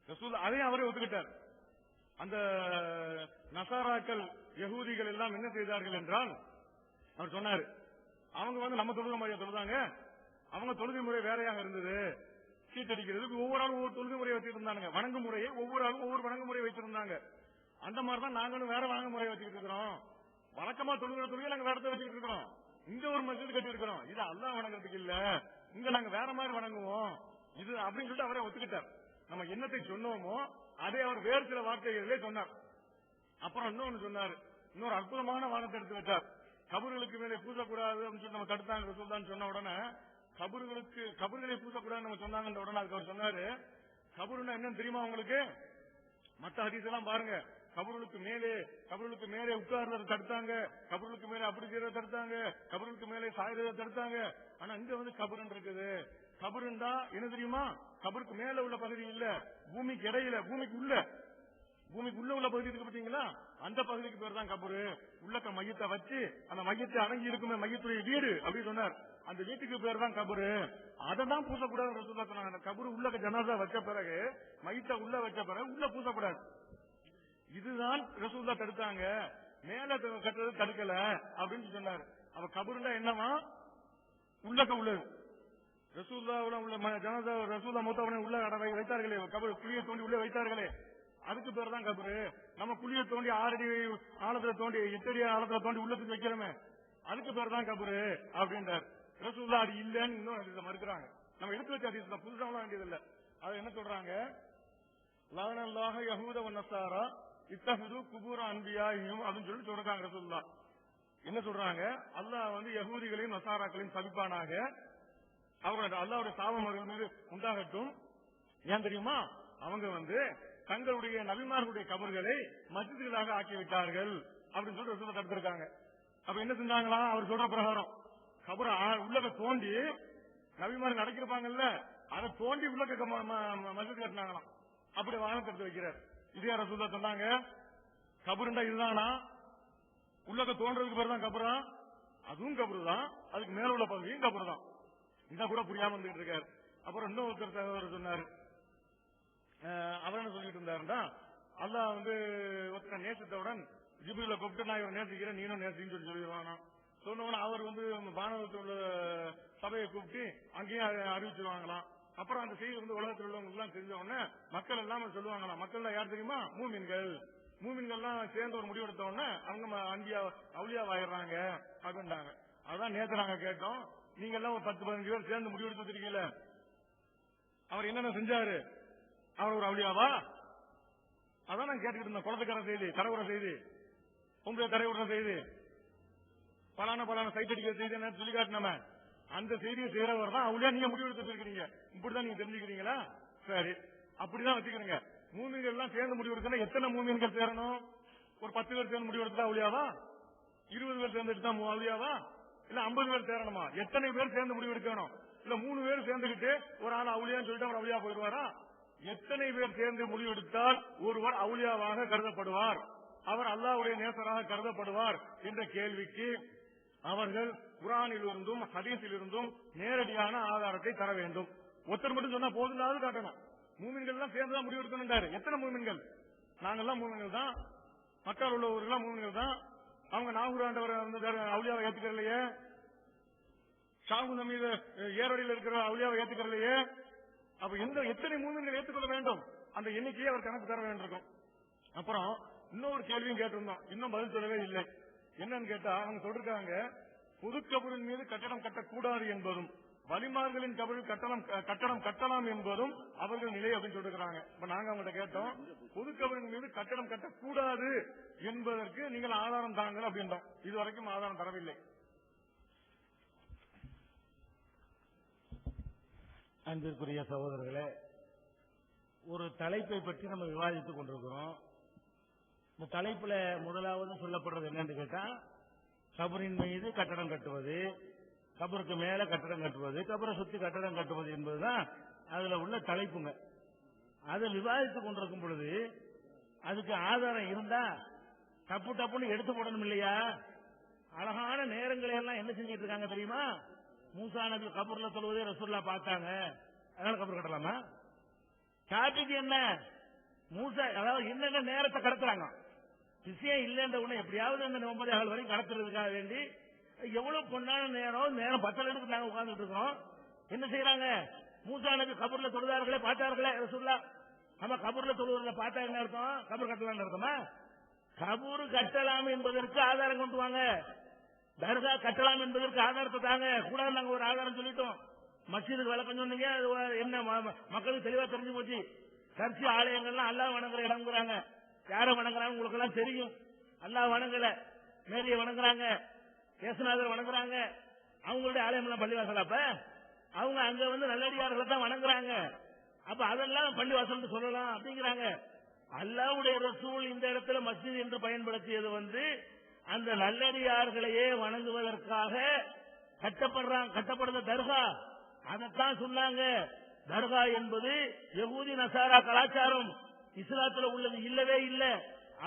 ரசூலுல்லாஹ் அதையும் அவரே ஒத்துக்கிட்டார். அந்த நசாராக்கள் யகூதிகள் எல்லாம் என்ன செய்தார்கள் என்றால், அவர் சொன்னாரு, அவங்க நம்ம தொழுகை முறையை தொழுதாங்க, அவங்க தொழுகை முறை வேறையாக இருந்தது. சீட்டடிக்கிறதுக்கு ஒவ்வொரு ஆளும் ஒவ்வொரு தொழுகை முறையை வச்சிருந்தாங்க. வணங்கு முறையை ஒவ்வொரு ஆளும் ஒவ்வொரு வணங்கு முறையை வச்சிருந்தாங்க. அந்த மாதிரிதான் நாங்களும் வேற வணங்கு முறையை வச்சுக்கிட்டு இருக்கிறோம். வழக்கமா தொழுகிற தொழுகை நாங்க வேற வச்சுக்கிட்டு இருக்கிறோம். இங்க ஒரு மஸ்ஜித் கட்டி இருக்கிறோம், இது அல்லாஹ் வணங்குறதுக்கு இல்ல, இங்க நாங்க வேற மாதிரி வணங்குவோம் இது அப்படின்னு சொல்லிட்டு அவரே ஒத்துக்கிட்டார். நம்ம என்னத்தை சொன்னோமோ அதே அவர் வேறு சில வார்த்தைகளிலே சொன்னார். அப்புறம் இன்னொன்னு சொன்னார், இன்னொரு அற்புதமான வாதத்தை எடுத்து வச்சார். கபர்களுக்கு மேலே பூசக்கூடாது அப்படின்னு சொல்லி நம்ம தடுத்தாங்க ரசூலுல்லாஹ் சொன்ன உடனே, கபர்களை பூசக்கூடாது நம்ம சொன்னாங்க உடனே அதுக்கு அவர் சொன்னாரு, கபருன்னா என்னன்னு தெரியுமா உங்களுக்கு? மற்ற ஹதீஸ் எல்லாம் பாருங்க, கபர்களுக்கு மேலே உட்கார்றதை தடுத்தாங்க, கபர்களுக்கு மேலே அப்படி செய்யறதை தடுத்தாங்க, கபர்களுக்கு மேலே சாயறதை தடுத்தாங்க. ஆனா இங்க கபருன்னு இருக்குது. கபருண்டா என்ன தெரியுமா? கபருக்கு மேல உள்ள பகுதி இல்ல, பூமிக்கு இடையில, பூமிக்கு உள்ள பகுதி இருக்கு பாத்தீங்களா, அந்த பகுதிக்கு பேர் தான் கபரு. உள்ளக்க மையத்தை வச்சு அந்த மையத்தை அடங்கி இருக்குமே மையத்துடைய வீடு அப்படி சொன்னார், அந்த வீட்டுக்கு பேர் தான் கபரு. அதை தான் பூசக்கூடாது ரசூலுல்லாஹ் சொன்னாங்க. கபரு உள்ளக்க ஜனாசா வச்ச பிறகு, மையத்தை உள்ள வச்ச பிறகு உள்ள பூசக்கூடாது. இதுதான் ரசூலுல்லாஹ் தடுத்தாங்க, மேல கட்டுறது தடுக்கல அப்படின்னு சொன்னாரு. அவ கபருண்டா என்னவா? உள்ளக்க உள்ளது. ரசூலுல்லாஹ் உள்ள ஜனாசா ரசூலுல்லாஹ் மூத்தவனை உள்ள வைத்தார்களே, கபரு குழியை தோண்டி உள்ள வைத்தார்களே, அதுக்கு பேர் தான் கபரு. நம்ம குழியை தோண்டி 6 அடி ஆழத்துல தோண்டி 8 அடி ஆழத்துல தோண்டி உள்ளத்துக்கு வைக்கிறோமே, அதுக்கு பேர் தான் கபரு அப்படின்றார். ரசூலுல்லாஹ் அது இல்லன்னு இன்னும் மறுக்கிறாங்க. நம்ம எடுத்து வச்ச ஹதீஸ் தான், புதுசா வேண்டியது இல்ல. அது என்ன சொல்றாங்க? லஅனல்லாஹு யஹூத வ நஸாரா இத்தஹது குபூர அன்பியாஹிம் அப்படின்னு சொல்லி சொல்றாங்க ரசூலுல்லாஹ். என்ன சொல்றாங்க? அல்லாஹ் யஹூதிகளையும் நஸாராக்களையும் சபிப்பானாக, அவங்களோட அல்லாஹ்வுடைய சாபம் அவர்கள் மீது உண்டாகட்டும். ஏன் தெரியுமா? அவங்க தங்களுடைய நபிமார்களுடைய கபர்களை மஸ்ஜிதுகளாக ஆக்கிவிட்டார்கள் அப்படின்னு சொல்லி ரசூலுல்லாஹ் தடுத்திருக்காங்க. அப்ப என்ன செஞ்சாங்களா? அவர் சொல்ற பிரகாரம் கபர உள்ளக தோண்டி நபிமார்கள் அடைக்கிருப்பாங்கல்ல, அதை தோண்டி உள்ளக மஸ்ஜித் கட்டினாங்களாம். அப்படி வாகனத்தை எடுத்து வைக்கிறார். இதே ரசூலுல்லாஹ் சொன்னாங்க, கபருண்டா இதுதானா? உள்ளக தோன்றதுக்கு பேர் தான் கபரா? அதுவும் கபரு தான், அதுக்கு மேல உள்ள பகுதியும் கபரு தான். இதான் கூட புரியாம வந்துட்டு இருக்காரு. அப்புறம் இன்னொருத்தர் சகோதரர் சொன்னாரு, அவர் என்ன சொல்லிட்டு இருந்தாருன்னா, அல்லாஹ் ஒருத்தரை நேசித்தவுடன் ஜிப்ரீலை கூப்பிட்டு நான் இவரை நேசிக்கிறேன் நீனும் நேசின்னு சொல்லிடுவானா. சொன்னவன அவர் வானவத்தில் உள்ள சபையை கூப்பிட்டு அங்கேயும் அறிவிச்சிருவாங்களாம். அப்புறம் அந்த செய்தி உலகத்தில் உள்ளவங்களுக்கு எல்லாம் தெரிஞ்ச உடனே மக்கள் எல்லாம் சொல்லுவாங்களாம். மக்கள் யார் தெரியுமா? மூமின்கள்லாம் சேர்ந்து ஒரு முடிவெடுத்த உடனே அவங்க அவுலியாவாயிடுறாங்க அப்படின்றாங்க. அதான் நேற்று நாங்க கேட்டோம், நீங்க எல்லாம் ஒரு 10-15 பேர் சேர்ந்து முடிவெடுத்து வச்சிருக்கீங்களே, அவர் என்னென்ன செஞ்சாரு? அவர் ஒரு அவுலியாவா? அதான் நான் கேட்டுக்கிட்டு இருந்தேன். குளத்துக்கார செய்தி, கரைவுற செய்தி, உங்களுடைய கரைவுற செய்தி, பலான சைட் அடிக்கிற செய்தி என்ன சொல்லி காட்டினாம, அந்த செய்தியை செய்யறவர் தான் அவுலியா. நீங்க முடிவெடுத்து வச்சிருக்கீங்க, இப்படிதான் நீங்க தெரிஞ்சுக்கிறீங்களா? சரி, அப்படிதான் வச்சுக்கிறீங்க. மூமின்கள் எல்லாம் சேர்ந்து முடிவெடுத்தா எத்தனை மூமின்கள் சேரணும்? ஒரு 10 பேர் சேர்ந்து முடிவெடுத்தா அவுலியாவா? 20 பேர் சேர்ந்துட்டு தான் அவுலியாவா? இல்ல 50 பேர் சேரணுமா? எத்தனை பேர் சேர்ந்து முடிவெடுக்கணும்? இல்ல 3 பேர் சேர்ந்துகிட்டு ஒரு ஆள் அவுலியான்னு சொல்லிட்டு அவர் அவுலியா போயிடுவாரா? எத்தனை பேர் சேர்ந்து முடிவெடுத்தால் ஒருவர் அவுலியாவாக கருதப்படுவார், அவர் அல்லாஹ்வுடைய நேசராக கருதப்படுவார் என்ற கேள்விக்கு அவர்கள் குர்ஆனில் இருந்தும் ஹதீஸில் இருந்தும் நேரடியான ஆதாரத்தை தர வேண்டும். ஒருத்தர் மட்டும் சொன்னா போதுனாவது காட்டணும். மூமின்கள் எல்லாம் சேர்ந்துதான் முடிவெடுக்கணும்ன்றாரு. எத்தனை மூமின்கள்? நாங்கெல்லாம் மூமின்கள் தான், மக்கள் உள்ளவர்கள் மூமின்கள் தான். அவங்க நாகூர் ஆண்டவர் அவுலியாவை ஏத்துக்கலையே, ஷாகு நமீத ஏரடியில் இருக்கிற அவுலியாவை ஏத்துக்கலையே. அப்ப எத்தனை மூமின்கள் ஏற்றுக்கொள்ள வேண்டும்? அந்த எண்ணிக்கையை அவர் கணக்கு தர வேண்டியிருக்கும். அப்புறம் இன்னொரு கேள்வியும் கேட்டிருந்தோம், இன்னும் பதில் சொல்லவே இல்லை. என்னன்னு கேட்டா அவங்க சொல்றாங்க, பொது கபரின் மீது கட்டடம் கட்டக்கூடாது என்பதும் வலிமார்களின் கட்டடம் கட்டலாம் என்பதும் அவர்கள் நிலை அப்படின்னு சொல்லிருக்கிறாங்க. இப்ப நாங்க அவங்கள்ட்ட கேட்டோம், பொது கபரின் மீது கட்டடம் கட்டக்கூடாது என்பதற்கு நீங்கள் ஆதாரம் தாங்கள் அப்படின்றோம். இதுவரைக்கும் ஆதாரம் தரவில்லை. அன்பிற்குரிய சகோதரர்களே, ஒரு தலைப்பை பற்றி நம்ம விவாதித்துக் கொண்டிருக்கிறோம். இந்த தலைப்புல முதலாவது சொல்லப்படுறது என்னன்னு கேட்டா, கபரின் மீது கட்டடம் கட்டுவது, கபருக்கு மேல கட்டடம் கட்டுவது, கபரை சுத்தி கட்டடம் கட்டுவது என்பதுதான் அதுல உள்ள தலைப்புங்க. அதை விவாதித்துக் கொண்டிருக்கும் பொழுது அதுக்கு ஆதாரம் இருந்தா டப்புன்னு எடுத்து போடணும் இல்லையா? அழகான நேரங்களை எல்லாம் என்ன செஞ்சிட்டு இருக்காங்க தெரியுமா? மூசா நபி கபூர்ல சொல்வதே ரசூலுல்லாஹ் பார்த்தாங்க, அதனால கபூர் கட்டலாமா? டாபிக் என்ன? மூசா அதாவது என்னென்ன நேரத்தை கடத்துறாங்க, விஷயம் இல்லைன்ற உடனே எப்படியாவது அந்த 9 ஆள் வரைக்கும் கடத்துறதுக்காக வேண்டி எவ்வளவு பொண்ணான நேரம் 10 எடுத்து நாங்க உட்கார்ந்துட்டு இருக்கிறோம். என்ன செய்யறாங்க? மூசா நபி கபூர்ல தொழுதார்களே, பார்த்தார்களே ரசூலுல்லாஹ். நம்ம கபூர்ல தொழுவதில் பார்த்தா என்ன அர்த்தம்? கபூர் கட்டலாம் அர்த்தமா? கபூர் கட்டலாம் என்பதற்கு ஆதாரம் கொண்டு வாங்க. தர்கா கட்டலாம் என்பதற்கு ஆதாரத்தை தாங்க. கூட நாங்க ஒரு ஆதாரம் சொல்லிட்டோம். மஸ்ஜிதுக்கு விளக்கம் சொன்னீங்க, என்ன மக்களுக்கு தெளிவா தெரிஞ்சு போச்சு. சர்ச்சை ஆலயங்கள்லாம் அல்லாஹ் வணங்குற இடம்ங்கிறாங்க. யார வணங்குறாங்க உங்களுக்கு எல்லாம் தெரியும். அல்லாஹ் வணங்கல, மேரிய வணங்குறாங்க, ஏசுநாதர் வணங்குறாங்க. அவங்களுடைய ஆலயம் எல்லாம் பள்ளிவாசல். அப்ப அவங்க அங்க நல்லடியார்களை தான் வணங்குறாங்க. அப்ப அதெல்லாம் பள்ளிவாசல் சொல்லலாம் அப்படிங்கிறாங்க. அல்லாஹ்வுடைய ரசூல் இந்த இடத்துல மஸ்ஜித் என்று பயன்படுத்தியது அந்த நல்லடியார்களையே வணங்குவதற்காக கட்டப்படுற தர்கா. அதைத்தான் சொன்னாங்க. தர்கா என்பது யகூதி நசாரா கலாச்சாரம், இஸ்லாத்துல உள்ளது இல்லவே இல்லை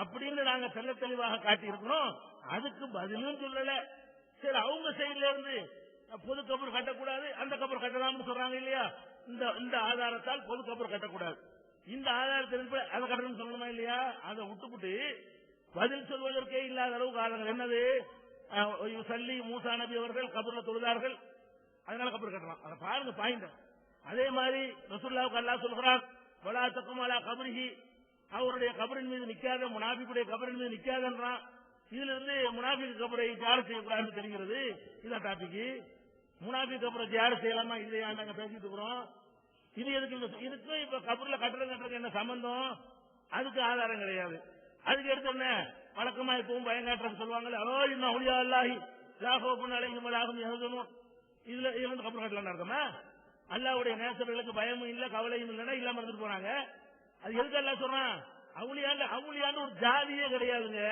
அப்படின்னு நாங்க தெல்ல தெளிவாக காட்டி இருக்கிறோம். அதுக்கு பதிலும் சொல்லல. சரி, அவங்க சைட்ல இருந்து பொது கபர் கட்டக்கூடாது, அந்த கபர் கட்டலாம்னு சொல்றாங்க இல்லையா? இந்த ஆதாரத்தால் பொது கபர் கட்டக்கூடாது, இந்த ஆதாரத்திற்கு அதை கட்டணும்னு சொல்லணுமா இல்லையா? அதை விட்டுப்புட்டு பதில் சொல்வதற்கே இல்லாத அளவுக்கு ஆதாரம் என்னது? சல்லி மூசா நபி அவர்கள் கபர்ல தொழுதார்கள், அதனால கபர் கட்டலாம். அதை பாருங்க பாயிண்ட். அதே மாதிரி ரசூலுல்லாஹ் அல்லாஹ் சொல்கிறார், வலா தக்கும் அலா கபரிஹி, அவருடைய கபரின் மீது நிக்காத, முனாஃபிக்குடைய கபரின் மீது நிக்காதன்றான். இதுல இருந்து முனாஃபிக் கபரை ஜியாரத் செய்யக்கூடாதுன்னு தெரிகிறது. இதான் டாபிக். முனாஃபிக் கபரை ஜியாரத் செய்யலாமா இல்லையா நாங்க பேசிட்டு இருக்கிறோம். இது எதுக்கு? இதுக்கும் இப்ப கபர்ல கட்டடம் கட்டுறதுக்கு என்ன சம்பந்தம்? அதுக்கு ஆதாரம் கிடையாது. அதுக்கு எடுத்து என்ன வழக்கமா இப்பவும் பயங்காட்டுறது சொல்லுவாங்கல்ல, ஓ இன்னும் ஒளியா அல்லாஹி லாஹோபுன் அலைஹிம் வலாஹும் யஹ்சனூன். இதுல கபர் கட்டலாம் நடக்குமா? அல்லாஹ்வுடைய நேசர்களுக்கு பயமும் இல்ல, கவலையும் இல்லைன்னா இல்லாம இருந்துட்டு போறாங்க. அது எதுக்கு அல்லாஹ் சொல்றான்? அவுளியாண்டு ஒரு ஜாதியே கிடையாதுங்க.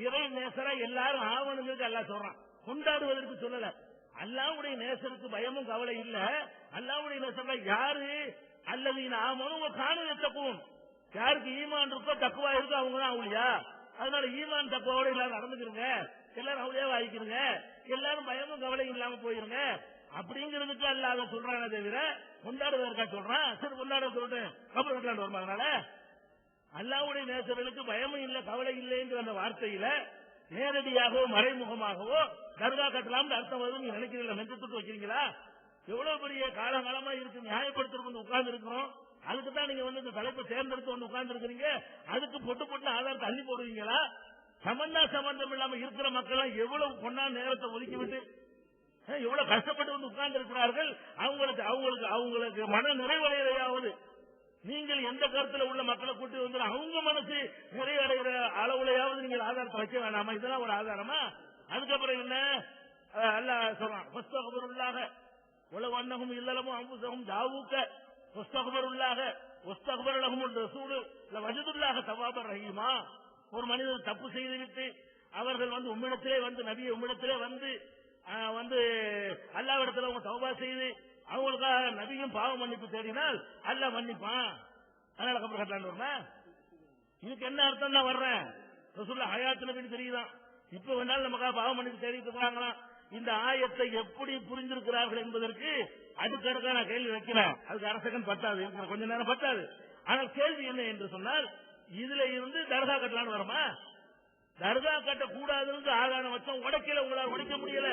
இறை நேசரா எல்லாரும் ஆவணுங்கிறது அல்லாஹ் சொல்றான், கொண்டாடுவதற்கு சொல்லல. அல்லாஹ்வுடைய நேசருக்கு பயமும் கவலை இல்ல. அல்லாஹ்வுடைய நேசர்கள் யாரு? அல்லதீன ஆமனு கானு யத்தகூன். யாருக்கு ஈமான் இருக்கோ தக்வா இருக்கோ அவங்க தான் அவுளியா. அதனால ஈமான் தக்வாவோட எல்லாரும் நடந்துக்கிறங்க, எல்லாரும் அவுளியாவை ஆகிக்கிறங்க, எல்லாரும் பயமும் கவலை இல்லாம போயிருங்க அப்படிங்கிறதுக்கு அல்லாஹ் அதை சொல்றானே தவிர கொண்டாடுவதற்காக சொல்றான். சரி, கொண்டாட சொல்றேன், கபர் கட்டலான்னு வருமா? அதனால அல்லாஹ்வுடைய நேசர்களுக்கு பயமும் இல்லை, கவலை இல்லைங்கிற அந்த வார்த்தையில நேரடியாகவோ மறைமுகமாகவோ தர்கா கட்டலாம்னு அர்த்தம் வருது நீங்க நினைக்கிறீங்களா? நெஞ்சு தொட்டு வைக்கிறீங்களா? எவ்வளவு பெரிய காலகாலமா இருக்கு நியாயப்படுத்துறதுக்கு உட்கார்ந்து இருக்கிறோம். அதுக்கு தான் நீங்க இந்த தலைப்பை தேர்ந்தெடுத்து உட்கார்ந்து இருக்கிறீங்க. அதுக்கு பொட்டு ஆதாரத்தை அள்ளி போடுவீங்களா? சம்பந்தம் இல்லாம இருக்கிற மக்கள் எவ்வளவு பொண்ணா நேரத்தை ஒதுக்கிவிட்டு எவ்வளவு கஷ்டப்பட்டு உட்கார்ந்து இருக்கிறார்கள். அவங்களுக்கு மன நிறைவடையாவது நீங்கள் எந்த கருத்துல உள்ள மக்களை கூட்டி வந்து அவங்க மனசு நிறைவடைகிற அளவுலையாவது நீங்கள் ஆதாரத்தை வைக்க வேண்டாமா? இதெல்லாம் ஒரு ஆதாரமா? அதுக்கப்புறம் என்ன அல்லாஹ் சொல்றான், வஸ்தக்பிருல்லாஹ வலவ் அன்னஹும் இல்லலமும் அன்ஃபுஸஹும் ஜாவூக வஸ்தக்பிருல்லாஹ வஸ்தக்பர லஹுமுர் ரசூல் லவஜதுல்லாஹ தவ்வாபர் ரஹீமா. ஒரு மனிதன் தப்பு செய்துவிட்டு அவர்கள் உம்மிடத்திலே நபியை உம்மிடத்திலே அல்லாஹ்விடத்தில் அவங்க தௌபா செய்து அவங்களுக்காக நபியும் பாவ மன்னிப்பு தேடினால் அல்லாஹ் மன்னிப்பான். அதனால கபர் கட்டலான்னு வருமா? இதுக்கு என்ன அர்த்தம் தான் வர்றேன்? ரசூலுல்லாஹ் ஹயாத் நபின்னு தெரியுதான். இப்ப வேணாலும் நமக்காக பாவ மன்னிப்பு தேடிட்டு இருக்கிறாங்களாம். இந்த ஆயத்தை எப்படி புரிந்திருக்கிறார்கள் என்பதற்கு அடுக்கடுக்க நான் கேள்வி வைக்கிறேன். அதுக்கு அரை செகண்ட் பத்தாது, கொஞ்ச நேரம் பத்தாது. ஆனால் கேள்வி என்ன என்று சொன்னால், இதுல இருந்து தர்கா கட்டலான்னு வருமா? தர்கா கட்ட கூடாதுன்னு ஆதாரம் வச்சோம், உடைக்கல, உங்களால் உடைக்க முடியல.